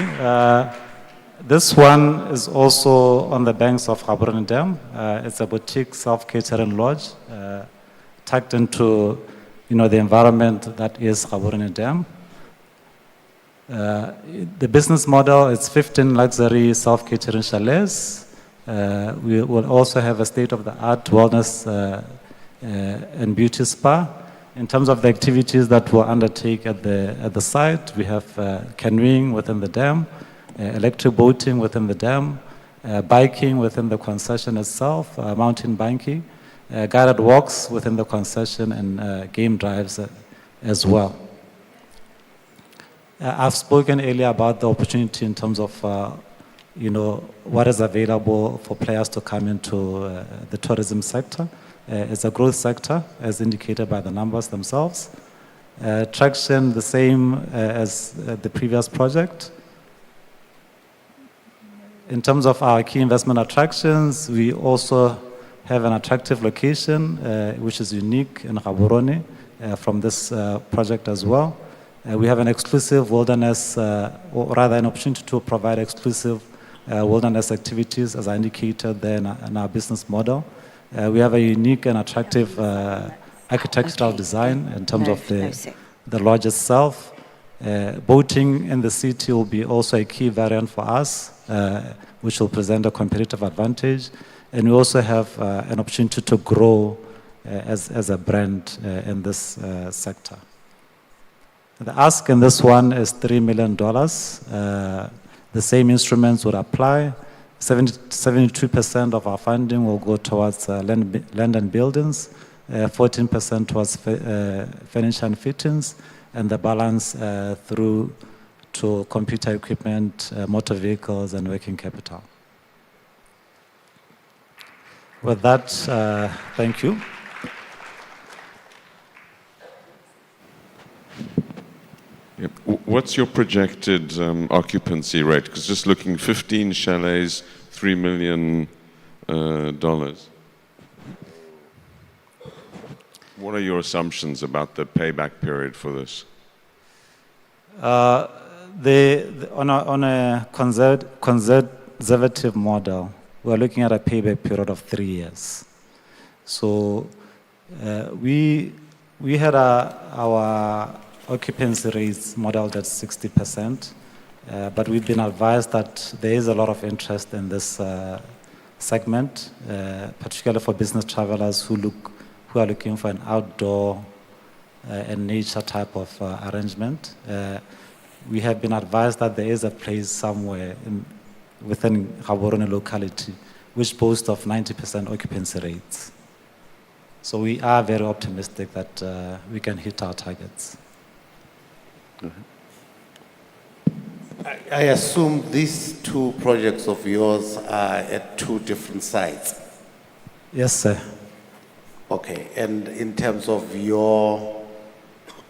Speaker 17: This one is also on the banks of Gaborone Dam. It's a boutique self-catering lodge tucked into, the environment that is Gaborone Dam. The business model is 15 luxury self-catering chalets. We will also have a state-of-the-art wellness and beauty spa. In terms of the activities that we'll undertake at the site, we have canoeing within the dam, electric boating within the dam, biking within the concession itself, mountain biking, guided walks within the concession, and game drives as well. I've spoken earlier about the opportunity in terms of what is available for players to come into the tourism sector. It's a growth sector, as indicated by the numbers themselves. Traction, the same as the previous project. In terms of our key investment attractions, we also have an attractive location, which is unique in Gaborone from this project as well. We have an exclusive wilderness, or rather an opportunity to provide exclusive wilderness activities, as I indicated there in our business model. We have a unique and attractive architectural design in terms of the lodge itself. Boating in the city will be also a key variant for us, which will present a competitive advantage. And we also have an opportunity to grow as a brand in this sector. The ask in this one is $3 million. The same instruments would apply. 72% of our funding will go towards land and buildings, 14% towards furniture and fittings, and the balance through to computer equipment, motor vehicles, and working capital. With that, thank you.
Speaker 15: Yep. What's your projected occupancy rate? Because just looking, 15 chalets, $3 million. What are your assumptions about the payback period for this?
Speaker 17: On a conservative model, we're looking at a payback period of 3 years. So we had our occupancy rates modeled at 60%, but we've been advised that there is a lot of interest in this segment, particularly for business travelers who are looking for an outdoor and nature type of arrangement. We have been advised that there is a place somewhere within Gaborone locality which boasts of 90% occupancy rates. So we are very optimistic that we can hit our targets.
Speaker 14: I assume these two projects of yours are at two different sites.
Speaker 17: Yes, sir.
Speaker 14: Okay, and in terms of your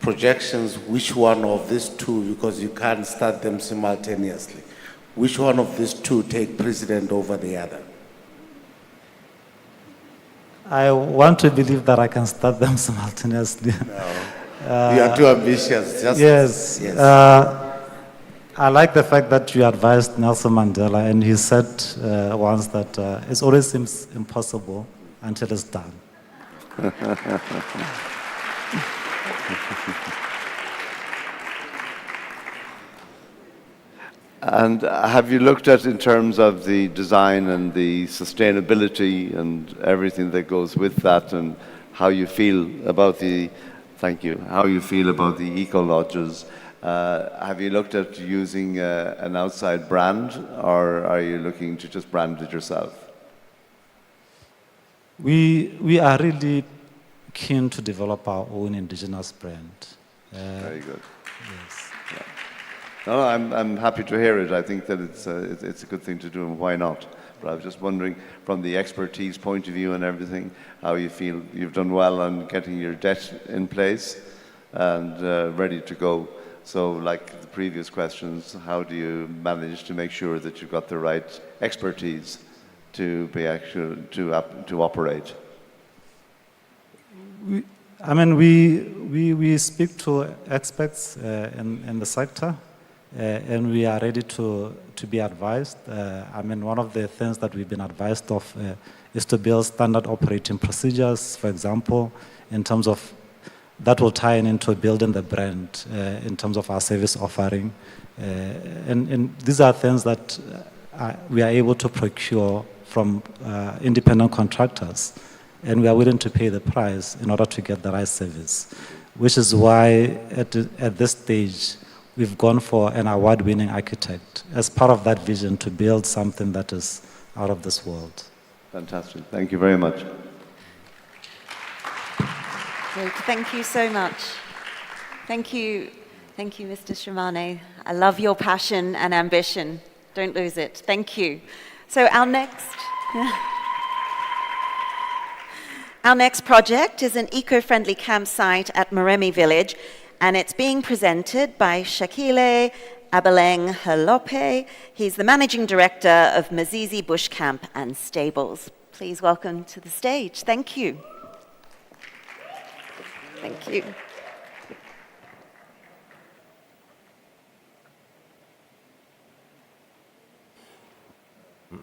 Speaker 14: projections, which one of these two, because you can't start them simultaneously, which one of these two take precedence over the other?
Speaker 17: I want to believe that I can start them simultaneously.
Speaker 14: No. You are too ambitious.
Speaker 17: Yes. I like the fact that you advised Nelson Mandela, and he said once that it always seems impossible until it's done.
Speaker 12: And have you looked at, in terms of the design and the sustainability and everything that goes with that, and how you feel about the, how you feel about the eco-lodges? Have you looked at using an outside brand, or are you looking to just brand it yourself?
Speaker 17: We are really keen to develop our own indigenous brand.
Speaker 12: Very good.
Speaker 17: Yes.
Speaker 12: Yeah. No, I'm happy to hear it. I think that it's a good thing to do, and why not? But I was just wondering, from the expertise point of view and everything, how you feel you've done well on getting your debt in place and ready to go. So, like the previous questions, how do you manage to make sure that you've got the right expertise to be to operate?
Speaker 17: We speak to experts in the sector, and we are ready to be advised. One of the things that we've been advised of is to build standard operating procedures, for example, in terms of that will tie into building the brand in terms of our service offering. And these are things that we are able to procure from independent contractors, and we are willing to pay the price in order to get the right service, which is why at this stage we've gone for an award-winning architect as part of that vision to build something that is out of this world.
Speaker 12: Fantastic. Thank you very much.
Speaker 4: Great. Thank you so much. Thank you. Thank you, Mr. Shrimane. I love your passion and ambition. Don't lose it. Thank you. So our next project is an eco-friendly campsite at Moremi Village, and it's being presented by Shakile Abeleng Halope. He's the Managing Director of Mazizi Bush Camp and Stables. Please welcome to the stage. Thank you. Thank you.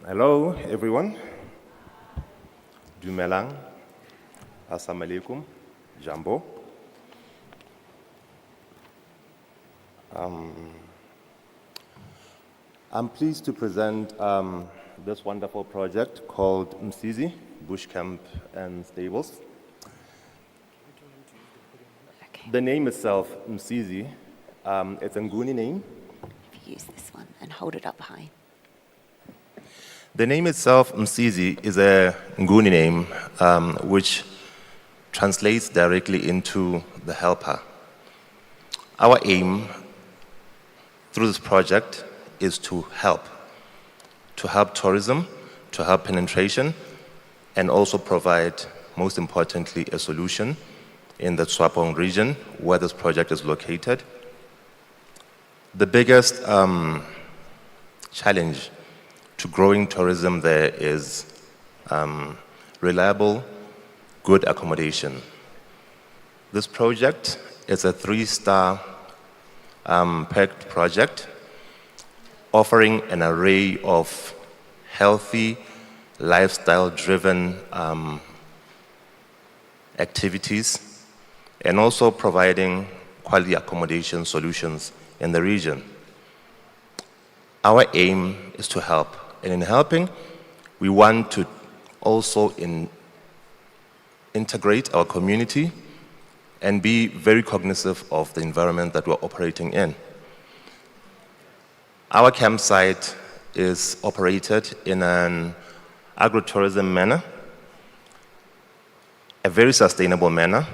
Speaker 18: Hello, everyone. Dumelang. Assalamu alaikum. Jambo. I'm pleased to present this wonderful project called Msizi Bush Camp and Stables. Okay. The name itself, Msizi, it's a Nguni name.
Speaker 4: If you use this one and hold it up high.
Speaker 18: The name itself, Msizi, is a Nguni name which translates directly into the helper. Our aim through this project is to help tourism, to help penetration, and also provide, most importantly, a solution in the Tswapong region where this project is located. The biggest challenge to growing tourism there is reliable, good accommodation. This project is a 3-star packed project offering an array of healthy, lifestyle-driven activities and also providing quality accommodation solutions in the region. Our aim is to help. And in helping, we want to also integrate our community and be very cognizant of the environment that we're operating in. Our campsite is operated in an agritourism manner, a very sustainable manner,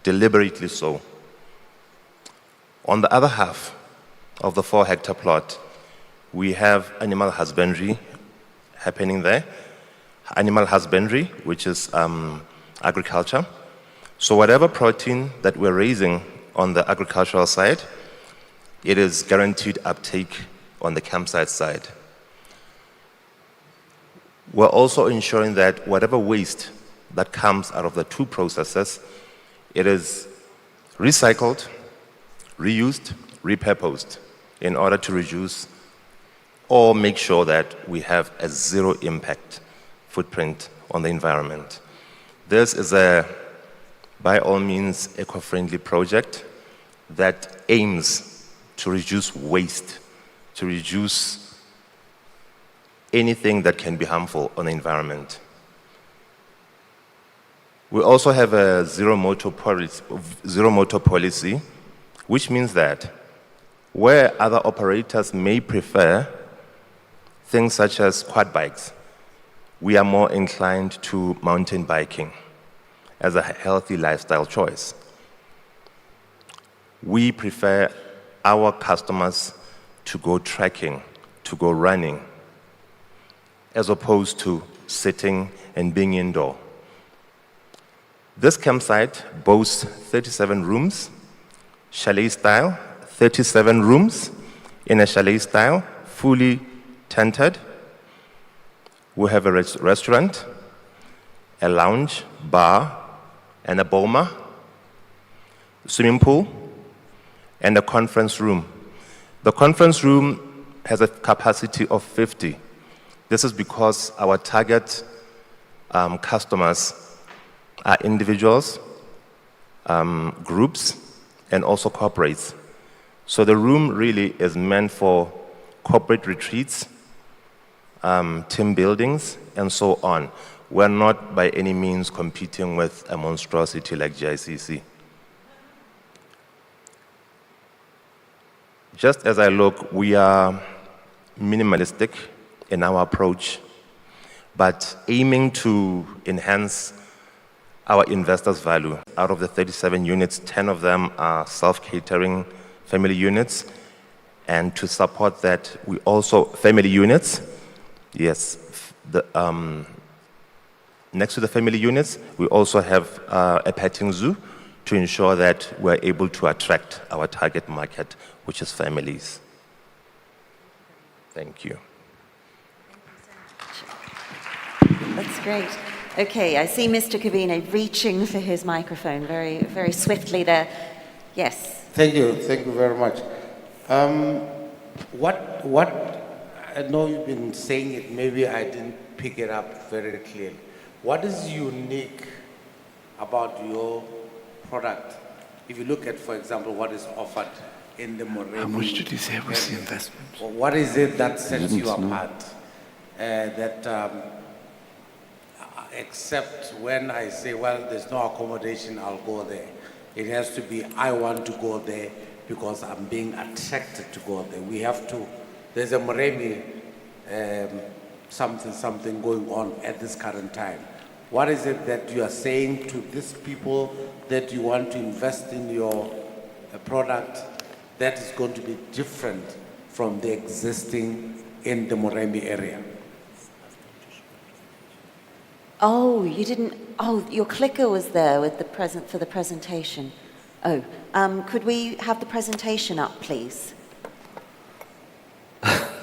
Speaker 18: deliberately so. On the other half of the 4-hectare plot, we have animal husbandry happening there. Animal husbandry, which is agriculture. So whatever protein that we're raising on the agricultural side, it is guaranteed uptake on the campsite side. We're also ensuring that whatever waste that comes out of the 2 processes, it is recycled, reused, repurposed in order to reduce or make sure that we have a 0 impact footprint on the environment. This is a, by all means, eco-friendly project that aims to reduce waste, to reduce anything that can be harmful on the environment. We also have a zero motor policy, which means that where other operators may prefer things such as quad bikes, we are more inclined to mountain biking as a healthy lifestyle choice. We prefer our customers to go trekking, to go running, as opposed to sitting and being indoor. This campsite boasts 37 rooms, chalet style, 37 rooms in a chalet style, fully tented. We have a restaurant, a lounge, bar, and a boma, swimming pool, and a conference room. The conference room has a capacity of 50. This is because our target customers are individuals, groups and also corporates. So the room really is meant for corporate retreats, team buildings, and so on. We're not by any means competing with a monstrosity like GICC. Just as I look, we are minimalistic in our approach, but aiming to enhance our investors' value. Out of the 37 units, 10 of them are self-catering family units. And to support that, we also, family units, yes, next to the family units, we also have a petting zoo to ensure that we're able to attract our target market, which is families. Thank you.
Speaker 4: That's great. Okay, I see Mr. Kabine reaching for his microphone very, very swiftly there. Yes.
Speaker 14: Thank you very much. I know you've been saying it, maybe I didn't pick it up very clearly. What is unique about your product? If you look at, for example, what is offered in the Moremi.
Speaker 12: How much did you say was the investment?
Speaker 14: What is it that sets you apart? Except when I say, well, there's no accommodation, I'll go there. It has to be, I want to go there because I'm being attracted to go there. We have to, there's a Moremi something going on at this current time. What is it that you are saying to these people that you want to invest in your product that is going to be different from the existing in the Moremi area?
Speaker 4: Oh, you didn't, oh, your clicker was there with the for the presentation. Oh, could we have the presentation up, please?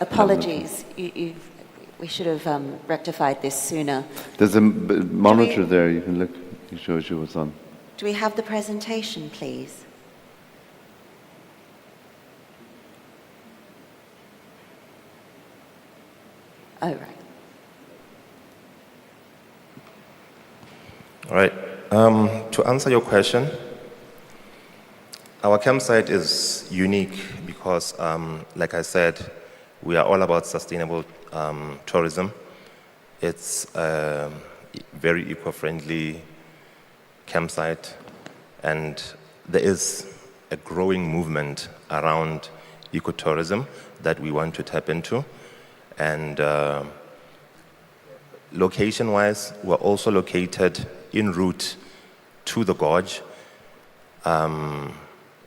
Speaker 4: Apologies, we should have rectified this sooner.
Speaker 12: There's a monitor there, you can look, it shows you what's on.
Speaker 4: Do we have the presentation, please? Oh, right.
Speaker 18: All right. To answer your question, our campsite is unique because, like I said, we are all about sustainable tourism. It's a very eco-friendly campsite, and there is a growing movement around ecotourism that we want to tap into. And location-wise, we're also located en route to the gorge,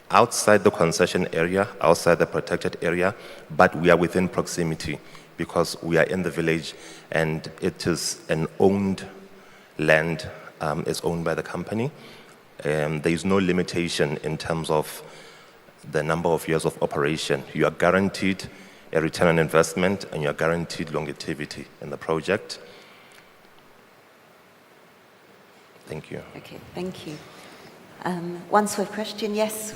Speaker 18: outside the concession area, outside the protected area, but we are within proximity because we are in the village and it is an owned land, it's owned by the company. There is no limitation in terms of the number of years of operation. You are guaranteed a return on investment and you are guaranteed longevity in the project. Thank you.
Speaker 4: Okay, thank you. One swift question, yes?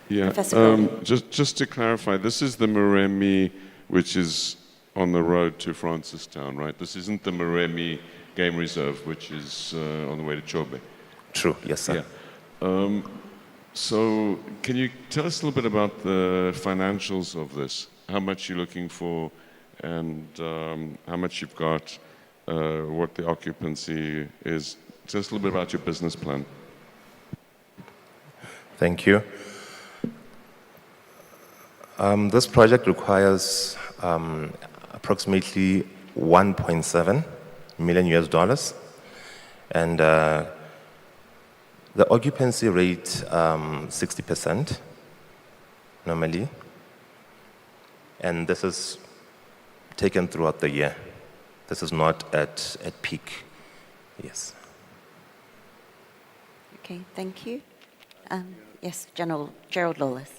Speaker 15: Yeah, just to clarify, this is the Moremi, which is on the road to Francistown, right? This isn't the Moremi Game Reserve, which is on the way to Chobe.
Speaker 18: True, yes, sir.
Speaker 15: Yeah. So can you tell us a little bit about the financials of this? How much you're looking for and how much you've got, what the occupancy is. Tell us a little bit about your business plan.
Speaker 18: Thank you. This project requires approximately 1.7 million US dollars, and the occupancy rate 60% normally, and this is taken throughout the year. This is not at peak. Yes.
Speaker 4: Okay, thank you. Yes, Gerald Lawless.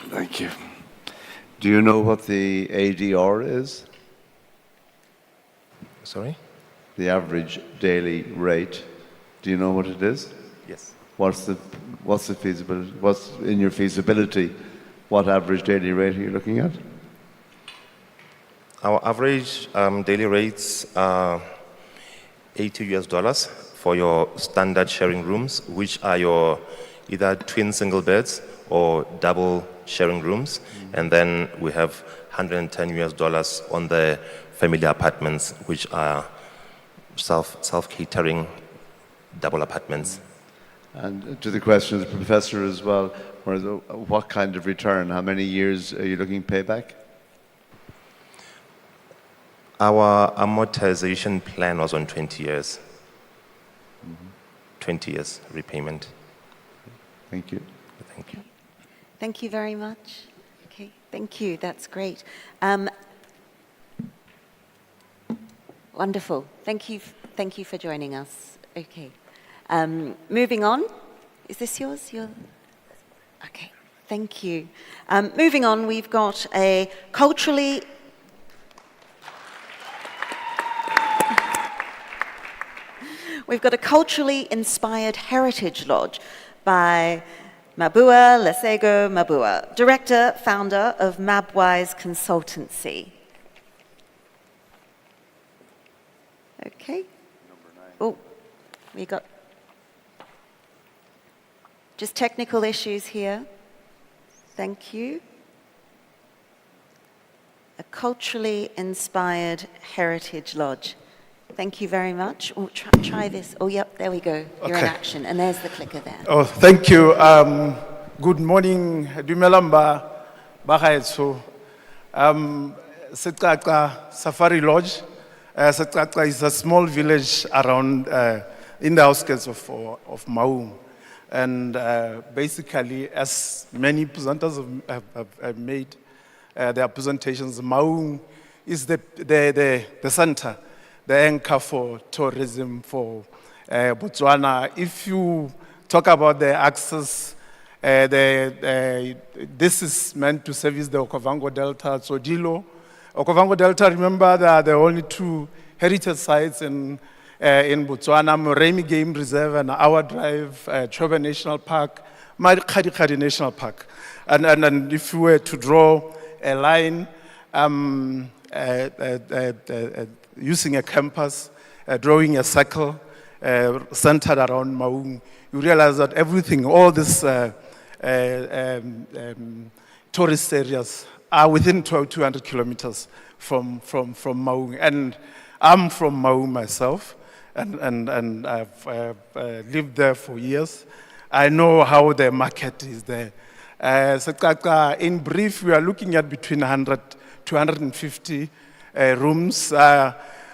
Speaker 12: Thank you. Do you know what the ADR is?
Speaker 18: Sorry?
Speaker 12: The average daily rate. Do you know what it is?
Speaker 18: Yes.
Speaker 12: What's the feasibility? What's in your feasibility? What average daily rate are you looking at?
Speaker 18: Our average daily rates are $80 for your standard sharing rooms, which are your either twin single beds or double sharing rooms. And then we have $110 on the family apartments, which are self-catering double apartments.
Speaker 12: And to the question of the professor as well, what kind of return? How many years are you looking payback?
Speaker 18: Our amortization plan was on 20 years. 20 years repayment.
Speaker 12: Thank you.
Speaker 18: Thank you.
Speaker 4: Thank you very much. Okay, thank you. That's great. Wonderful. Thank you for joining us. Okay. Moving on. Is this yours? Okay. Thank you. Moving on, we've got a culturally inspired heritage lodge by Mabua Lesego Mabua, director, founder of Mabwise Consultancy. Okay. Oh, we got just technical issues here. Thank you. A culturally inspired heritage lodge. Thank you very much. Oh, try this. Oh, yep, there we go. You're in action. And there's the clicker there.
Speaker 16: Oh, thank you. Good morning. Dumelamba Bagaetso. Setaka Safari Lodge. Setaka is a small village around in the outskirts of Maung. And basically, as many presenters have made their presentations, Maung is the center, the anchor for tourism for Botswana. If you talk about the access, this is meant to service the Okavango Delta, Tsodilo. Okavango Delta, remember, there are the only two heritage sites in Botswana, Moremi Game Reserve and Our Drive, Chobe National Park, Marikadi National Park. And if you were to draw a line using a compass, drawing a circle centered around Maung, you realize that everything, all these tourist areas are within 200 kilometers from Maung. And I'm from Maung myself, and I've lived there for years. I know how the market is there. In brief, we are looking at between 100 to 150 rooms.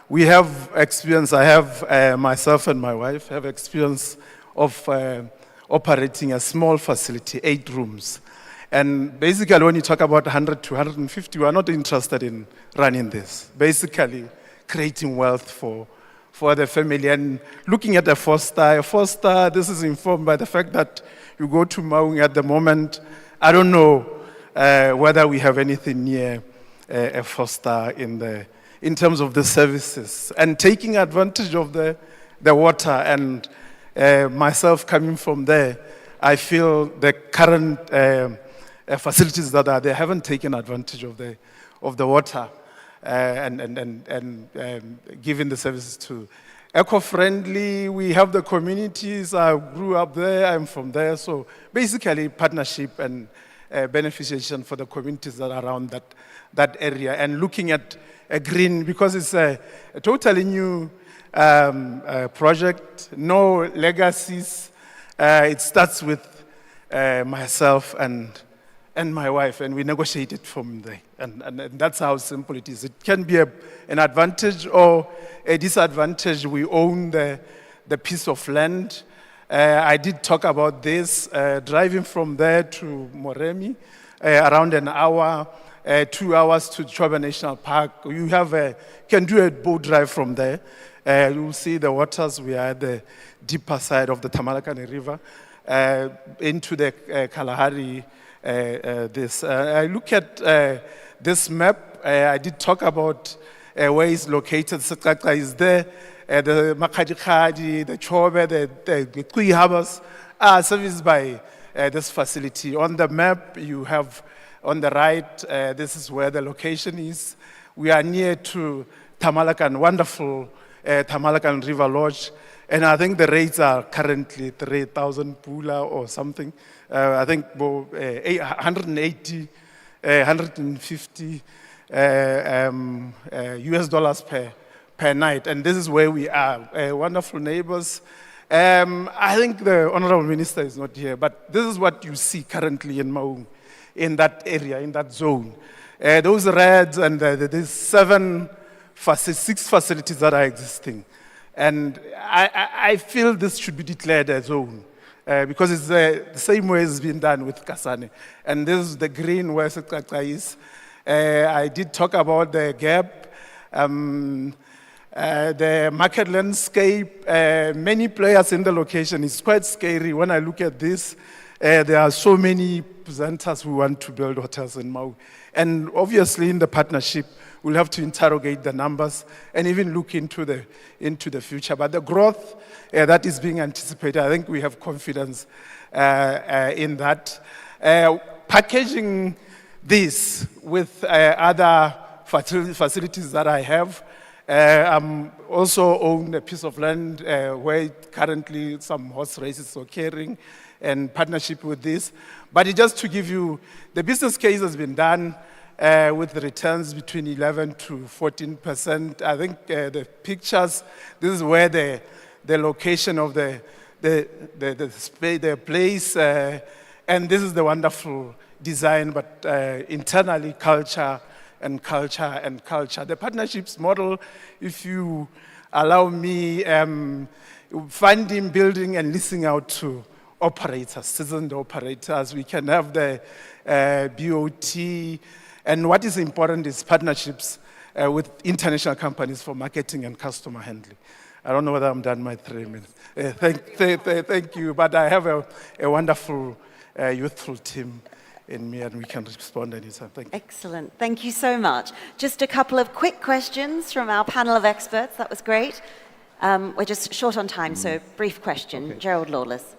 Speaker 16: We have experience, I have, myself and my wife have experience of operating a small facility, 8 rooms. And basically, when you talk about 100 to 150, we are not interested in running this. Basically, creating wealth for the family. And looking at a 4-star, this is informed by the fact that you go to Maung at the moment. I don't know whether we have anything near a 4-star in terms of the services. And taking advantage of the water, and myself coming from there, I feel the current facilities that are there haven't taken advantage of the water. And giving the services to eco-friendly. We have the communities. I grew up there. I'm from there. So basically, partnership and beneficiation for the communities that are around that area, and looking at a green, because it's a totally new project. No legacies. It starts with myself and my wife, and we negotiated from there. And that's how simple it is. It can be an advantage or a disadvantage. We own the piece of land. I did talk about this, driving from there to Moremi, around an hour, 2 hours to Chobe National Park. You can do a boat drive from there. You'll see the waters. We are at the deeper side of the Tamalakane River, into the Kalahari. I look at this map. I did talk about where it's located. Sekaka is there. The Makadikadi, the Chobe, the Kui Harbors are serviced by this facility. On the map, you have on the right, this is where the location is. We are near to Tamalakan, wonderful
Speaker 19: Tamalakan River Lodge. And I think the rates are currently 3,000 pula or something. I think 180, 150 US dollars per night. And this is where we are, wonderful neighbors. I think the Honorable Minister is not here, but this is what you see currently in Maung, in that area, in that zone. Those reds and there's 6 facilities that are existing. And I feel this should be declared a zone because it's the same way it's been done with Kasane. And this is the green where Sekaka is. I did talk about the gap, the market landscape, many players in the location. It's quite scary when I look at this. There are so many presenters who want to build hotels in Mau. And obviously in the partnership, we'll have to interrogate the numbers and even look into the future. But the growth that is being anticipated, I think we have confidence in that. Packaging this with other facilities that I have. I'm also own a piece of land where currently some horse races are occurring and partnership with this. But just to give you, the business case has been done with returns between 11 to 14%. I think the pictures, this is where the location of the place, and this is the wonderful design, but internally culture and culture and culture. The partnerships model, if you allow me, funding, building, and leasing out to operators, seasoned operators. We can have the BOT, and what is important is partnerships with international companies for marketing and customer handling. I don't know whether I'm done my 3 minutes. Thank you, but I have a wonderful youthful team in me, and we can respond anytime. Thank you.
Speaker 4: Excellent. Thank you so much. Just a couple of quick questions from our panel of experts. That was great. We're just short on time, so brief question. Okay. Gerald Lawless.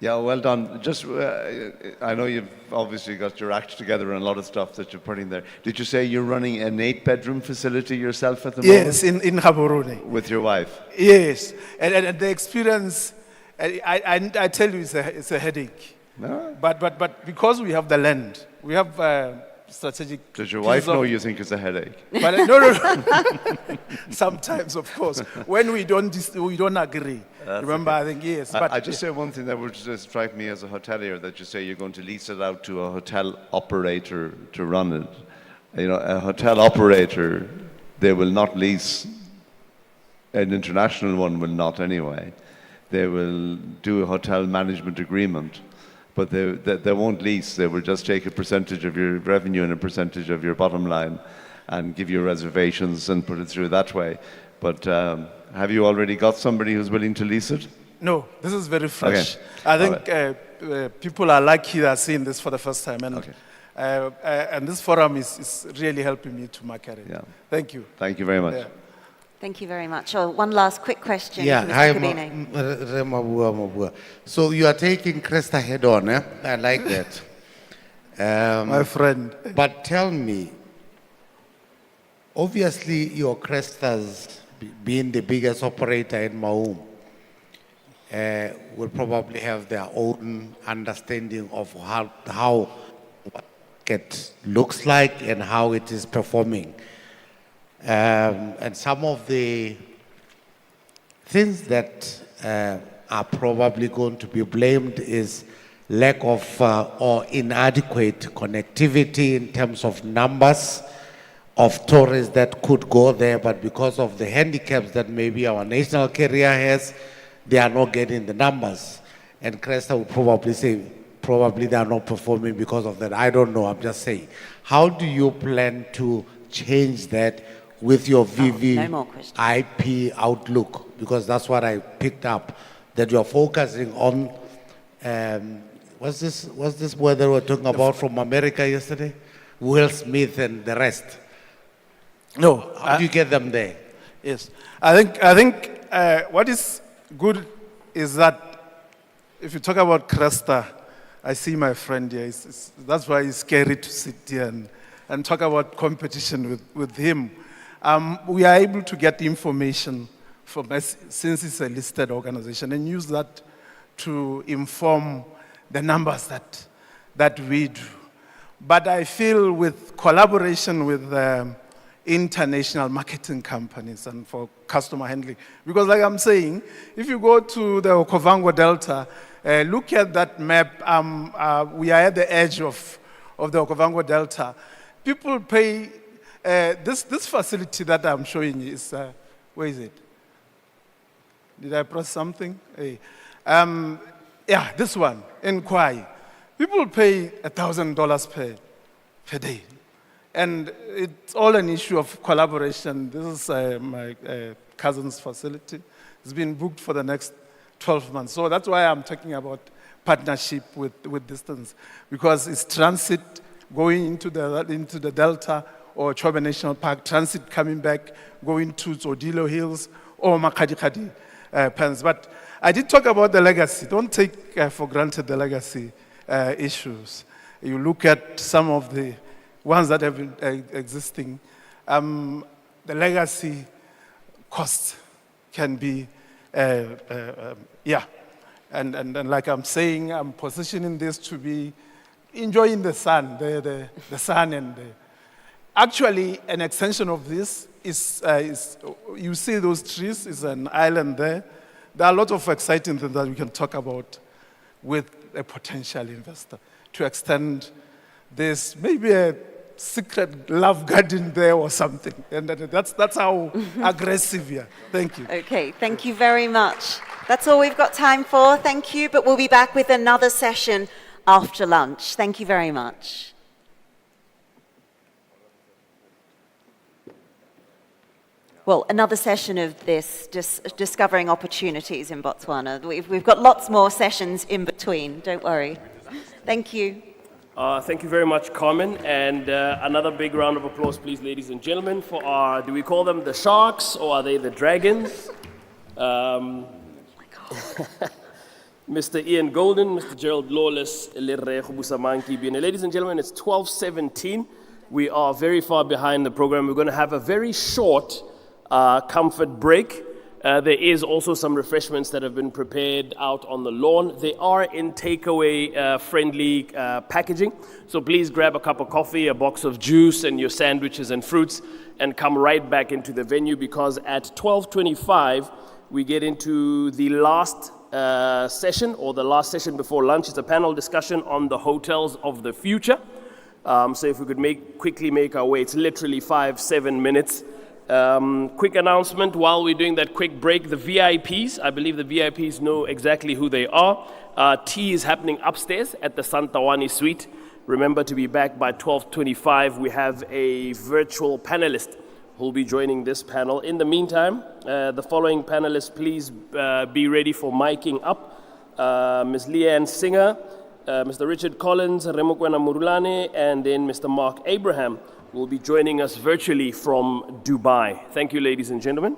Speaker 12: Yeah, well done. Just, I know you've obviously got your act together and a lot of stuff that you're putting there. Did you say you're running an 8-bedroom facility yourself at the moment?
Speaker 19: Yes, in Gaborone.
Speaker 12: With your wife?
Speaker 19: Yes, and the experience, I tell you, it's a headache. No. But because we have the land, we have strategic.
Speaker 12: Does your wife know you think it's a headache?
Speaker 19: But no. Sometimes, of course, when we don't agree. Remember, okay. I think yes. But
Speaker 12: I just say one thing that would just strike me as a hotelier, that you say you're going to lease it out to a hotel operator to run it. You know, a hotel operator, they will not lease. An international one will not anyway. They will do a hotel management agreement. But they won't lease. They will just take a percentage of your revenue and a percentage of your bottom line and give you reservations and put it through that way. But have you already got somebody who's willing to lease it?
Speaker 19: No, this is very fresh.
Speaker 12: Okay.
Speaker 19: I think people are lucky that are seeing this for the first time. And, and this forum is really helping me to market it. Yeah. Thank you.
Speaker 12: Thank you very much. Yeah.
Speaker 4: Thank you very much. Oh, one last quick question.
Speaker 20: Yeah,
Speaker 4: Mr.
Speaker 20: hi,
Speaker 4: Kabine.
Speaker 20: So you are taking Cresta head on, eh? I like that.
Speaker 19: My friend.
Speaker 20: But tell me, obviously your Crestas, being the biggest operator in Maum, will probably have their own understanding of how it looks like and how it is performing. And some of the things that are probably going to be blamed is lack of or inadequate connectivity in terms of numbers of tourists that could go there, but because of the handicaps that maybe our national carrier has, they are not getting the numbers. And Cresta will probably say, probably they are not performing because of that. I don't know, I'm just saying. How do you plan to change that with your VVIP outlook? Because that's what I picked up, that you're focusing on, what's this word that we were talking about from America yesterday? Will Smith and the rest.
Speaker 19: No.
Speaker 20: How do you get them there?
Speaker 19: Yes. I think what is good is that if you talk about Cresta, I see my friend here. That's why it's scary to sit here and talk about competition with him. we are able to get information from since it's a listed organization and use that to inform the numbers that we do. But I feel with collaboration with international marketing companies and for customer handling, because like I'm saying, if you go to the Okavango Delta, look at that map, we are at the edge of the Okavango Delta. People pay, this facility that I'm showing you is, where is it? Did I press something? Hey. Yeah, this one, in Kwai. People pay $1,000 per day. And it's all an issue of collaboration. This is my cousin's facility. It's been booked for the next 12 months. So that's why I'm talking about partnership with distance, because it's transit going into the Delta or Chobe National Park, transit coming back, going to Zodilo Hills or Makadikadi Pens. But I did talk about the legacy. Don't take for granted the legacy issues. You look at some of the ones that have been existing, the legacy cost can be, yeah. And like I'm saying, I'm positioning this to be enjoying the sun, the sun and actually an extension of this is, you see those trees, is an island there. There are a lot of exciting things that we can talk about with a potential investor to extend this, maybe a secret love garden there or something. And that's how aggressive we are. Thank you.
Speaker 4: Okay, thank you very much. That's all we've got time for. Thank you. But we'll be back with another session after lunch. Thank you very much. Well, another session of this, discovering opportunities in Botswana. We've got lots more sessions in between. Don't worry. Thank you.
Speaker 1: Thank you very much, Carmen. And another big round of applause, please, ladies and gentlemen, for our, do we call them the sharks or are they the dragons? Mr. Ian Golden, Mr. Gerald Lawless, Ladies and gentlemen, it's 12:17. We are very far behind the program. We're going to have a very short comfort break. There is also some refreshments that have been prepared out on the lawn. They are in takeaway friendly packaging. So please grab a cup of coffee, a box of juice, and your sandwiches and fruits, and come right back into the venue, because at 12:25, we get into the last session, or the last session before lunch. It's a panel discussion on the hotels of the future. So if we could quickly make our way, it's literally 5-7 minutes. Quick announcement while we're doing that quick break, the VIPs, I believe the VIPs know exactly who they are. Tea is happening upstairs at the Santawani suite. Remember to be back by 12:25. We have a virtual panelist who will be joining this panel. In the meantime, the following panelists, please be ready for miking up. Ms. Leanne Singer, Mr. Richard Collins, Remokwena Murulane, and then Mr. Mark Abraham will be joining us virtually from Dubai. Thank you, ladies and gentlemen.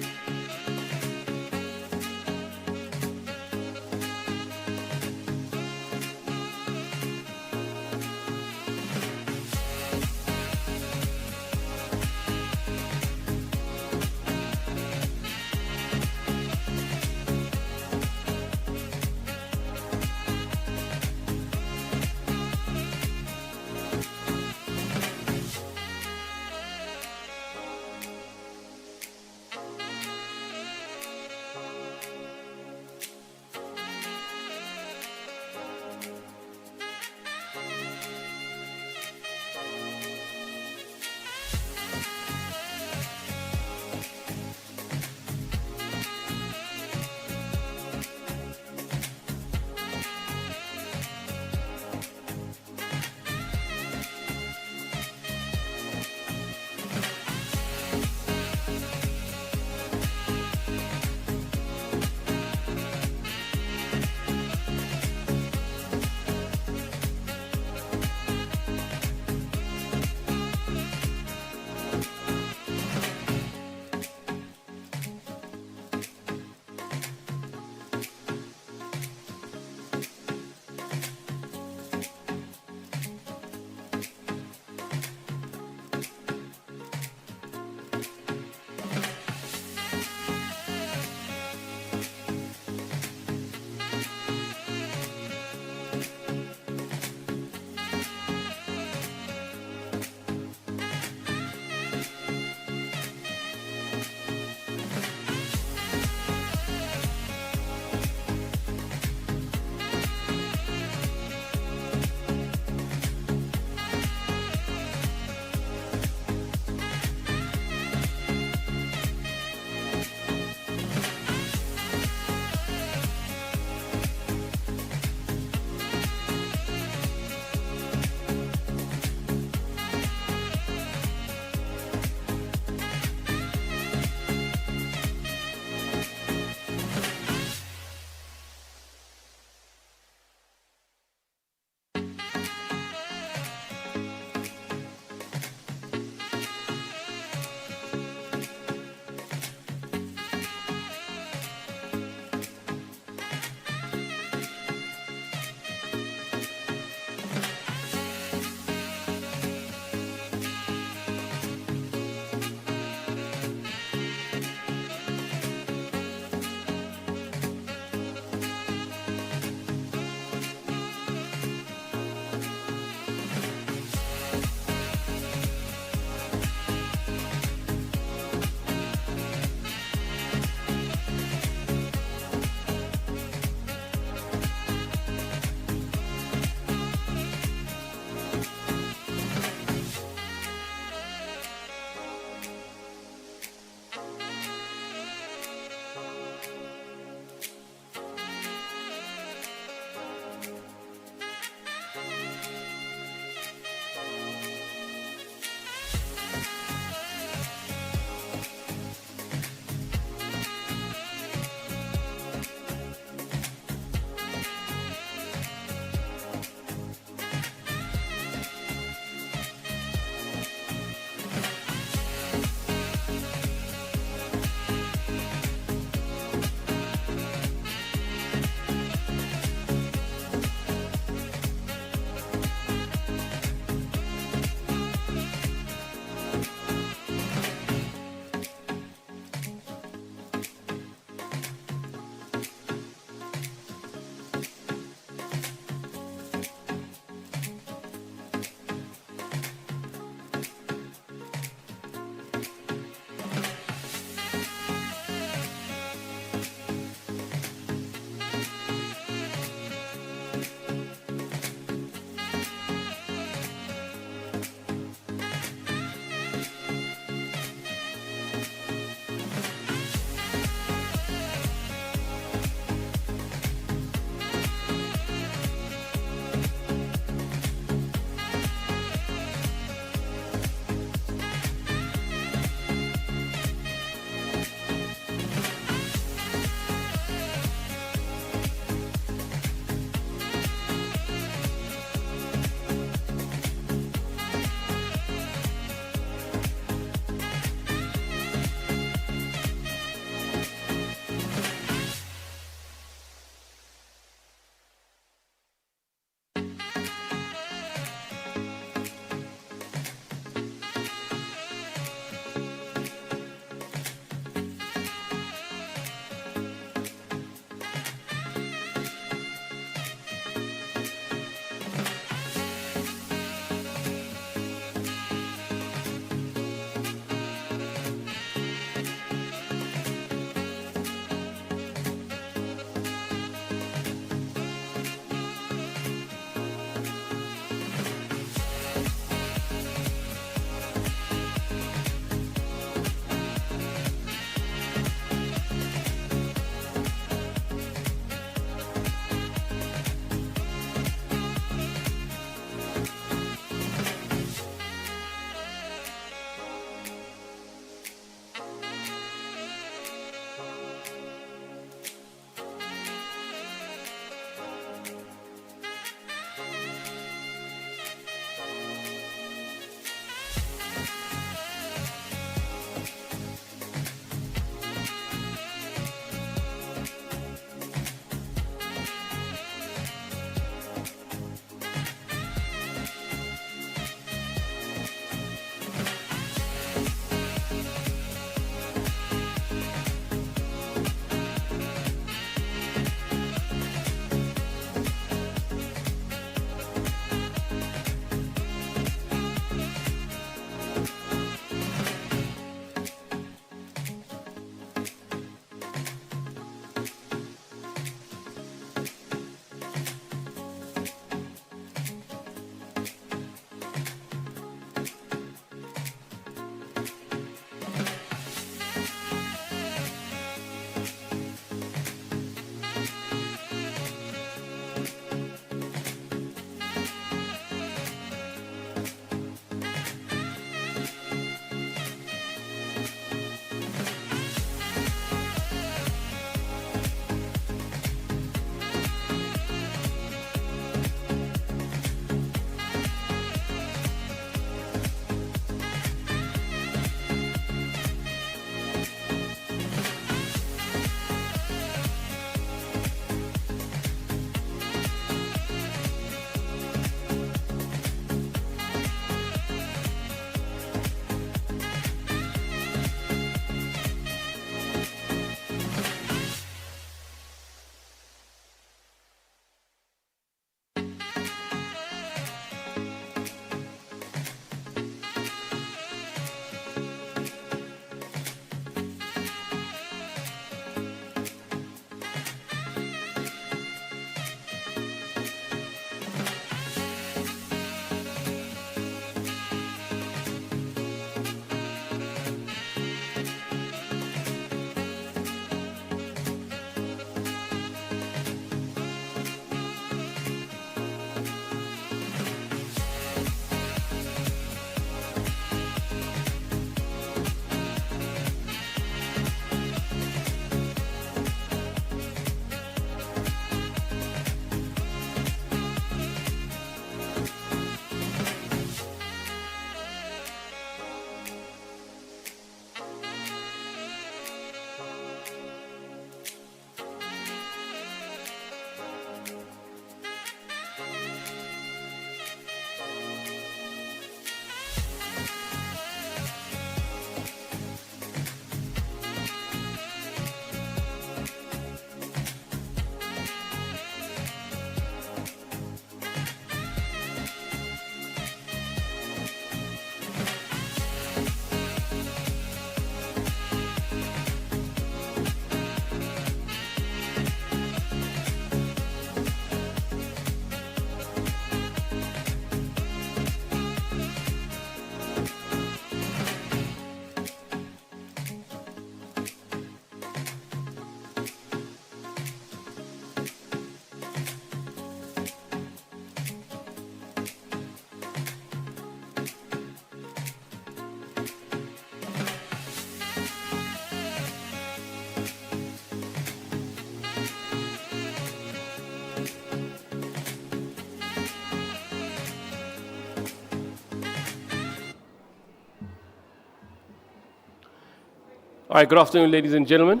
Speaker 1: All right, good afternoon, ladies and gentlemen.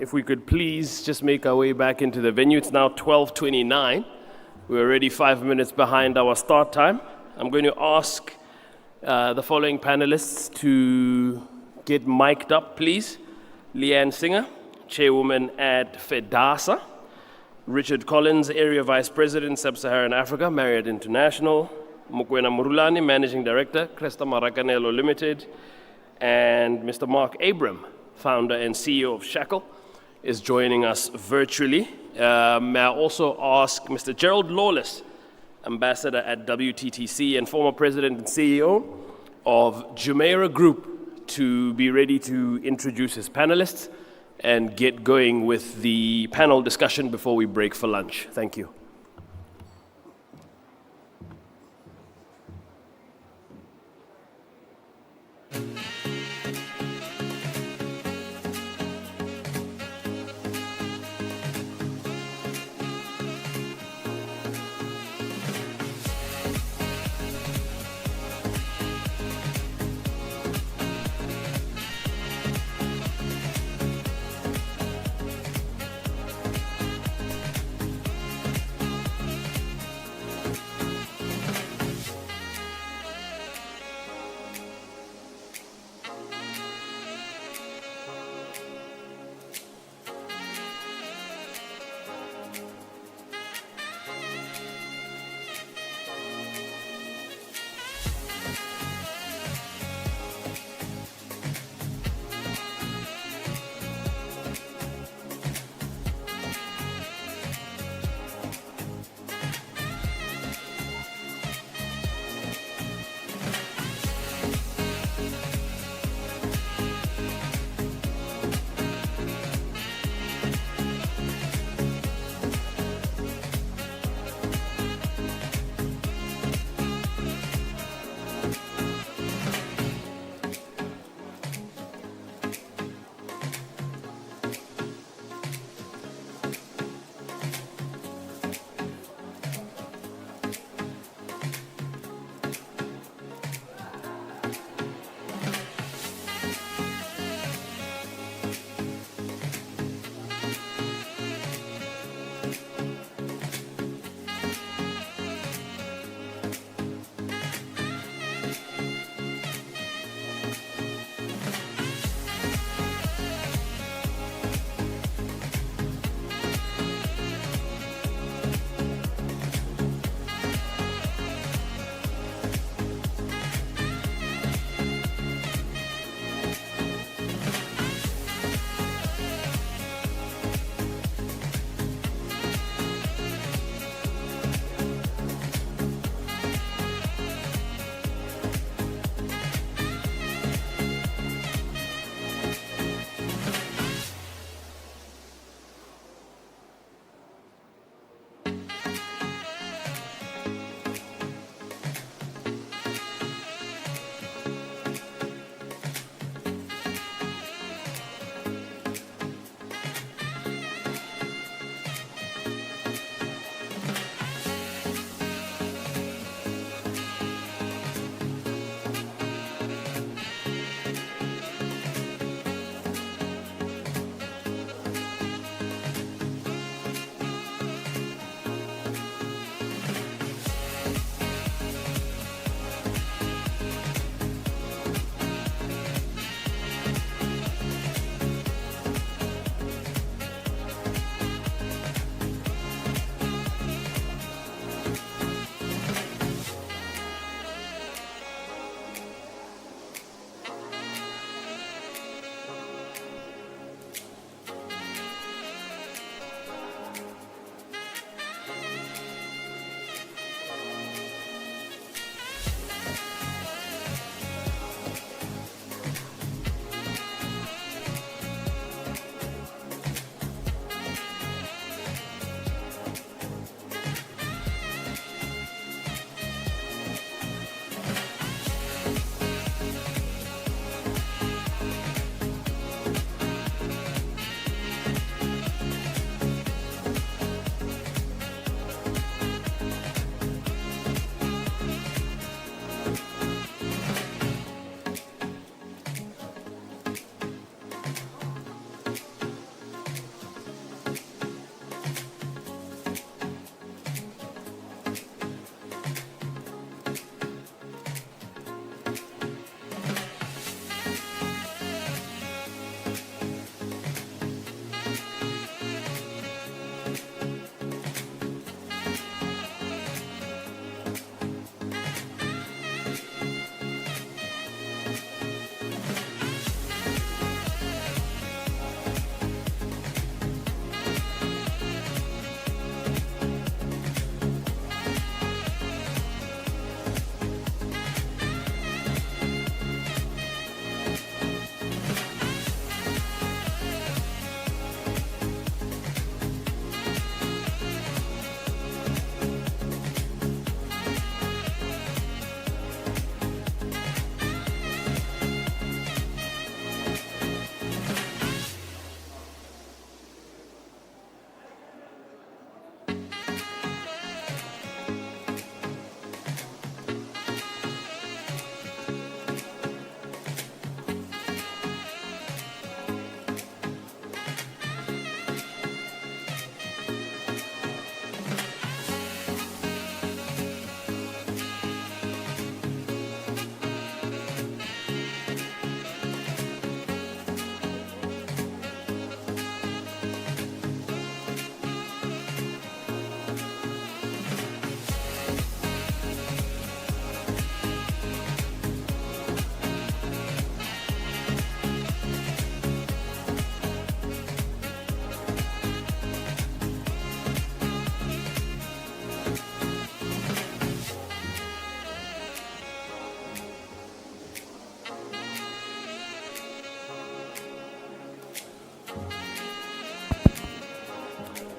Speaker 1: If we could please just make our way back into the venue. It's now 12:29. We're already 5 minutes behind our start time. I'm going to ask the following panelists to get mic'd up, please. Leanne Singer, Chairwoman at FEDASA. Richard Collins, Area Vice President, Sub-Saharan Africa, Marriott International. Mokoena Murulani, Managing Director, Cresta Maracanelo Limited. And Mr. Mark Abram, founder and CEO of Shackle, is joining us virtually. May I also ask Mr. Gerald Lawless, Ambassador at WTTC and former President and CEO of Jumeirah Group, to be ready to introduce his panelists and get going with the panel discussion before we break for lunch. Thank you.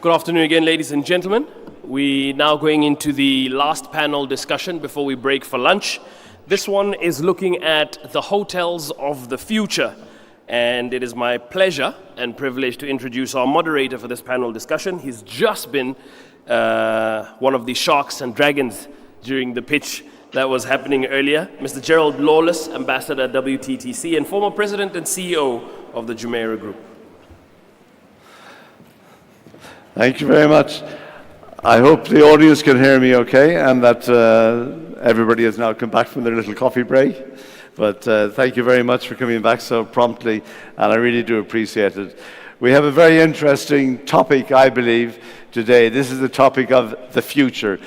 Speaker 1: Good afternoon again, ladies and gentlemen. We're now going into the last panel discussion before we break for lunch. This one is looking at the hotels of the future. And it is my pleasure and privilege to introduce our moderator for this panel discussion. He's just been one of the sharks and dragons during the pitch that was happening earlier. Mr. Gerald Lawless, Ambassador at WTTC and former President and CEO of the Jumeirah Group.
Speaker 12: Thank you very much. I hope the audience can hear me okay and that everybody has now come back from their little coffee break. But thank you very much for coming back so promptly, and I really do appreciate it. We have a very interesting topic, I believe, today. This is the topic of the future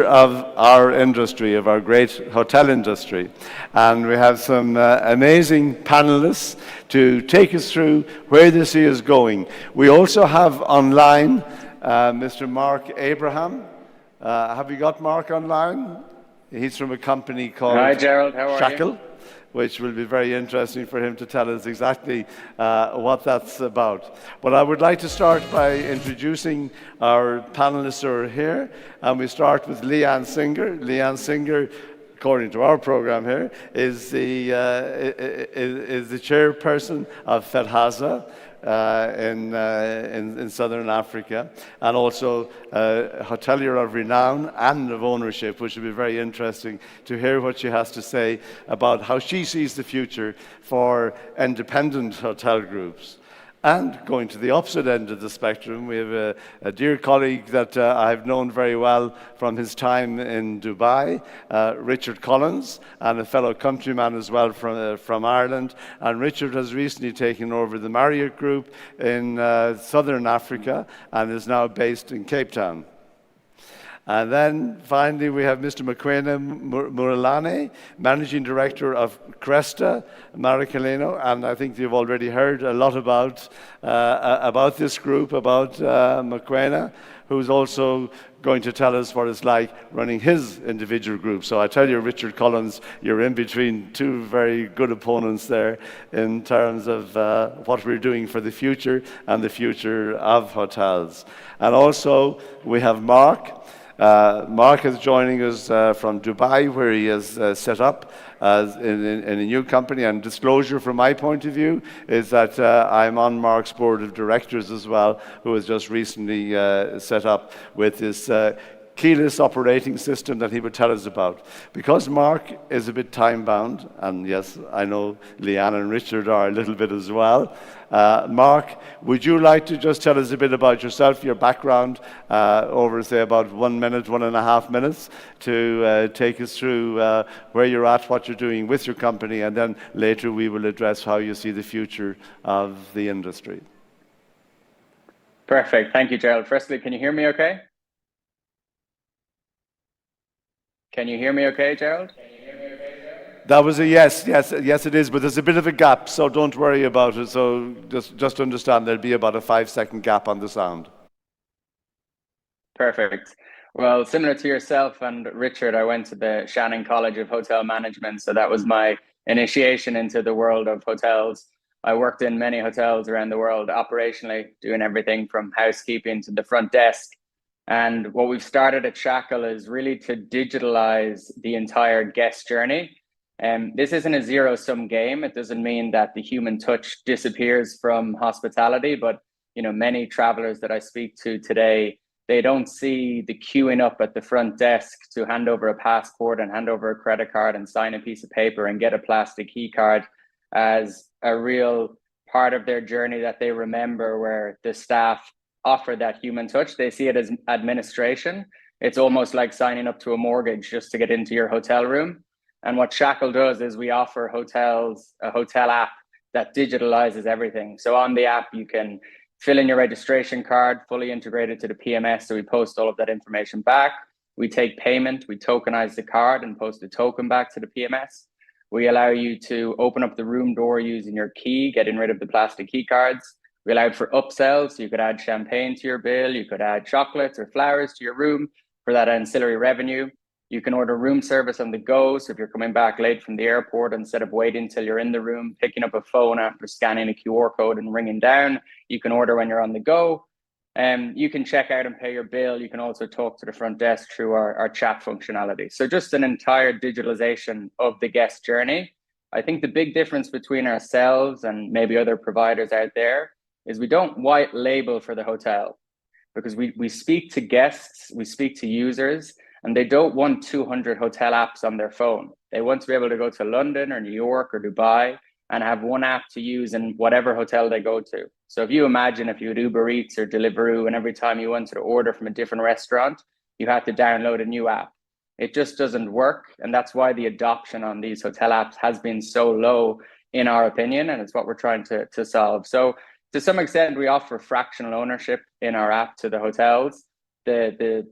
Speaker 12: of our industry, of our great hotel industry. And we have some amazing panelists to take us through where this is going. We also have online Mr. Mark Abraham. Have you got Mark online? He's from a company called
Speaker 21: Hi, Gerald. How are
Speaker 12: Shackle,
Speaker 21: you?
Speaker 12: which will be very interesting for him to tell us exactly what that's about. But I would like to start by introducing our panelists who are here. And we start with Leanne Singer. Leanne Singer, according to our program here, is the chairperson of FEDHASA, in Southern Africa, and also a hotelier of renown and of ownership, which will be very interesting to hear what she has to say about how she sees the future for independent hotel groups. And going to the opposite end of the spectrum, we have a dear colleague that I've known very well from his time in Dubai, Richard Collins, and a fellow countryman as well from Ireland. And Richard has recently taken over the Marriott Group in Southern Africa and is now based in Cape Town. And then finally, we have Mr. Mokoena Murilane, Managing Director of Cresta Maracalino, and I think you've already heard a lot about this group, about Mokoena, who's also going to tell us what it's like running his individual group. So I tell you, Richard Collins, you're in between two very good opponents there in terms of what we're doing for the future and the future of hotels. And also, we have Mark. Mark is joining us from Dubai, where he has set up in a new company. And disclosure from my point of view is that I'm on Mark's board of directors as well, who has just recently set up with this keyless operating system that he would tell us about. Because Mark is a bit time-bound, and yes, I know Leanne and Richard are a little bit as well. Mark, would you like to just tell us a bit about yourself, your background, over, say, about 1 minute, 1.5 minutes, to take us through where you're at, what you're doing with your company, and then later we will address how you see the future of the industry.
Speaker 21: Perfect. Thank you, Gerald. Firstly, can you hear me okay? Can you hear me okay, Gerald?
Speaker 12: That was a yes, yes it is, but there's a bit of a gap, so don't worry about it. So just understand there'll be about a 5-second gap on the sound.
Speaker 21: Perfect. Well, similar to yourself and Richard, I went to the Shannon College of Hotel Management, so that was my initiation into the world of hotels. I worked in many hotels around the world operationally, doing everything from housekeeping to the front desk. And what we've started at Shackle is really to digitalize the entire guest journey. And this isn't a zero-sum game. It doesn't mean that the human touch disappears from hospitality, but many travelers that I speak to today, they don't see the queuing up at the front desk to hand over a passport and hand over a credit card and sign a piece of paper and get a plastic key card as a real part of their journey that they remember, where the staff offer that human touch. They see it as administration. It's almost like signing up to a mortgage just to get into your hotel room. And what Shackle does is we offer hotels a hotel app that digitalizes everything. So on the app, you can fill in your registration card, fully integrated to the PMS. So we post all of that information back. We take payment, we tokenize the card and post a token back to the PMS. We allow you to open up the room door using your key, getting rid of the plastic key cards. We allowed for upsells, so you could add champagne to your bill, you could add chocolates or flowers to your room for that ancillary revenue. You can order room service on the go, so if you're coming back late from the airport, instead of waiting till you're in the room, picking up a phone after scanning a QR code and ringing down, you can order when you're on the go. you can check out and pay your bill. You can also talk to the front desk through our chat functionality. So just an entire digitalization of the guest journey. I think the big difference between ourselves and maybe other providers out there is we don't white label for the hotel, because we speak to guests, we speak to users, and they don't want 200 hotel apps on their phone. They want to be able to go to London or New York or Dubai and have one app to use in whatever hotel they go to. So if you imagine if you had Uber Eats or Deliveroo, and every time you wanted to order from a different restaurant, you had to download a new app. It just doesn't work. And that's why the adoption on these hotel apps has been so low, in our opinion, and it's what we're trying to solve. So to some extent, we offer fractional ownership in our app to the hotels. The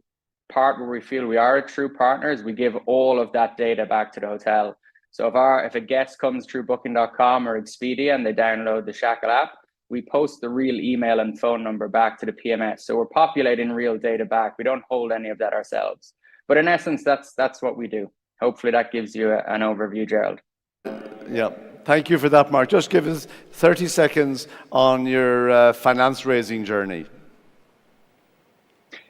Speaker 21: part where we feel we are a true partner is we give all of that data back to the hotel. So if a guest comes through Booking.com or Expedia and they download the Shackle app, we post the real email and phone number back to the PMS. So we're populating real data back. We don't hold any of that ourselves. But in essence, that's what we do. Hopefully that gives you an overview, Gerald.
Speaker 12: Yeah, thank you for that, Mark. Just give us 30 seconds on your finance raising journey.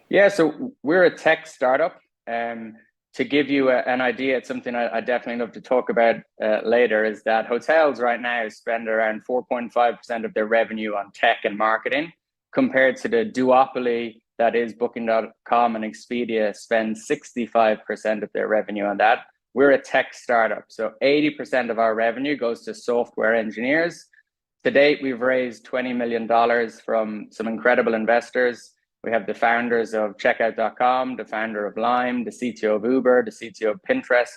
Speaker 21: Yeah, so we're a tech startup. To give you an idea, it's something I definitely love to talk about later, is that hotels right now spend around 4.5% of their revenue on tech and marketing, compared to the duopoly that is Booking.com and Expedia spend 65% of their revenue on that. We're a tech startup, so 80% of our revenue goes to software engineers. To date, we've raised $20 million from some incredible investors. We have the founders of Checkout.com, the founder of Lime, the CTO of Uber, the CTO of Pinterest,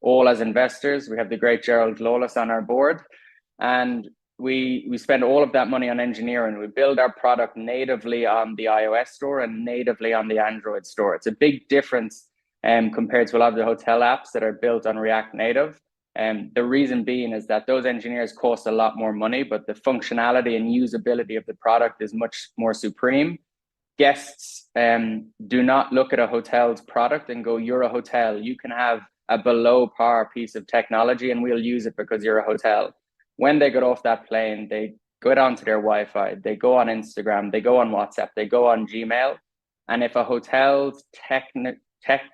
Speaker 21: all as investors. We have the great Gerald Lawless on our board. And we spend all of that money on engineering. We build our product natively on the iOS store and natively on the Android store. It's a big difference compared to a lot of the hotel apps that are built on React Native. And the reason being is that those engineers cost a lot more money, but the functionality and usability of the product is much more supreme. Guests do not look at a hotel's product and go, you're a hotel. You can have a below par piece of technology and we'll use it because you're a hotel. When they get off that plane, they go onto their Wi-Fi, they go on Instagram, they go on WhatsApp, they go on Gmail. And if a hotel's tech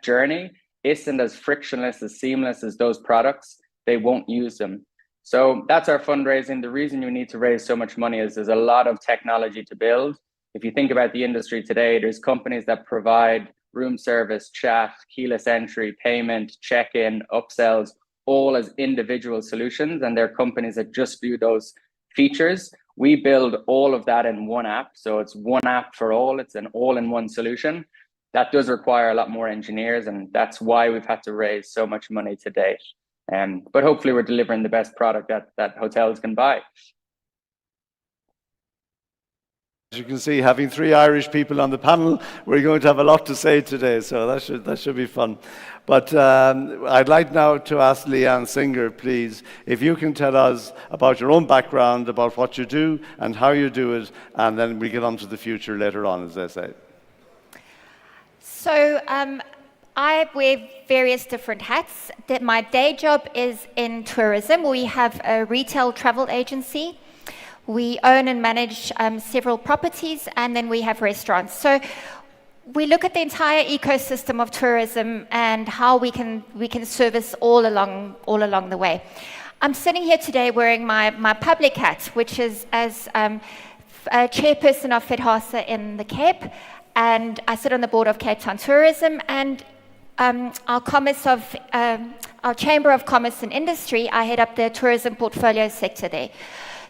Speaker 21: journey isn't as frictionless, as seamless as those products, they won't use them. So that's our fundraising. The reason you need to raise so much money is there's a lot of technology to build. If you think about the industry today, there's companies that provide room service, chat, keyless entry, payment, check-in, upsells, all as individual solutions, and there are companies that just do those features. We build all of that in one app, so it's one app for all. It's an all-in-one solution. That does require a lot more engineers, and that's why we've had to raise so much money to date. But hopefully we're delivering the best product that hotels can buy.
Speaker 12: As you can see, having 3 Irish people on the panel, we're going to have a lot to say today, so that should be fun. But I'd like now to ask Leanne Singer, please, if you can tell us about your own background, about what you do and how you do it, and then we get on to the future later on, as they say.
Speaker 2: So I wear various different hats. My day job is in tourism. We have a retail travel agency. We own and manage several properties, and then we have restaurants. So we look at the entire ecosystem of tourism and how we can service all along the way. I'm sitting here today wearing my public hat, which is as chairperson of FedHasa in the Cape, and I sit on the board of Cape Town Tourism, and our Chamber of Commerce and Industry, I head up the tourism portfolio sector there.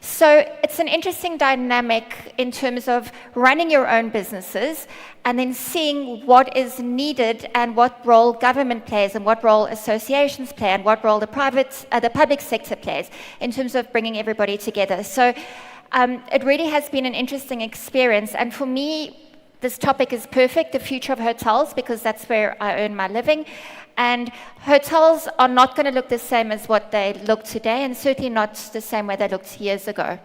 Speaker 2: So it's an interesting dynamic in terms of running your own businesses and then seeing what is needed and what role government plays and what role associations play and what role the public sector plays in terms of bringing everybody together. So it really has been an interesting experience. And for me, this topic is perfect, the future of hotels, because that's where I earn my living. And hotels are not going to look the same as what they look today, and certainly not the same way they looked years ago.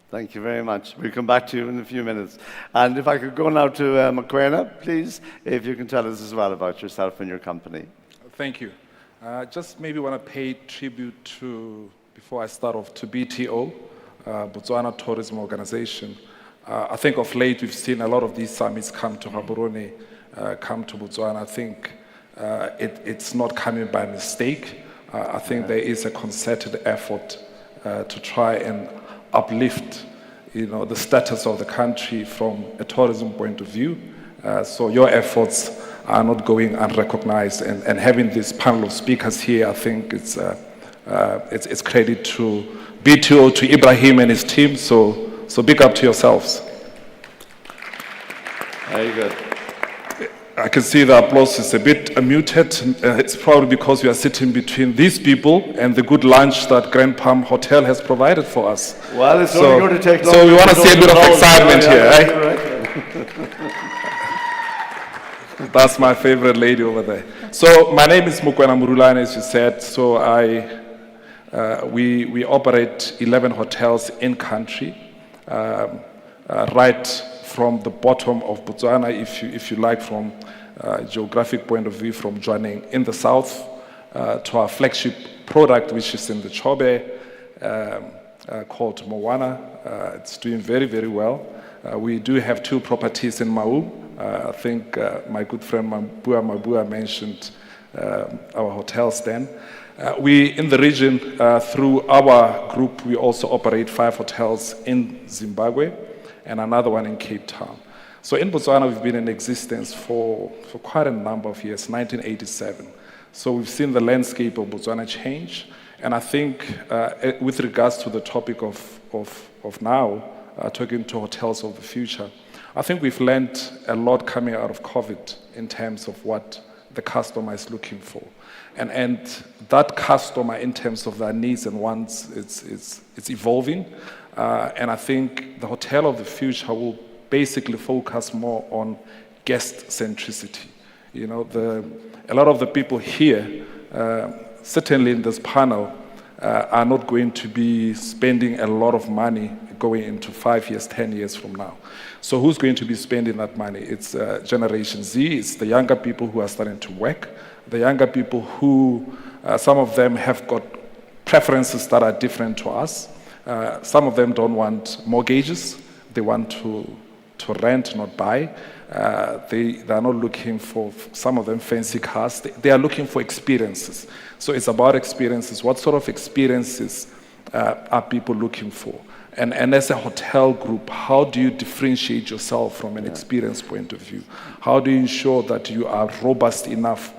Speaker 12: Thank you very much. We'll come back to you in a few minutes. And if I could go now to Mokoena, please, if you can tell us as well about yourself and your company.
Speaker 22: Thank you. Just maybe want to pay tribute to, before I start off, to BTO, Botswana Tourism Organization. I think of late we've seen a lot of these summits come to Gaborone, come to Botswana. I think it's not coming by mistake. I think there is a concerted effort to try and uplift, the status of the country from a tourism point of view. So your efforts are not going unrecognized, and having this panel of speakers here, I think it's credit to BTO, to Ibrahim and his team. So big up to yourselves.
Speaker 12: Very good.
Speaker 22: I can see the applause is a bit muted. It's probably because we are sitting between these people and the good lunch that Grand Palm Hotel has provided for us.
Speaker 12: Well, it's only going to take long.
Speaker 22: So we want to see a bit of excitement here, right? That's my favorite lady over there. So my name is Mukwena Murulane, as you said. So we operate 11 hotels in country, right from the bottom of Botswana, if you like, from a geographic point of view, from Jwaneng in the south to our flagship product, which is in the Chobe, called Moana. It's doing very, very well. We do have 2 properties in Mau. I think my good friend Mabua mentioned our hotels then. We, in the region, through our group, we also operate 5 hotels in Zimbabwe and another one in Cape Town. So in Botswana, we've been in existence for quite a number of years, 1987. So we've seen the landscape of Botswana change. And I think with regards to the topic of now, talking to hotels of the future, I think we've learned a lot coming out of COVID in terms of what the customer is looking for. And that customer, in terms of their needs and wants, it's evolving. And I think the hotel of the future will basically focus more on guest centricity. A lot of the people here, certainly in this panel, are not going to be spending a lot of money going into 5 years, 10 years from now. So who's going to be spending that money? It's Generation Z, it's the younger people who are starting to work, the younger people who, some of them have got preferences that are different to us. Some of them don't want mortgages, they want to rent, not buy. They are not looking for, some of them, fancy cars. They are looking for experiences. So it's about experiences. What sort of experiences are people looking for? And as a hotel group, how do you differentiate yourself from an experience point of view? How do you ensure that you are robust enough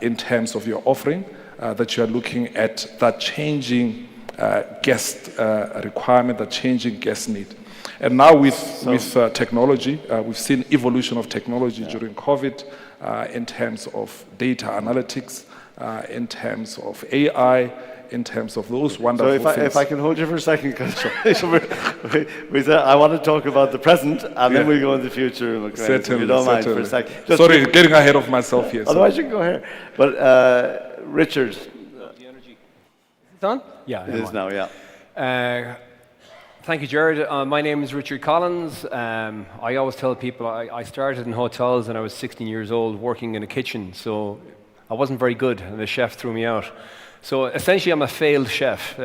Speaker 22: in terms of your offering, that you are looking at that changing guest requirement, that changing guest need? And now with technology, we've seen evolution of technology during COVID in terms of data analytics, in terms of AI, in terms of those wonderful things.
Speaker 12: So if I can hold you for a second, because I want to talk about the present, and then we'll go in the future.
Speaker 22: Certainly,
Speaker 12: if you don't mind for a second.
Speaker 22: Sorry, getting ahead of myself here.
Speaker 12: Otherwise you can go here. But Richard.
Speaker 3: Is it on? Yeah.
Speaker 12: It is now, yeah.
Speaker 3: Thank you, Jared. My name is Richard Collins. I always tell people I started in hotels when I was 16 years old working in a kitchen, so I wasn't very good, and the chef threw me out. So essentially I'm a failed chef,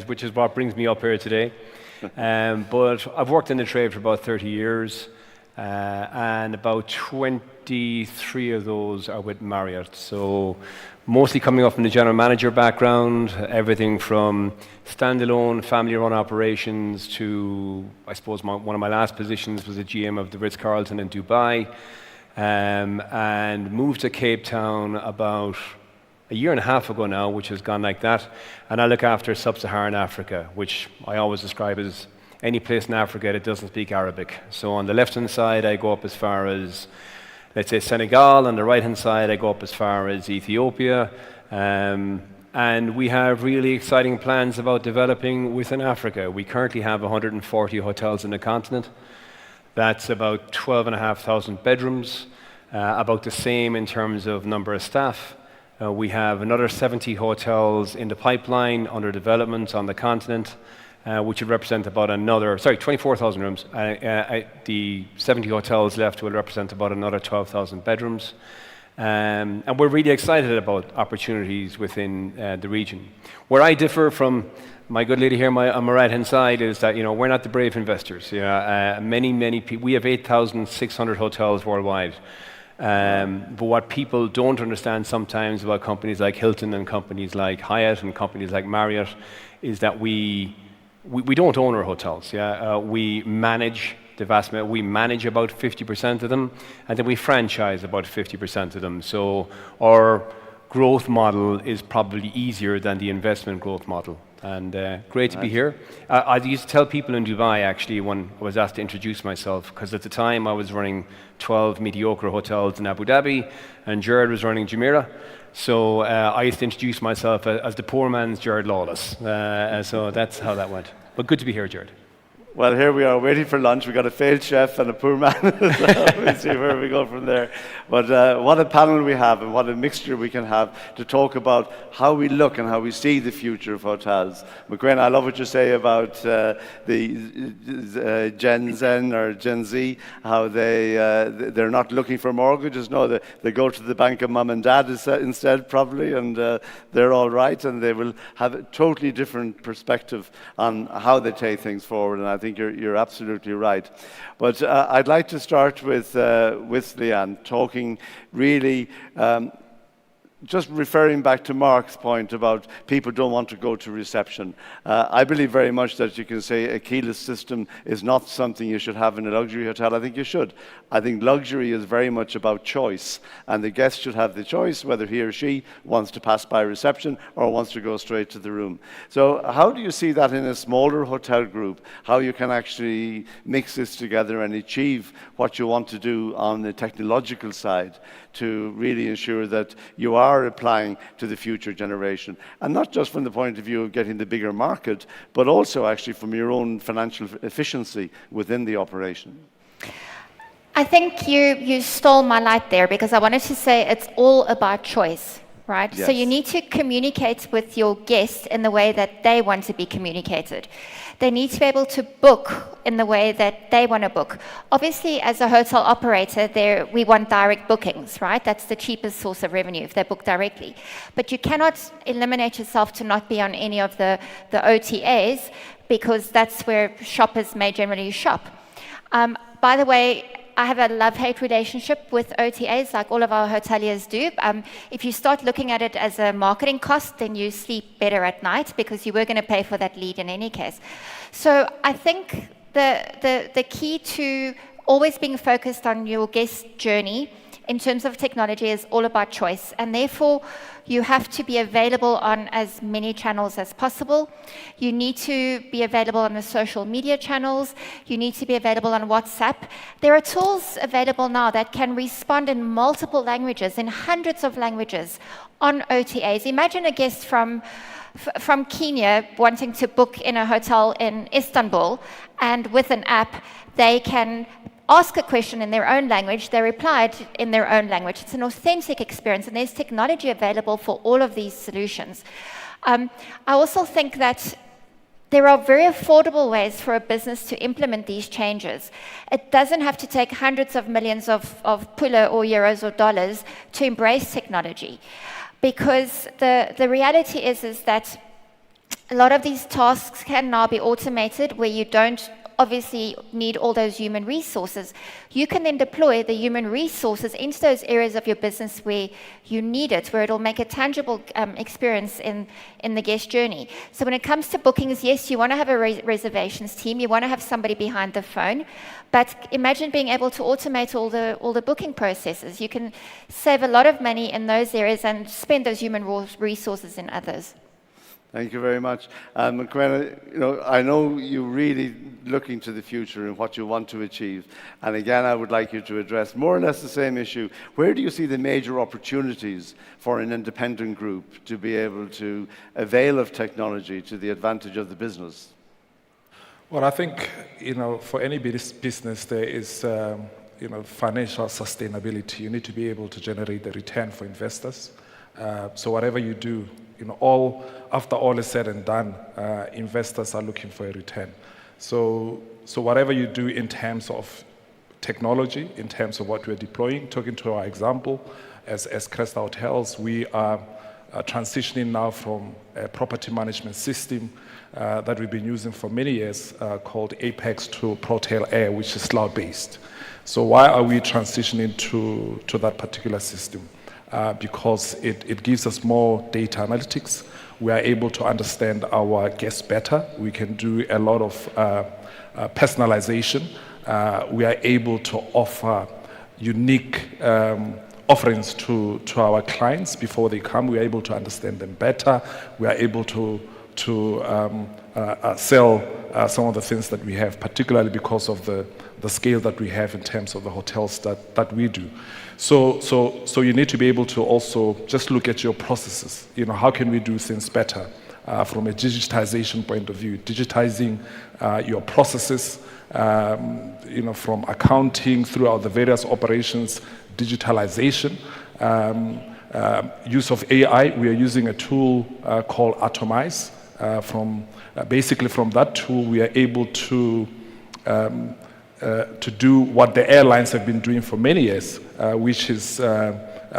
Speaker 3: which is what brings me up here today. But I've worked in the trade for about 30 years, and about 23 of those are with Marriott. So mostly coming up from the general manager background, everything from standalone family-run operations to, I suppose, one of my last positions was a GM of the Ritz-Carlton in Dubai, and moved to Cape Town about a year and a half ago now, which has gone like that. And I look after sub-Saharan Africa, which I always describe as any place in Africa that doesn't speak Arabic. So on the left-hand side, I go up as far as, let's say, Senegal. On the right-hand side, I go up as far as Ethiopia. And we have really exciting plans about developing within Africa. We currently have 140 hotels in the continent. That's about 12,500 bedrooms, about the same in terms of number of staff. We have another 70 hotels in the pipeline under development on the continent, which would represent about 24,000 rooms. The 70 hotels left will represent about another 12,000 bedrooms. And we're really excited about opportunities within the region. Where I differ from my good lady here on my right-hand side is that, we're not the brave investors. Many people, we have 8,600 hotels worldwide. But what people don't understand sometimes about companies like Hilton and companies like Hyatt and companies like Marriott is that we don't own our hotels. We manage the vast majority. We manage about 50% of them, and then we franchise about 50% of them. So our growth model is probably easier than the investment growth model. And great to be here. I used to tell people in Dubai, actually, when I was asked to introduce myself, because at the time I was running 12 mediocre hotels in Abu Dhabi, and Jared was running Jumeirah. So I used to introduce myself as the poor man's Jared Lawless. So that's how that went. But good to be here, Jared.
Speaker 12: Well, here we are waiting for lunch. We've got a failed chef and a poor man. We'll see where we go from there. But what a panel we have, and what a mixture we can have to talk about how we look and how we see the future of hotels. McQueen, I love what you say about the Gen Zen or Gen Z, how they're not looking for mortgages. No, they go to the bank of mum and dad instead, probably, and they're all right, and they will have a totally different perspective on how they take things forward. And I think you're absolutely right. But I'd like to start with Leanne, talking really just referring back to Mark's point about people don't want to go to reception. I believe very much that you can say a keyless system is not something you should have in a luxury hotel. I think you should. I think luxury is very much about choice, and the guest should have the choice whether he or she wants to pass by reception or wants to go straight to the room. So how do you see that in a smaller hotel group, how you can actually mix this together and achieve what you want to do on the technological side to really ensure that you are applying to the future generation, and not just from the point of view of getting the bigger market, but also actually from your own financial efficiency within the operation?
Speaker 2: I think you stole my light there, because I wanted to say it's all about choice, right?
Speaker 12: Yes.
Speaker 2: So you need to communicate with your guests in the way that they want to be communicated. They need to be able to book in the way that they want to book. Obviously, as a hotel operator, we want direct bookings, right? That's the cheapest source of revenue if they book directly. But you cannot eliminate yourself to not be on any of the OTAs, because that's where shoppers may generally shop. By the way, I have a love-hate relationship with OTAs, like all of our hoteliers do. If you start looking at it as a marketing cost, then you sleep better at night, because you were going to pay for that lead in any case. So I think the key to always being focused on your guest journey in terms of technology is all about choice, and therefore you have to be available on as many channels as possible. You need to be available on the social media channels. You need to be available on WhatsApp. There are tools available now that can respond in multiple languages, in hundreds of languages on OTAs. Imagine a guest from Kenya wanting to book in a hotel in Istanbul, and with an app they can ask a question in their own language, they replied in their own language. It's an authentic experience, and there's technology available for all of these solutions. I also think that there are very affordable ways for a business to implement these changes. It doesn't have to take hundreds of millions of pula or euros or dollars to embrace technology, because the reality is that a lot of these tasks can now be automated, where you don't obviously need all those human resources. You can then deploy the human resources into those areas of your business where you need it, where it'll make a tangible experience in the guest journey. So when it comes to bookings, yes, you want to have a reservations team, you want to have somebody behind the phone, but imagine being able to automate all the booking processes. You can save a lot of money in those areas and spend those human resources in others.
Speaker 12: Thank you very much. McQueen, I know you're really looking to the future and what you want to achieve. And again, I would like you to address more or less the same issue. Where do you see the major opportunities for an independent group to be able to avail of technology to the advantage of the business?
Speaker 22: Well, I think, for any business, there is, financial sustainability. You need to be able to generate the return for investors. So whatever you do, after all is said and done, investors are looking for a return. So whatever you do in terms of technology, in terms of what we're deploying, talking to our example, as Cresta Hotels, we are transitioning now from a property management system that we've been using for many years called Apex to Protel Air, which is cloud-based. So why are we transitioning to that particular system? Because it gives us more data analytics. We are able to understand our guests better. We can do a lot of personalization. We are able to offer unique offerings to our clients before they come. We are able to understand them better. We are able to sell some of the things that we have, particularly because of the scale that we have in terms of the hotels that we do. So you need to be able to also just look at your processes. How can we do things better from a digitization point of view? Digitizing your processes, from accounting throughout the various operations, digitalization, use of AI. We are using a tool called Atomize. Basically from that tool, we are able to do what the airlines have been doing for many years, which is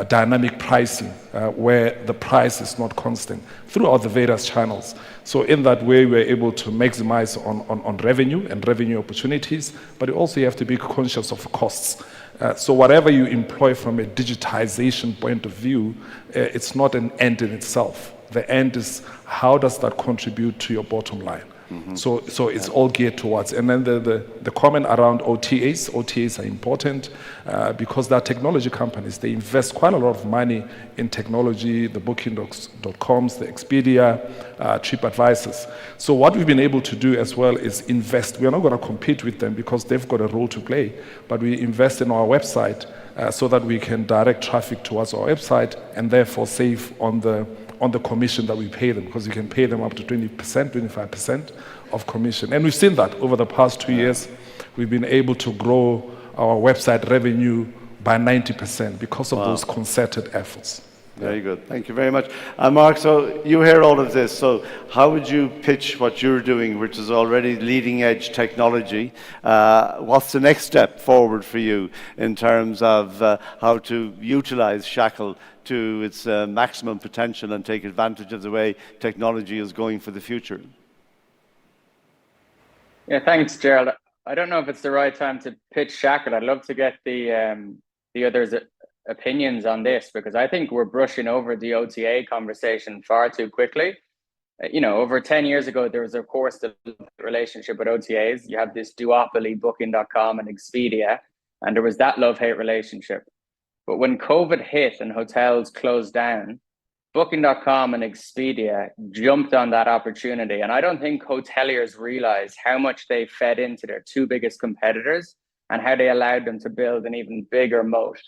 Speaker 22: dynamic pricing, where the price is not constant throughout the various channels. So in that way, we're able to maximize on revenue and revenue opportunities, but also you have to be conscious of costs. So whatever you employ from a digitization point of view, it's not an end in itself. The end is how does that contribute to your bottom line? Mm-hmm. So it's all geared towards. And then the comment around OTAs. OTAs are important because they're technology companies. They invest quite a lot of money in technology, the Booking.coms, the Expedia, TripAdvisors. So what we've been able to do as well is invest. We're not going to compete with them because they've got a role to play, but we invest in our website so that we can direct traffic towards our website and therefore save on the commission that we pay them, because you can pay them up to 20%, 25% of commission. And we've seen that over the past 2 years. We've been able to grow our website revenue by 90% because of those concerted efforts.
Speaker 12: Very good. Thank you very much. Mark, so you hear all of this. So how would you pitch what you're doing, which is already leading edge technology? What's the next step forward for you in terms of how to utilize Shackle to its maximum potential and take advantage of the way technology is going for the future?
Speaker 21: Yeah, thanks, Gerald. I don't know if it's the right time to pitch Shackle. I'd love to get the others' opinions on this, because I think we're brushing over the OTA conversation far too quickly. Over 10 years ago, there was, of course, the relationship with OTAs. You have this duopoly, Booking.com and Expedia, and there was that love-hate relationship. But when COVID hit and hotels closed down, Booking.com and Expedia jumped on that opportunity. And I don't think hoteliers realize how much they fed into their two biggest competitors and how they allowed them to build an even bigger moat.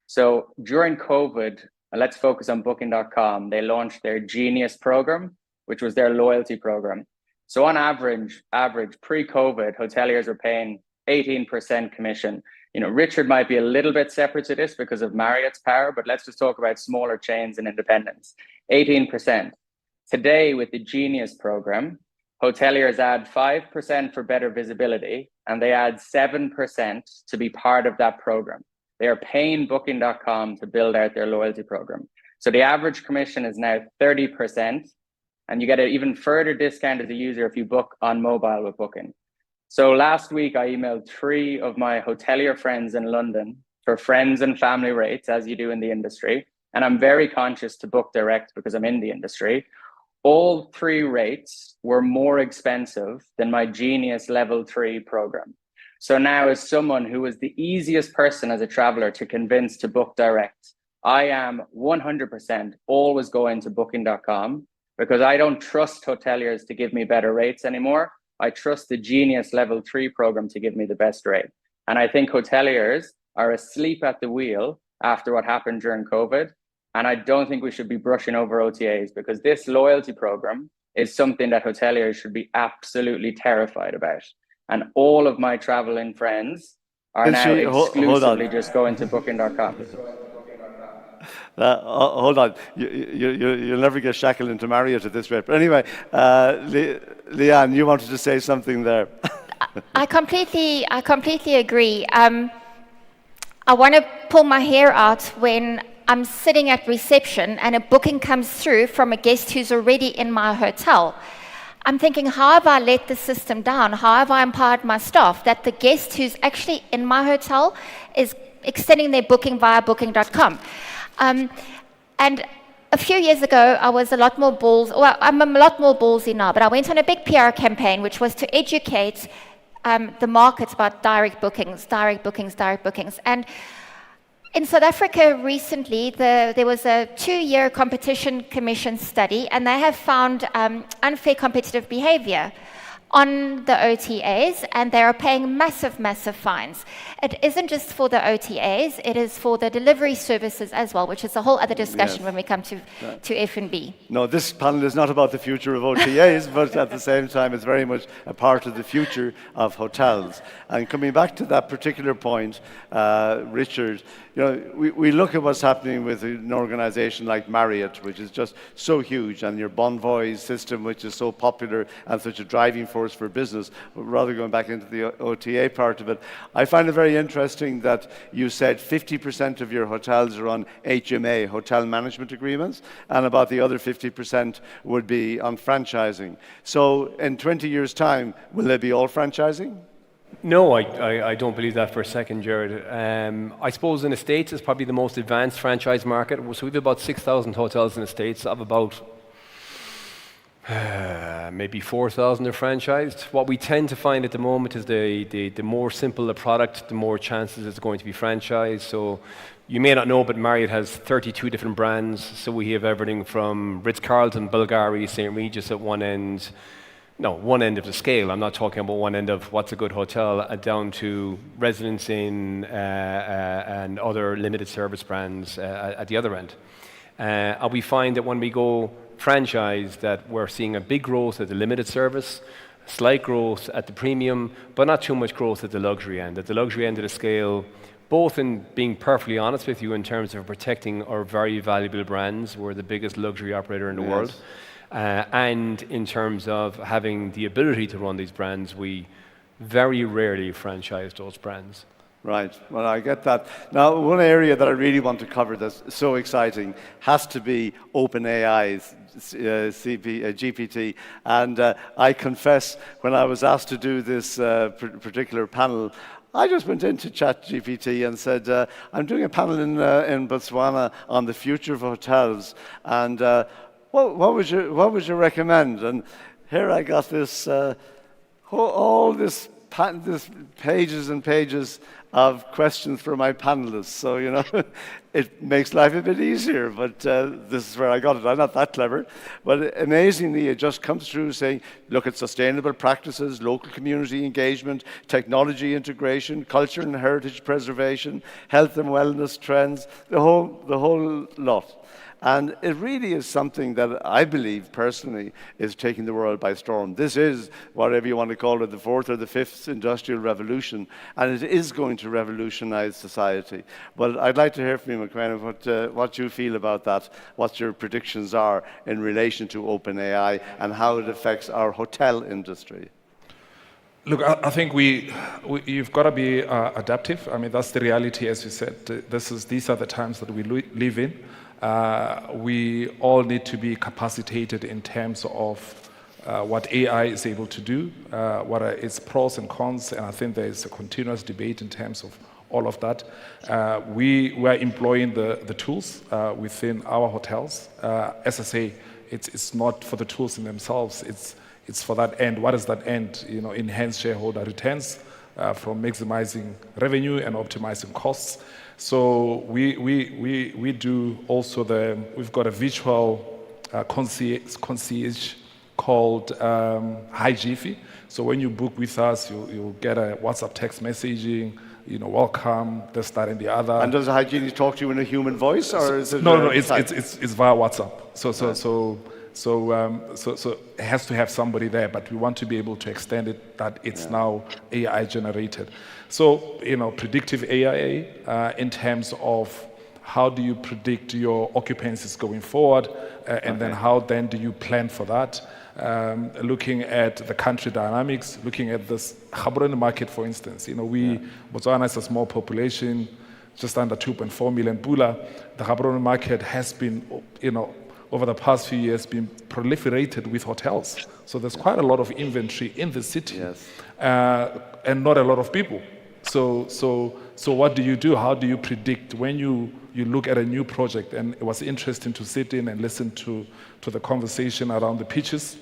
Speaker 21: So during COVID, let's focus on Booking.com. They launched their Genius program, which was their loyalty program. So on average, pre-COVID, hoteliers were paying 18% commission. Richard might be a little bit separate to this because of Marriott's power, but let's just talk about smaller chains and independents. 18%. Today, with the Genius program, hoteliers add 5% for better visibility, and they add 7% to be part of that program. They are paying Booking.com to build out their loyalty program. So the average commission is now 30%, and you get an even further discount as a user if you book on mobile with Booking. So last week, I emailed 3 of my hotelier friends in London for friends and family rates, as you do in the industry. And I'm very conscious to book direct because I'm in the industry. All 3 rates were more expensive than my Genius Level 3 program. So now, as someone who was the easiest person as a traveler to convince to book direct, I am 100% always going to Booking.com because I don't trust hoteliers to give me better rates anymore. I trust the Genius Level 3 program to give me the best rate. And I think hoteliers are asleep at the wheel after what happened during COVID. And I don't think we should be brushing over OTAs, because this loyalty program is something that hoteliers should be absolutely terrified about. And all of my traveling friends are now exclusively just going to Booking.com.
Speaker 12: Hold on, you'll never get Shackle into Marriott at this rate. But anyway, Leanne, you wanted to say something there.
Speaker 2: I completely agree. I want to pull my hair out when I'm sitting at reception and a booking comes through from a guest who's already in my hotel. I'm thinking, how have I let the system down? How have I empowered my staff that the guest who's actually in my hotel is extending their booking via booking.com? And a few years ago, I was a lot more I'm a lot more ballsy now, but I went on a big PR campaign, which was to educate the market about direct bookings. And in South Africa recently, there was a 2-year competition commission study, and they have found unfair competitive behavior on the OTAs, and they are paying massive, massive fines. It isn't just for the OTAs, it is for the delivery services as well, which is a whole other discussion when we come to F&B.
Speaker 12: No, this panel is not about the future of OTAs, but at the same time, it's very much a part of the future of hotels. And coming back to that particular point, Richard, you know, we look at what's happening with an organization like Marriott, which is just so huge, and your Bonvoy system, which is so popular and such a driving force for business, rather going back into the OTA part of it. I find it very interesting that you said 50% of your hotels are on HMA, hotel management agreements, and about the other 50% would be on franchising. So in 20 years' time, will they be all franchising?
Speaker 3: No, I don't believe that for a second, Jared. I suppose in the States it's probably the most advanced franchise market. So we have about 6,000 hotels in the States, of about maybe 4,000 are franchised. What we tend to find at the moment is the more simple the product, the more chances it's going to be franchised. So you may not know, but Marriott has 32 different brands. So we have everything from Ritz-Carlton, Bulgari, St. Regis at one end. No, one end of the scale. I'm not talking about one end of what's a good hotel, down to Residence Inn and other limited service brands at the other end. And we find that when we go franchise, that we're seeing a big growth at the limited service, slight growth at the premium, but not too much growth at the luxury end. At the luxury end of the scale, both in being perfectly honest with you in terms of protecting our very valuable brands, we're the biggest luxury operator in the world. And in terms of having the ability to run these brands, we very rarely franchise those brands.
Speaker 12: Right. Well, I get that. Now, one area that I really want to cover that's so exciting has to be OpenAI's GPT. And I confess, when I was asked to do this particular panel, I just went into ChatGPT and said, I'm doing a panel in Botswana on the future of hotels. And what would you recommend? And here I got this, all this pages and pages of questions for my panelists. So, you know, it makes life a bit easier, but this is where I got it. I'm not that clever. But amazingly, it just comes through saying, look at sustainable practices, local community engagement, technology integration, culture and heritage preservation, health and wellness trends, the whole lot. And it really is something that I believe personally is taking the world by storm. This is, whatever you want to call it, the fourth or the fifth industrial revolution, and it is going to revolutionize society. But I'd like to hear from you, McQueen, what you feel about that, what your predictions are in relation to OpenAI and how it affects our hotel industry.
Speaker 22: Look, I think you've got to be adaptive. I mean, that's the reality, as you said. These are the times that we live in. We all need to be capacitated in terms of what AI is able to do, what are its pros and cons, and I think there is a continuous debate in terms of all of that. We are employing the tools within our hotels. As I say, it's not for the tools in themselves, it's for that end. What is that end? You know, enhance shareholder returns from maximizing revenue and optimizing costs. So we do also we've got a virtual concierge called Hi Jiffy. So when you book with us, you'll get a WhatsApp text messaging, you know, welcome, this, that, and the other.
Speaker 12: And does the hygienist talk to you in a human voice, or is it?
Speaker 22: No, it's via WhatsApp. So it has to have somebody there, but we want to be able to extend it that it's now AI generated. So, you know, predictive AI in terms of how do you predict your occupancies going forward, and then how then do you plan for that? Looking at the country dynamics, looking at this Gaborone market, for instance. You know, Botswana is a small population. just under 2.4 million Pula. The Gaborone market has been, over the past few years, been proliferated with hotels. So there's quite a lot of inventory in the city, and not a lot of people. So what do you do? How do you predict when you look at a new project? And it was interesting to sit in and listen to the conversation around the pitches.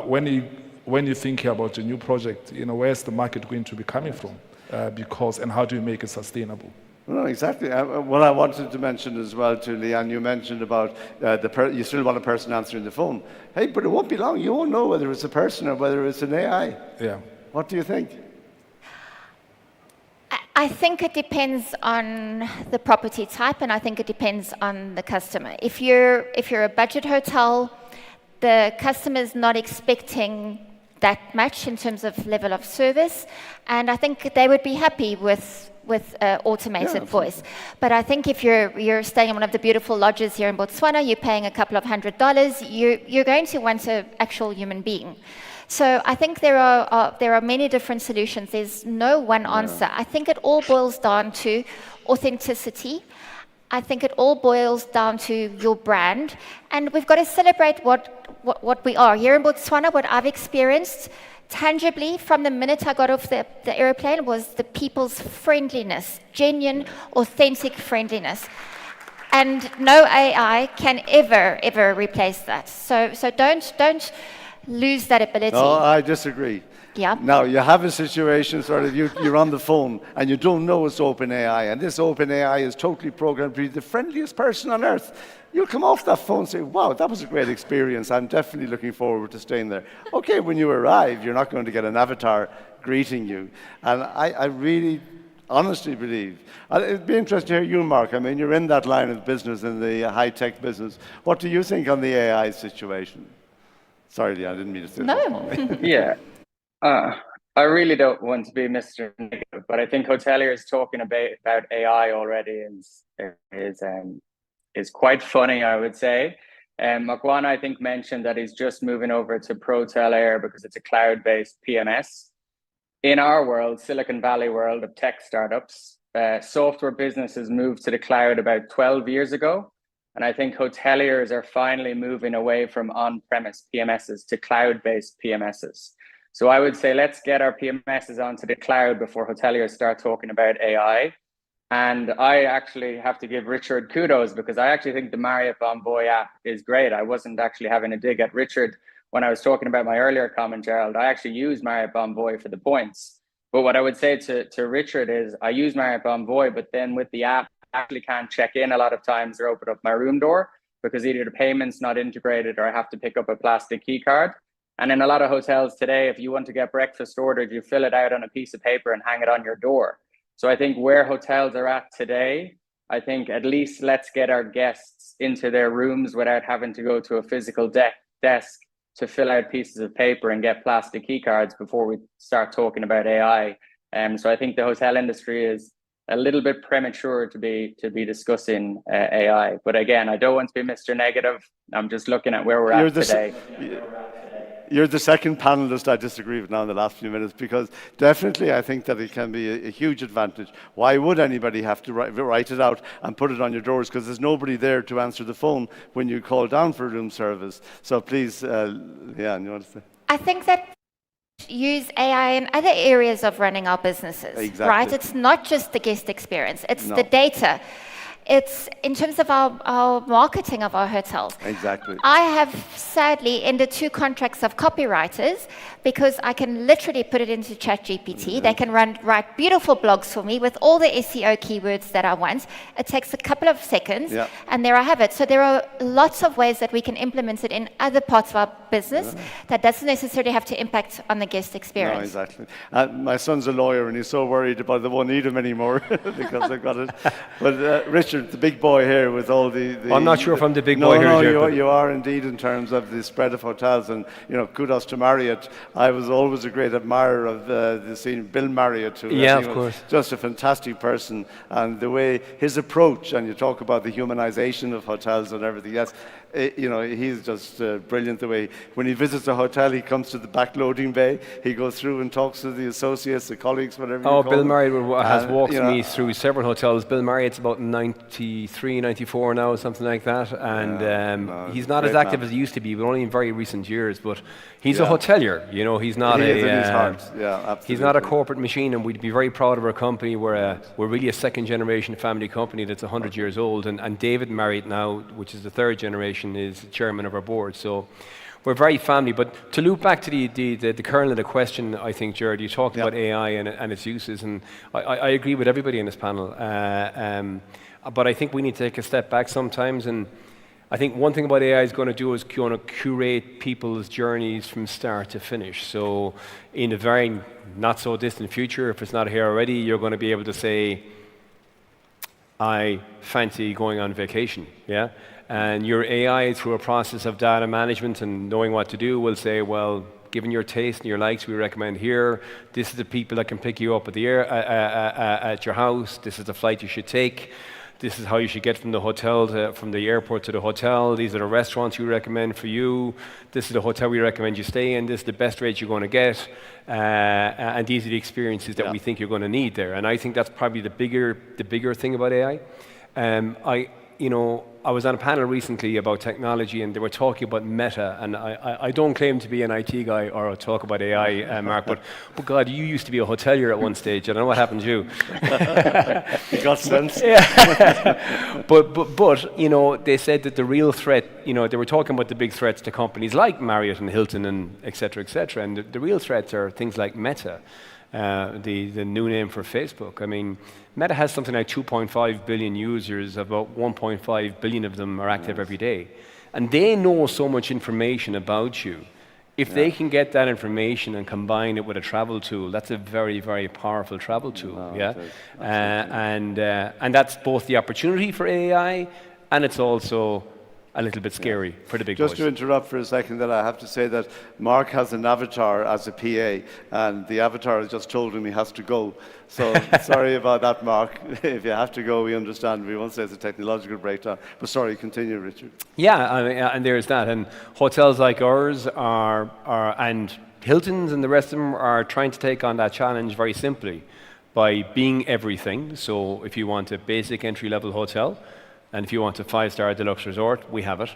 Speaker 22: When you think about a new project, where's the market going to be coming from? And how do you make it sustainable?
Speaker 12: No, exactly. What I wanted to mention as well to Leanne, you mentioned about you still want a person answering the phone. Hey, but it won't be long. You won't know whether it's a person or whether it's an AI.
Speaker 22: Yeah.
Speaker 12: What do you think?
Speaker 2: I think it depends on the property type, and I think it depends on the customer. If you're a budget hotel, the customer's not expecting that much in terms of level of service, and I think they would be happy with automated voice. But I think if you're staying in one of the beautiful lodges here in Botswana, you're paying a couple of $100, you're going to want an actual human being. So I think there are many different solutions. There's no one answer. I think it all boils down to authenticity. I think it all boils down to your brand, and we've got to celebrate what we are. Here in Botswana, what I've experienced tangibly from the minute I got off the airplane was the people's friendliness, genuine, authentic friendliness. And no AI can ever replace that. So don't lose that ability.
Speaker 12: No, I disagree.
Speaker 2: Yeah.
Speaker 12: Now, you have a situation, you're on the phone, and you don't know it's OpenAI, and this OpenAI is totally programmed to be the friendliest person on earth. You'll come off that phone and say, wow, that was a great experience. I'm definitely looking forward to staying there. Okay, when you arrive, you're not going to get an avatar greeting you. And I really honestly believe, it'd be interesting to hear you, Mark. I mean, you're in that line of business, in the high-tech business. What do you think on the AI situation? Sorry, Leanne, I didn't mean to say that.
Speaker 21: Yeah. I really don't want to be Mr. Negative, but I think hoteliers talking about AI already is quite funny, I would say. Makwana, I think, mentioned that he's just moving over to ProTel Air because it's a cloud-based PMS. In our world, Silicon Valley world of tech startups, software businesses moved to the cloud about 12 years ago. And I think hoteliers are finally moving away from on-premise PMSs to cloud-based PMSs. So I would say, let's get our PMSs onto the cloud before hoteliers start talking about AI. And I actually have to give Richard kudos because I actually think the Marriott Bonvoy app is great. I wasn't actually having a dig at Richard when I was talking about my earlier comment, Gerald. I actually use Marriott Bonvoy for the points. But what I would say to Richard is I use Marriott Bonvoy, but then with the app, I actually can't check in a lot of times or open up my room door because either the payment's not integrated or I have to pick up a plastic key card. And in a lot of hotels today, if you want to get breakfast ordered, you fill it out on a piece of paper and hang it on your door. So I think where hotels are at today, I think at least let's get our guests into their rooms without having to go to a physical desk to fill out pieces of paper and get plastic key cards before we start talking about AI. So I think the hotel industry is a little bit premature to be discussing AI. But again, I don't want to be Mr. Negative. I'm just looking at where we're at today.
Speaker 12: You're the second panelist I disagree with now in the last few minutes because definitely I think that it can be a huge advantage. Why would anybody have to write it out and put it on your doors? Because there's nobody there to answer the phone when you call down for room service. So please, Leanne, you want to say?
Speaker 2: I think that use AI in other areas of running our businesses, right? It's not just the guest experience, it's the data. It's in terms of our marketing of our hotels.
Speaker 12: Exactly.
Speaker 2: I have sadly ended 2 contracts of copywriters because I can literally put it into ChatGPT. They can write beautiful blogs for me with all the SEO keywords that I want. It takes a couple of seconds, and there I have it. So there are lots of ways that we can implement it in other parts of our business that doesn't necessarily have to impact on the guest experience.
Speaker 12: No, exactly. My son's a lawyer, and he's so worried about they won't need him anymore because they've got it. But Richard, the big boy here with all the
Speaker 3: I'm not sure if I'm the big boy here.
Speaker 12: No, you are indeed in terms of the spread of hotels, and kudos to Marriott. I was always a great admirer of the scene, Bill Marriott, who
Speaker 3: of course,
Speaker 12: just a fantastic person, and the way his approach, and you talk about the humanization of hotels and everything. Yes, he's just brilliant the way, when he visits a hotel, he comes to the back loading bay, he goes through and talks to the associates, the colleagues, whatever you call
Speaker 3: Bill
Speaker 12: them.
Speaker 3: Marriott has walked me through several hotels. Bill Marriott's about 93, 94 now, something like that. And he's not as active as he used to be, but only in very recent years. But he's a hotelier, he's not he's not a corporate machine, and we'd be very proud of our company. We're really a second generation family company that's 100 years old. And David Marriott now, which is the third generation, is chairman of our board. So we're very family. But to loop back to the kernel of the question, I think, Gerard, you talked about AI and its uses, and I agree with everybody in this panel. But I think we need to take a step back sometimes, and I think one thing about AI is going to do is going to curate people's journeys from start to finish. So in the very not so distant future, if it's not here already, you're going to be able to say, I fancy going on vacation, and your AI, through a process of data management and knowing what to do, will say, well, given your taste and your likes, we recommend here. This is the people that can pick you up at your house. This is the flight you should take. This is how you should get from from the airport to the hotel. These are the restaurants we recommend for you. This is the hotel we recommend you stay in. This is the best rate you're going to get. And these are the experiences that we think you're going to need there. And I think that's probably the bigger thing about AI. I was on a panel recently about technology, and they were talking about Meta, and I don't claim to be an IT guy or talk about AI, Mark, but God, you used to be a hotelier at one stage. I don't know what happened to you.
Speaker 12: You got sense.
Speaker 3: But they said that the real threat, they were talking about the big threats to companies like Marriott and Hilton and et cetera, and the real threats are things like Meta. The new name for Facebook. I mean, Meta has something like 2.5 billion users, about 1.5 billion of them are active every day. And they know so much information about you. If they can get that information and combine it with a travel tool, that's a very, very powerful travel tool. And that's both the opportunity for AI, and it's also a little bit scary for the big boys.
Speaker 12: Just to interrupt for a second, that I have to say that Mark has an avatar as a PA, and the avatar has just told him he has to go. So sorry about that, Mark. If you have to go, we understand. We won't say it's a technological breakdown. But sorry, continue, Richard.
Speaker 3: Yeah, and there's that. And hotels like ours and Hilton's and the rest of them are trying to take on that challenge very simply by being everything. So if you want a basic entry-level hotel, and if you want a 5-star deluxe resort, we have it.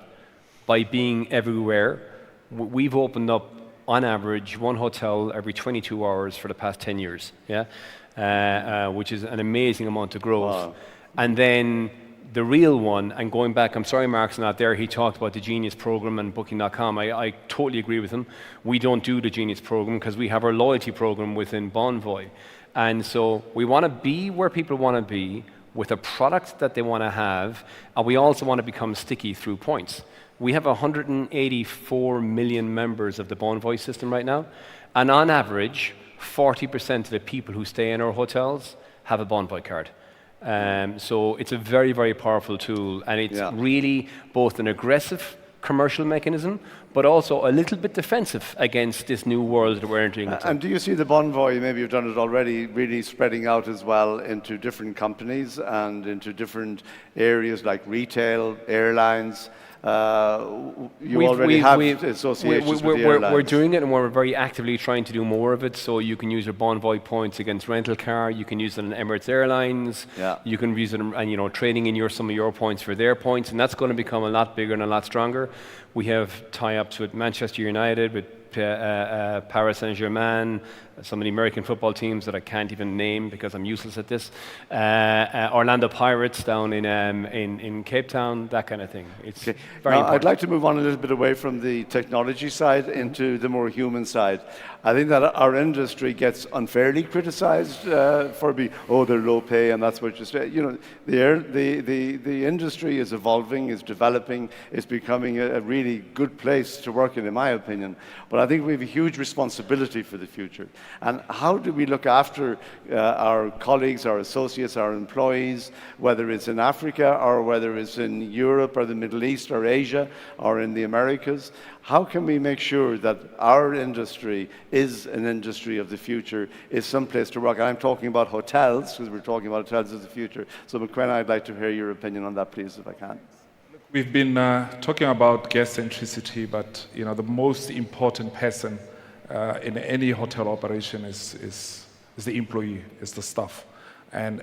Speaker 3: By being everywhere, we've opened up, on average, one hotel every 22 hours for the past 10 years, which is an amazing amount of growth. Wow. And then the real one, and going back, I'm sorry Mark's not there, he talked about the Genius program and Booking.com. I totally agree with him. We don't do the Genius program because we have our loyalty program within Bonvoy. And so we want to be where people want to be, with a product that they want to have, and we also want to become sticky through points. We have 184 million members of the Bonvoy system right now, and on average, 40% of the people who stay in our hotels have a Bonvoy card. So it's a very, very powerful tool, and it's really both an aggressive commercial mechanism, but also a little bit defensive against this new world that we're entering into.
Speaker 12: And do you see the Bonvoy, maybe you've done it already, really spreading out as well into different companies and into different areas like retail, airlines? You already have associations with the airlines.
Speaker 3: We're doing it, and we're very actively trying to do more of it. So you can use your Bonvoy points against rental car. You can use it on Emirates Airlines. You can use it, and trading in some of your points for their points, and that's going to become a lot bigger and a lot stronger. We have tie-ups with Manchester United, with Paris Saint-Germain, some of the American football teams that I can't even name because I'm useless at this. Orlando Pirates down in Cape Town, that kind of thing. It's very important.
Speaker 12: I'd like to move on a little bit away from the technology side into the more human side. I think that our industry gets unfairly criticized for they're low pay and that's what you say. The industry is evolving, is developing, is becoming a really good place to work in my opinion. But I think we have a huge responsibility for the future. And how do we look after our colleagues, our associates, our employees, whether it's in Africa or whether it's in Europe or the Middle East or Asia or in the Americas? How can we make sure that our industry is an industry of the future, is some place to work? I'm talking about hotels, because we're talking about hotels of the future. So McQueen, I'd like to hear your opinion on that, please, if I can.
Speaker 22: We've been talking about guest centricity, but the most important person in any hotel operation is the employee, is the staff. And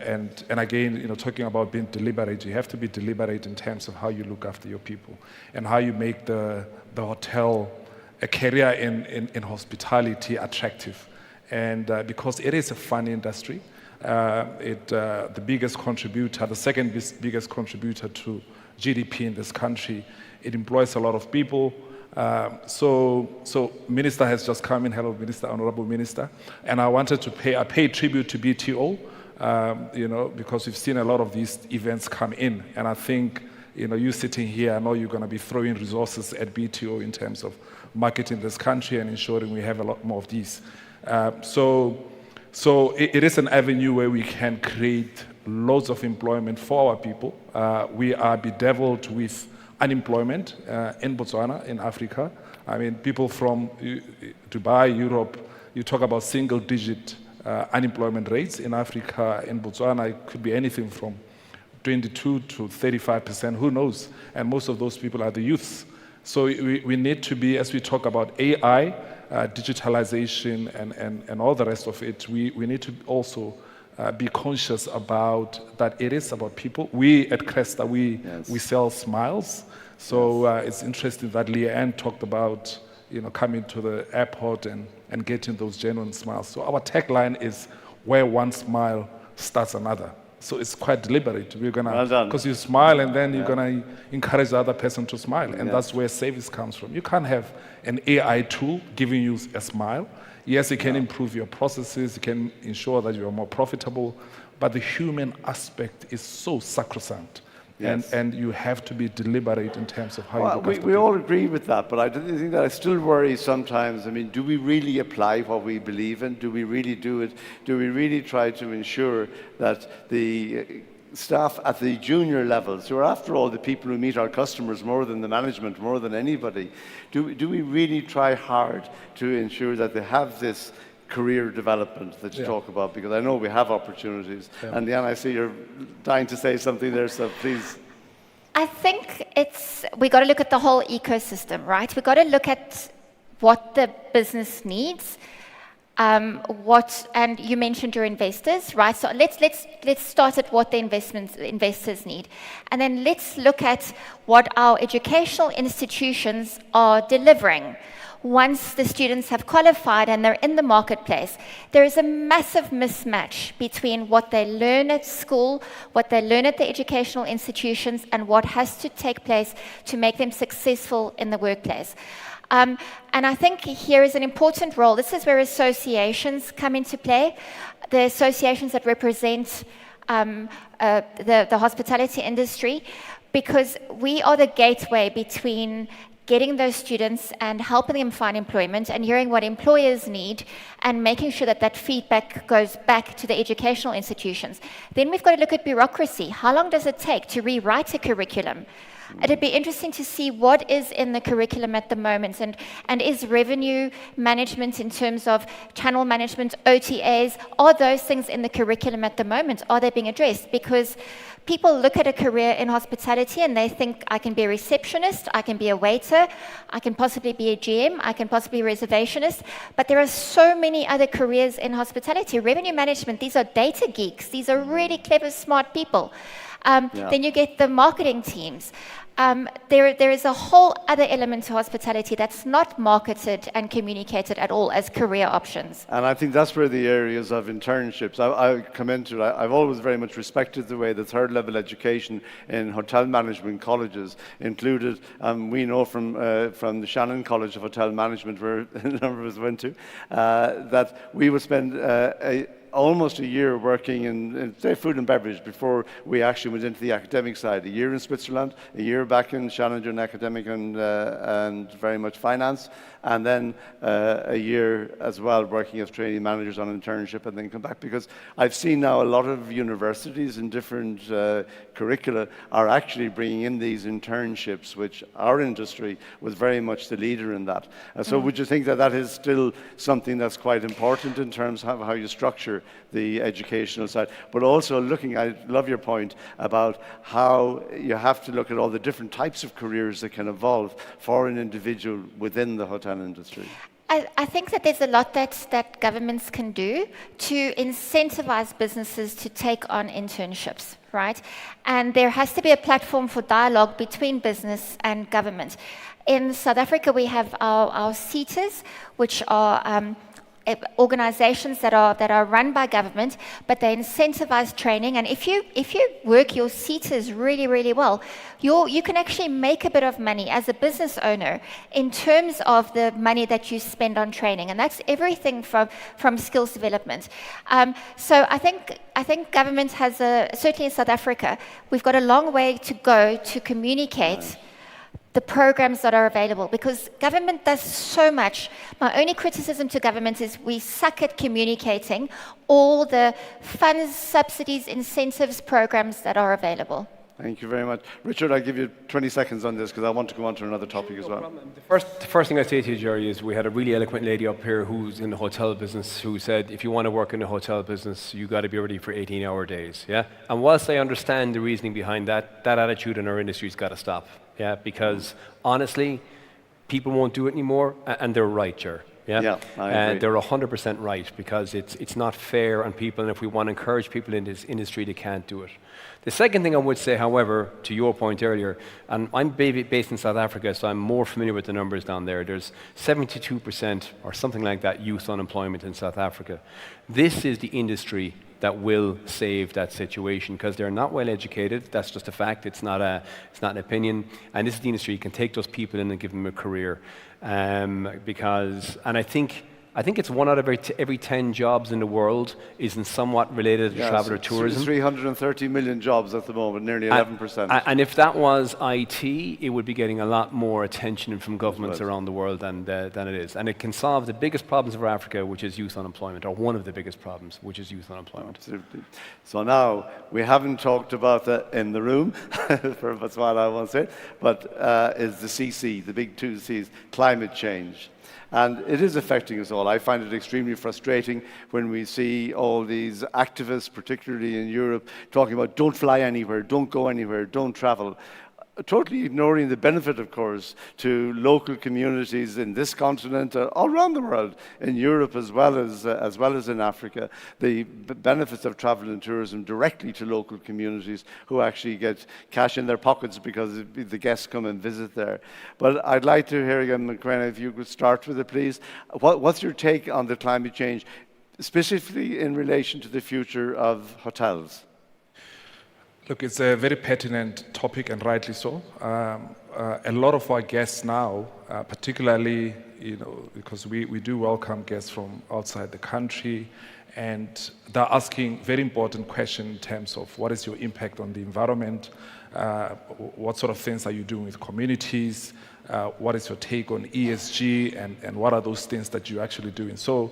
Speaker 22: again, talking about being deliberate, you have to be deliberate in terms of how you look after your people and how you make the hotel, a career in hospitality, attractive. And because it is a fun industry, the biggest contributor, the second biggest contributor to GDP in this country, it employs a lot of people. So Minister has just come in. Hello, Minister, Honorable Minister. And I wanted to pay tribute to BTO, because we've seen a lot of these events come in. And I think, you sitting here, I know you're going to be throwing resources at BTO in terms of marketing this country and ensuring we have a lot more of these. So it is an avenue where we can create loads of employment for our people. We are bedeviled with unemployment in Botswana, in Africa. I mean, people from Dubai, Europe, you talk about single-digit unemployment rates. In Africa, in Botswana, it could be anything from 22 to 35%, who knows? And most of those people are the youths. So we need to be, as we talk about AI, digitalization, and all the rest of it, we need to also be conscious about that it is about people. We at Cresta, we sell smiles. So it's interesting that Leanne talked about coming to the airport and getting those genuine smiles. So our tagline is where one smile starts another. So it's quite deliberate. We're gonna, because you smile and then you're gonna encourage the other person to smile, and that's where service comes from. You can't have an AI tool giving you a smile. Yes, it can improve your processes, it can ensure that you are more profitable, but the human aspect is so sacrosanct.
Speaker 12: Yes.
Speaker 22: And you have to be deliberate in terms of how you look after
Speaker 12: we all agree with that, but I think that I still worry sometimes. I mean, do we really apply what we believe in? Do we really do it? Do we really try to ensure that the staff at the junior levels, who are after all the people who meet our customers more than the management, more than anybody, do we really try hard to ensure that they have this career development that you talk about? Because I know we have opportunities. And Leanne, I see you're dying to say something there, so please.
Speaker 2: I think we got to look at the whole ecosystem, right? We got to look at what the business needs, and you mentioned your investors, right? So let's start at what the investors need, and then let's look at what our educational institutions are delivering. Once the students have qualified and they're in the marketplace, there is a massive mismatch between what they learn at school, what they learn at the educational institutions, and what has to take place to make them successful in the workplace. And I think here is an important role. This is where associations come into play, the associations that represent the hospitality industry, because we are the gateway between getting those students and helping them find employment and hearing what employers need and making sure that that feedback goes back to the educational institutions. Then we've got to look at bureaucracy. How long does it take to rewrite a curriculum? It'd be interesting to see what is in the curriculum at the moment, and is revenue management in terms of channel management, OTAs, are those things in the curriculum at the moment? Are they being addressed? Because people look at a career in hospitality and they think, I can be a receptionist, I can be a waiter, I can possibly be a GM, I can possibly be a reservationist, but there are so many other careers in hospitality. Revenue management, these are data geeks, these are really clever, smart people. Then you get the marketing teams. There is a whole other element to hospitality that's not marketed and communicated at all as career options.
Speaker 12: And I think that's where the areas of internships, I come into it. I've always very much respected the way the third level education in hotel management colleges included, we know from the Shannon College of Hotel Management, where a number of us went to, that we would spend almost a year working in, say, food and beverage before we actually went into the academic side. A year in Switzerland, a year back in Shannon doing academic and very much finance, and then a year as well working as training managers on internship, and then come back. Because I've seen now a lot of universities in different curricula are actually bringing in these internships, which our industry was very much the leader in that. So would you think that that is still something that's quite important in terms of how you structure infrastructure, the educational side, but also looking, I love your point about how you have to look at all the different types of careers that can evolve for an individual within the hotel industry.
Speaker 2: I think that there's a lot that governments can do to incentivize businesses to take on internships, right? And there has to be a platform for dialogue between business and government. In South Africa, we have our CETAs, which are organizations that are run by government, but they incentivize training. And if you work your CETAs really, really well, you can actually make a bit of money as a business owner in terms of the money that you spend on training. And that's everything from skills development. So I think government has certainly in South Africa, we've got a long way to go to communicate the programs that are available, because government does so much. My only criticism to government is we suck at communicating all the funds, subsidies, incentives, programs that are available.
Speaker 12: Thank you very much. Richard, I'll give you 20 seconds on this because I want to go on to another topic as well.
Speaker 3: The first thing I say to you, Jerry, is we had a really eloquent lady up here who's in the hotel business who said, if you want to work in the hotel business, you got to be ready for 18-hour days. Yeah. And whilst I understand the reasoning behind that, that attitude in our industry's got to stop. Yeah. Because honestly, people won't do it anymore, and they're right, Jerry. Yeah, I agree. They're 100% right, because it's not fair on people, and if we want to encourage people in this industry, they can't do it. The second thing I would say, however, to your point earlier, and I'm based in South Africa, so I'm more familiar with the numbers down there. There's 72% or something like that youth unemployment in South Africa. This is the industry that will save that situation, because they're not well educated. That's just a fact. It's not an opinion. And this is the industry. You can take those people in and give them a career. And I think it's 1 out of every 10 jobs in the world isn't somewhat related to travel or tourism.
Speaker 12: 330 million jobs at the moment, nearly 11%.
Speaker 3: And if that was IT, it would be getting a lot more attention from governments around the world than it is. And it can solve the biggest problems of Africa, which is youth unemployment, or one of the biggest problems, which is youth unemployment.
Speaker 12: Absolutely. So now, we haven't talked about that in the room, for Botswana I won't say, but is the CC, the big 2 Cs, climate change. And it is affecting us all. I find it extremely frustrating when we see all these activists, particularly in Europe, talking about don't fly anywhere, don't go anywhere, don't travel. Totally ignoring the benefit, of course, to local communities in this continent, all around the world, in Europe as well as in Africa, the benefits of travel and tourism directly to local communities who actually get cash in their pockets because the guests come and visit there. But I'd like to hear again, McQueen, if you could start with it, please. What's your take on the climate change, specifically in relation to the future of hotels?
Speaker 22: Look, it's a very pertinent topic, and rightly so. A lot of our guests now, particularly, because we do welcome guests from outside the country, and they're asking very important questions in terms of what is your impact on the environment, what sort of things are you doing with communities, what is your take on ESG, and what are those things that you're actually doing. So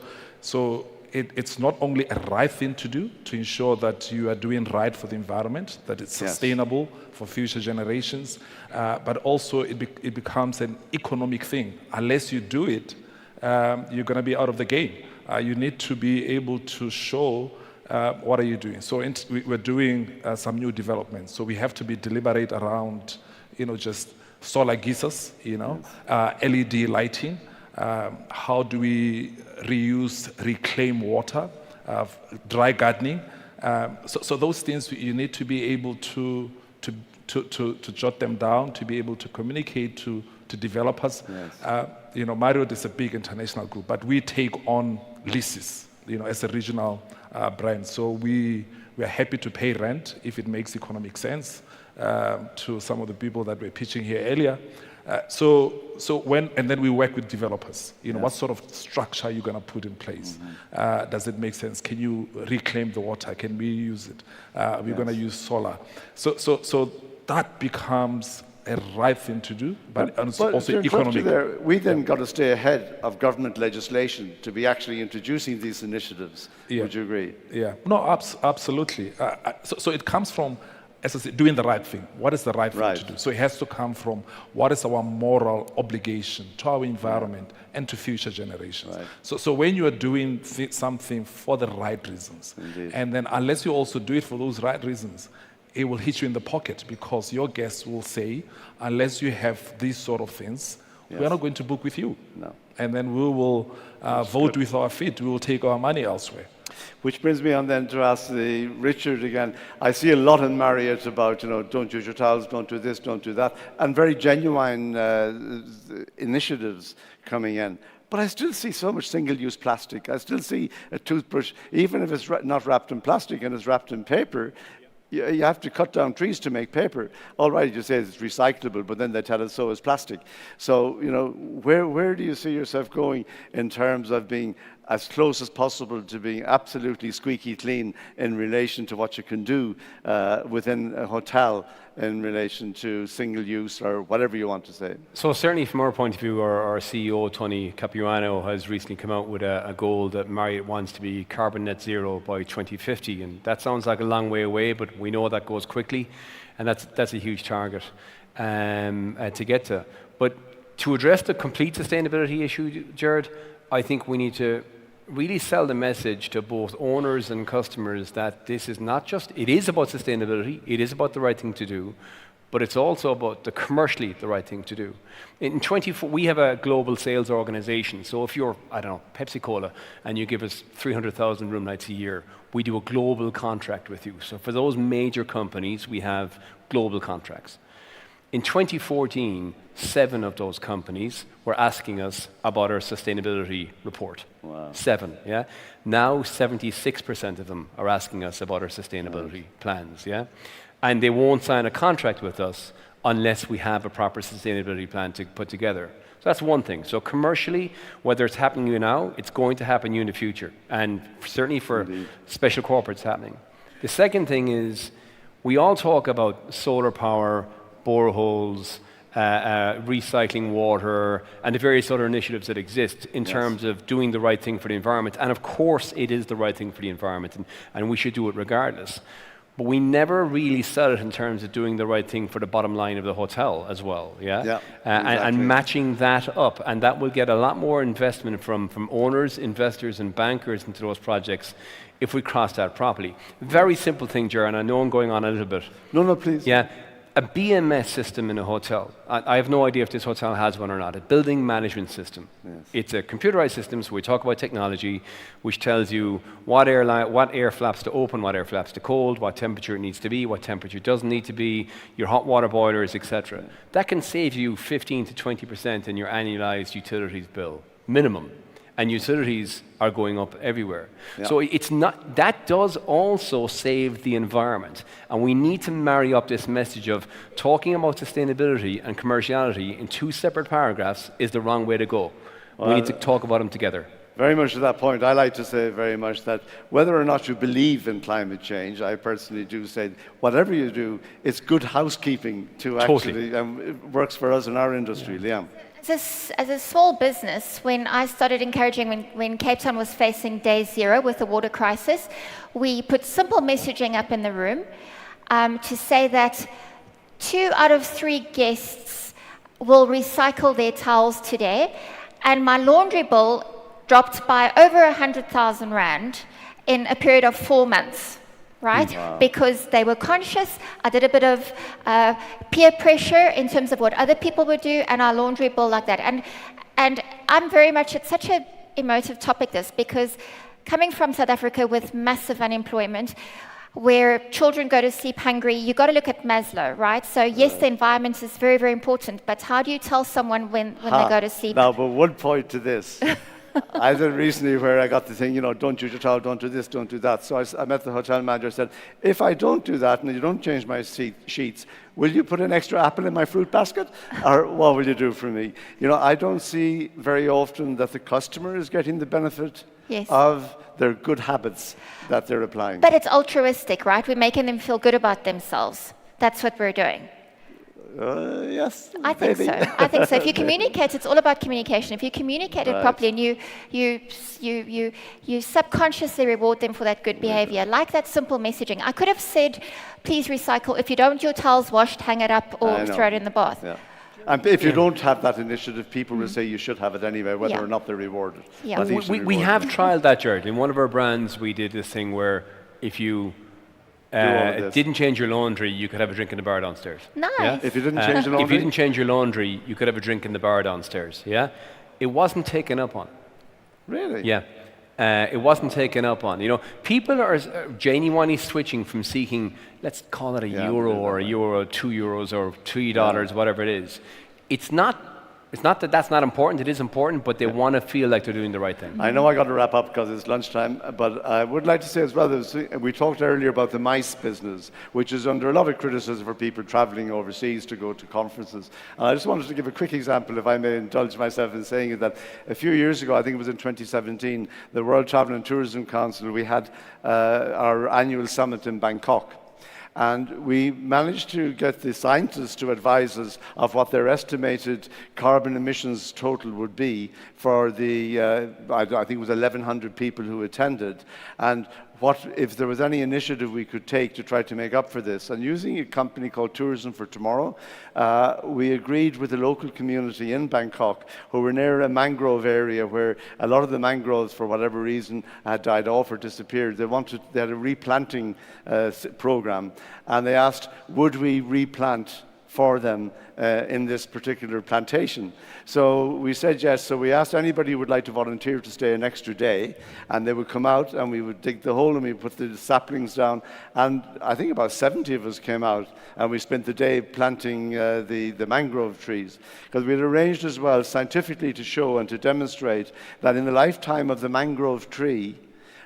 Speaker 22: it's not only a right thing to do to ensure that you are doing right for the environment, that it's sustainable for future generations, but also it becomes an economic thing. Unless you do it, you're going to be out of the game. You need to be able to show what are you doing. So we're doing some new developments. So we have to be deliberate around, just solar geysers, LED lighting. How do we reclaim water, dry gardening? So those things you need to be able to jot them down, to be able to communicate to developers. Marriott is a big international group, but we take on leases, as a regional brand. So we are happy to pay rent if it makes economic sense to some of the people that were pitching here earlier. And then we work with developers. What sort of structure are you going to put in place? Does it make sense? Can you reclaim the water? Can we use it? Are we going to use solar? So that becomes a right thing to do, but also economic.
Speaker 12: We then got to stay ahead of government legislation to be actually introducing these initiatives. Would you agree?
Speaker 22: Yeah. No, absolutely. So it comes from as I said, doing the right thing. What is the right thing to do? So it has to come from what is our moral obligation to our environment and to future generations. So when you are doing something for the right reasons, and then unless you also do it for those right reasons, it will hit you in the pocket, because your guests will say, unless you have these sort of things, we are not going to book with you.
Speaker 12: No.
Speaker 22: And then we will vote with our feet. We will take our money elsewhere.
Speaker 12: Which brings me on then to ask Richard again. I see a lot in Marriott about, don't use your towels, don't do this, don't do that, and very genuine initiatives coming in. But I still see so much single-use plastic. I still see a toothbrush, even if it's not wrapped in plastic and it's wrapped in paper, you have to cut down trees to make paper. All right, you say it's recyclable, but then they tell us so is plastic. So, where do you see yourself going in terms of being as close as possible to being absolutely squeaky clean in relation to what you can do within a hotel in relation to single use or whatever you want to say?
Speaker 3: So certainly from our point of view, our CEO, Tony Capuano, has recently come out with a goal that Marriott wants to be carbon net zero by 2050. And that sounds like a long way away, but we know that goes quickly. And that's a huge target to get to. But to address the complete sustainability issue, Jared, I think we need to really sell the message to both owners and customers that this is not just, it is about sustainability, it is about the right thing to do, but it's also about the commercially the right thing to do. We have a global sales organization, so if you're, Pepsi-Cola, and you give us 300,000 room nights a year, we do a global contract with you. So for those major companies, we have global contracts. In 2014, 7 of those companies were asking us about our sustainability report.
Speaker 12: Wow.
Speaker 3: 7, yeah? Now 76% of them are asking us about our sustainability plans, yeah? And they won't sign a contract with us unless we have a proper sustainability plan to put together. So that's one thing. So commercially, whether it's happening to you now, it's going to happen to you in the future. And certainly for special corporates happening. The second thing is, we all talk about solar power, boreholes, recycling water, and the various other initiatives that exist in terms of doing the right thing for the environment. And of course, it is the right thing for the environment, and we should do it regardless. But we never really sell it in terms of doing the right thing for the bottom line of the hotel as well,
Speaker 12: exactly.
Speaker 3: And matching that up. And that will get a lot more investment from owners, investors, and bankers into those projects if we cross that properly. Very simple thing, Jared, I know I'm going on a little bit.
Speaker 12: No, please.
Speaker 3: Yeah. A BMS system in a hotel. I have no idea if this hotel has one or not. A building management system.
Speaker 12: Yes.
Speaker 3: It's a computerized system, so we talk about technology, which tells you what air flaps to open, what air flaps to cold, what temperature it needs to be, what temperature it doesn't need to be, your hot water boilers, etc. That can save you 15 to 20% in your annualized utilities bill, minimum. And utilities are going up everywhere.
Speaker 12: Yeah.
Speaker 3: So it's not, that does also save the environment. And we need to marry up this message of talking about sustainability and commerciality in 2 separate paragraphs is the wrong way to go. We need to talk about them together.
Speaker 12: Very much to that point, I like to say very much that whether or not you believe in climate change, I personally do say whatever you do, it's good housekeeping to actually, it works for us in our industry. Liam.
Speaker 2: As a small business, when I started encouraging, when Cape Town was facing day 0 with the water crisis, we put simple messaging up in the room to say that 2 out of 3 guests will recycle their towels today, and my laundry bill dropped by over 100,000 rand in a period of 4 months. Right? Wow. Because they were conscious. I did a bit of peer pressure in terms of what other people would do, and our laundry bill like that. And I'm very much, it's such an emotive topic, this, because coming from South Africa with massive unemployment, where children go to sleep hungry, you've got to look at Maslow, right? So yes, the environment is very, very important, but how do you tell someone when they go to sleep?
Speaker 12: Now, but one point to this. I did recently where I got the thing, don't use your towel, don't do this, don't do that. So I met the hotel manager and said, if I don't do that and you don't change my sheets, will you put an extra apple in my fruit basket? Or what will you do for me? I don't see very often that the customer is getting the benefit of their good habits that they're applying.
Speaker 2: But it's altruistic, right? We're making them feel good about themselves. That's what we're doing.
Speaker 12: Yes.
Speaker 2: I think so. I think so. If you communicate, it's all about communication. If you communicate it properly and you subconsciously reward them for that good behavior, like that simple messaging. I could have said, please recycle. If you don't want your towels washed, hang it up or throw it in the bath.
Speaker 12: Yeah. And if you don't have that initiative, people will say you should have it anyway, whether or not they're rewarded.
Speaker 2: Yeah.
Speaker 3: We have trialed that, Jared. In one of our brands, we did this thing where if you didn't change your laundry, you could have a drink in the bar downstairs.
Speaker 2: Nice.
Speaker 3: Yeah?
Speaker 12: If you didn't change the laundry?
Speaker 3: If you didn't change your laundry, you could have a drink in the bar downstairs. Yeah? It wasn't taken up on.
Speaker 12: Really?
Speaker 3: Yeah. It wasn't taken up on. You know, people are genuinely switching from seeking, let's call it a euro or a euro, €2 or $3, whatever it is. It's not that that's not important. It is important, but they want to feel like they're doing the right thing.
Speaker 12: I know I got to wrap up because it's lunchtime, but I would like to say as well, we talked earlier about the mice business, which is under a lot of criticism for people traveling overseas to go to conferences. And I just wanted to give a quick example, if I may indulge myself in saying it, that a few years ago, I think it was in 2017, the World Travel and Tourism Council, we had our annual summit in Bangkok. And we managed to get the scientists to advise us of what their estimated carbon emissions total would be for the, I think it was 1,100 people who attended. And what if there was any initiative we could take to try to make up for this. And using a company called Tourism for Tomorrow, we agreed with the local community in Bangkok, who were near a mangrove area where a lot of the mangroves, for whatever reason, had died off or disappeared. They had a replanting program, and they asked, would we replant for them in this particular plantation? So we said yes. So we asked anybody who would like to volunteer to stay an extra day, and they would come out and we would dig the hole and we put the saplings down, and I think about 70 of us came out and we spent the day planting the mangrove trees, because we had arranged as well scientifically to show and to demonstrate that in the lifetime of the mangrove tree,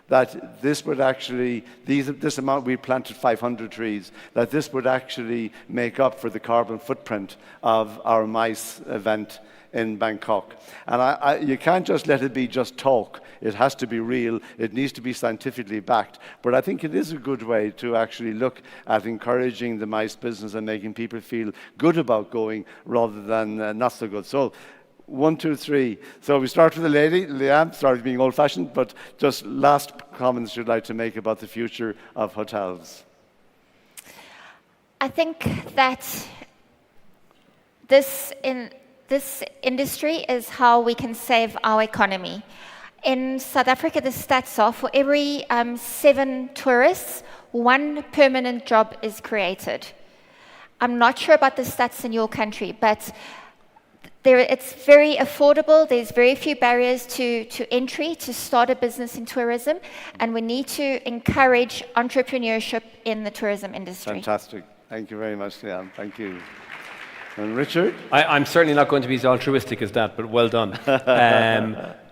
Speaker 12: that this would actually, this amount, we planted 500 trees, that this would actually make up for the carbon footprint of our mice event in Bangkok. And you can't just let it be just talk. It has to be real. It needs to be scientifically backed. But I think it is a good way to actually look at encouraging the mice business and making people feel good about going rather than not so good. So 1, 2, 3. So we start with the lady, Leanne, sorry being old-fashioned, but just last comments you'd like to make about the future of hotels.
Speaker 2: I think that this industry is how we can save our economy. In South Africa, the stats are for every 7 tourists, 1 permanent job is created. I'm not sure about the stats in your country, but it's very affordable. There's very few barriers to entry to start a business in tourism, and we need to encourage entrepreneurship in the tourism industry.
Speaker 12: Fantastic. Thank you very much, Leanne. Thank you. And Richard?
Speaker 3: I'm certainly not going to be as altruistic as that, but well done.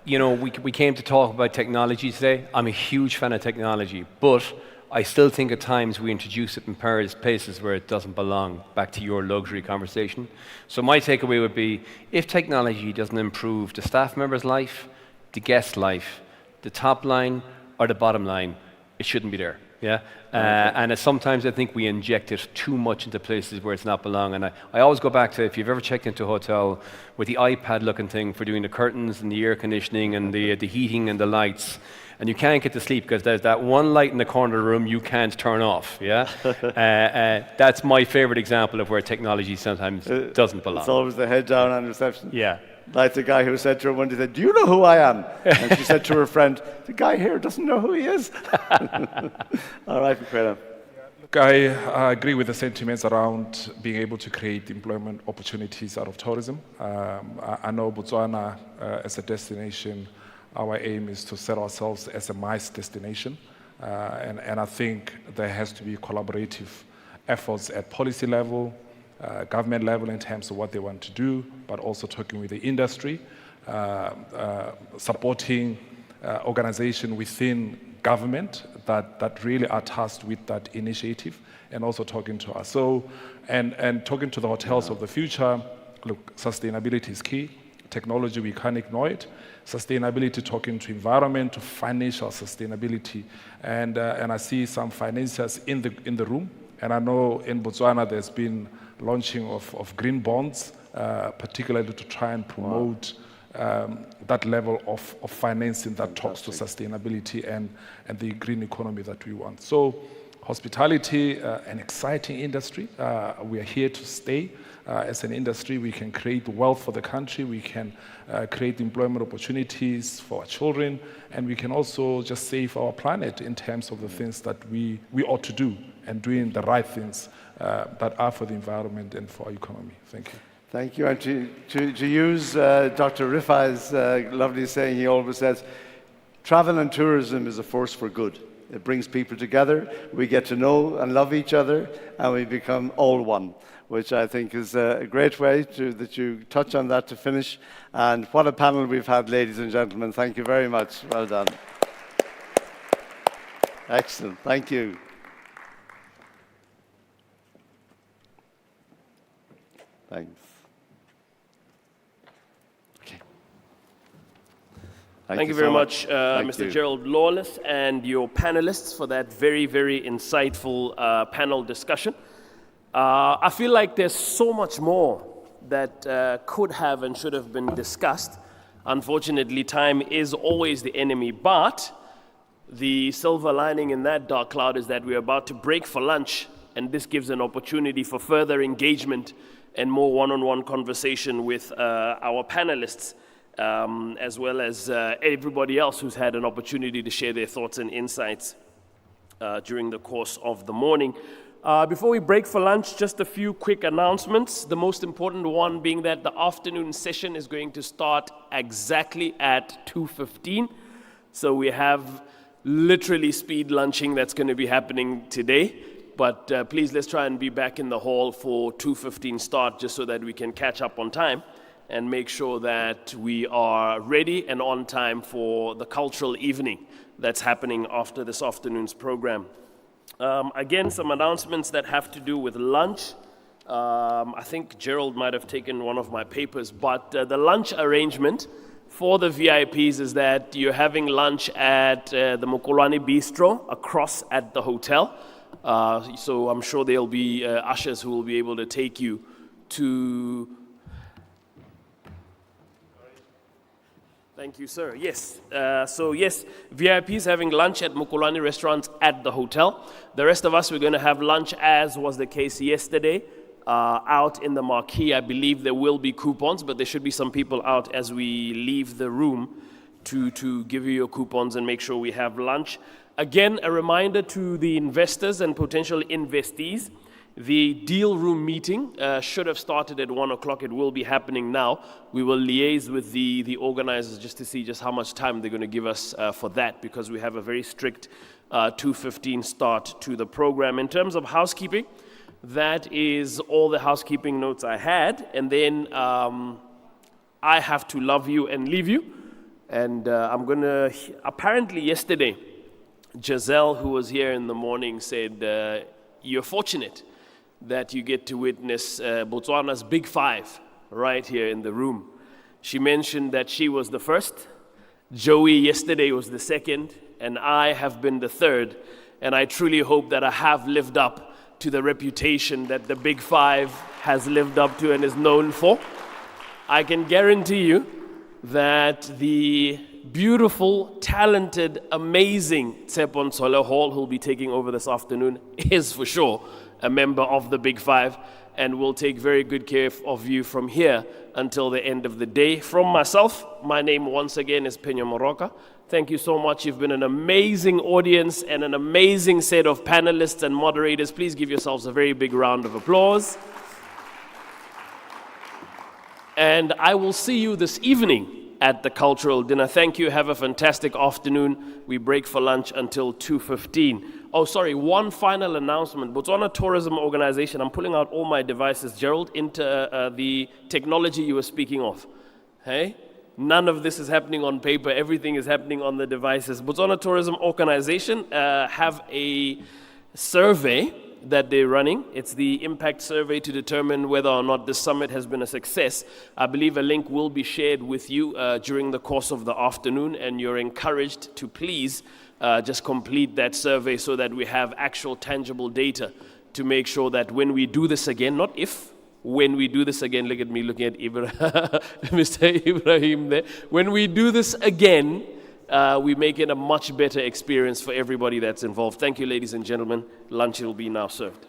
Speaker 3: You know, we came to talk about technology today. I'm a huge fan of technology, but I still think at times we introduce it in places where it doesn't belong, back to your luxury conversation. So my takeaway would be, if technology doesn't improve the staff member's life, the guest's life, the top line or the bottom line, it shouldn't be there. Yeah, and sometimes I think we inject it too much into places where it's not belong. And I always go back to, if you've ever checked into a hotel with the iPad-looking thing for doing the curtains and the air conditioning and the heating and the lights, and you can't get to sleep because there's that one light in the corner of the room you can't turn off. Yeah, that's my favorite example of where technology sometimes doesn't belong.
Speaker 12: It's always the head down on reception.
Speaker 3: Yeah.
Speaker 12: Like the guy who said to her one day, said, "Do you know who I am?" And she said to her friend, "The guy here doesn't know who he is." All right, Michaela.
Speaker 22: Look, I agree with the sentiments around being able to create employment opportunities out of tourism. I know Botswana as a destination, our aim is to set ourselves as a MICE destination. And I think there has to be collaborative efforts at policy level, government level in terms of what they want to do, but also talking with the industry, supporting organizations within government that really are tasked with that initiative, and also talking to us. So, and talking to the hotels of the future, look, sustainability is key. Technology, we can't ignore it. Sustainability, talking to environment, to financial sustainability. And I see some financiers in the room. And I know in Botswana there's been launching of green bonds, particularly to try and promote that level of financing that talks to sustainability and the green economy that we want. So hospitality, an exciting industry. We are here to stay. As an industry, we can create wealth for the country, we can create employment opportunities for our children, and we can also just save our planet in terms of the things that we ought to do and doing the right things that are for the environment and for our economy. Thank you.
Speaker 12: Thank you. And to use Dr. Rifai's lovely saying, he always says, travel and tourism is a force for good. It brings people together, we get to know and love each other, and we become all one, which I think is a great way that you touch on that to finish. And what a panel we've had, ladies and gentlemen. Thank you very much. Well done. Excellent. Thank you. Thanks.
Speaker 1: Thank you very much, Mr. Gerald Lawless, and your panelists for that very, very insightful panel discussion. I feel like there's so much more that could have and should have been discussed. Unfortunately, time is always the enemy, but the silver lining in that dark cloud is that we're about to break for lunch, and this gives an opportunity for further engagement and more one-on-one conversation with our panelists. As well as everybody else who's had an opportunity to share their thoughts and insights during the course of the morning. Before we break for lunch, just a few quick announcements. The most important one being that the afternoon session is going to start exactly at 2:15. So we have literally speed lunching that's going to be happening today. But please, let's try and be back in the hall for 2:15 start, just so that we can catch up on time and make sure that we are ready and on time for the cultural evening that's happening after this afternoon's program. Again, some announcements that have to do with lunch. I think Gerald might have taken one of my papers, but the lunch arrangement for the VIPs is that you're having lunch at the Mokolwane Bistro across at the hotel. So I'm sure there'll be ushers who will be able to take you to... Thank you, sir. Yes. So yes, VIPs having lunch at Mokolwane restaurants at the hotel. The rest of us, we're going to have lunch, as was the case yesterday, out in the marquee. I believe there will be coupons, but there should be some people out as we leave the room to give you your coupons and make sure we have lunch. Again, a reminder to the investors and potential investees. The deal room meeting should have started at 1 o'clock. It will be happening now. We will liaise with the organizers just to see just how much time they're going to give us for that, because we have a very strict 2:15 start to the program. In terms of housekeeping, that is all the housekeeping notes I had. And then I have to love you and leave you. And I'm going to, apparently yesterday, Giselle, who was here in the morning, said, you're fortunate that you get to witness Botswana's Big Five right here in the room. She mentioned that she was the first, Joey yesterday was the second, and I have been the third. And I truly hope that I have lived up to the reputation that the Big Five has lived up to and is known for. I can guarantee you that the beautiful, talented, amazing Tsepon Sole Hall, who'll be taking over this afternoon, is for sure a member of the Big Five, and will take very good care of you from here until the end of the day. From myself, my name once again is Penya Moroka. Thank you so much. You've been an amazing audience and an amazing set of panelists and moderators. Please give yourselves a very big round of applause. And I will see you this evening at the cultural dinner. Thank you. Have a fantastic afternoon. We break for lunch until 2:15. Oh, sorry, one final announcement. Botswana Tourism Organization, I'm pulling out all my devices, Gerald, into the technology you were speaking of. Hey? None of this is happening on paper. Everything is happening on the devices. Botswana Tourism Organization have a survey that they're running. It's the impact survey to determine whether or not this summit has been a success. I believe a link will be shared with you during the course of the afternoon, and you're encouraged to please just complete that survey so that we have actual tangible data to make sure that when we do this again, not if, when we do this again, look at me looking at Mr. Ibrahim there. When we do this again, we make it a much better experience for everybody that's involved. Thank you, ladies and gentlemen. Lunch will be now served.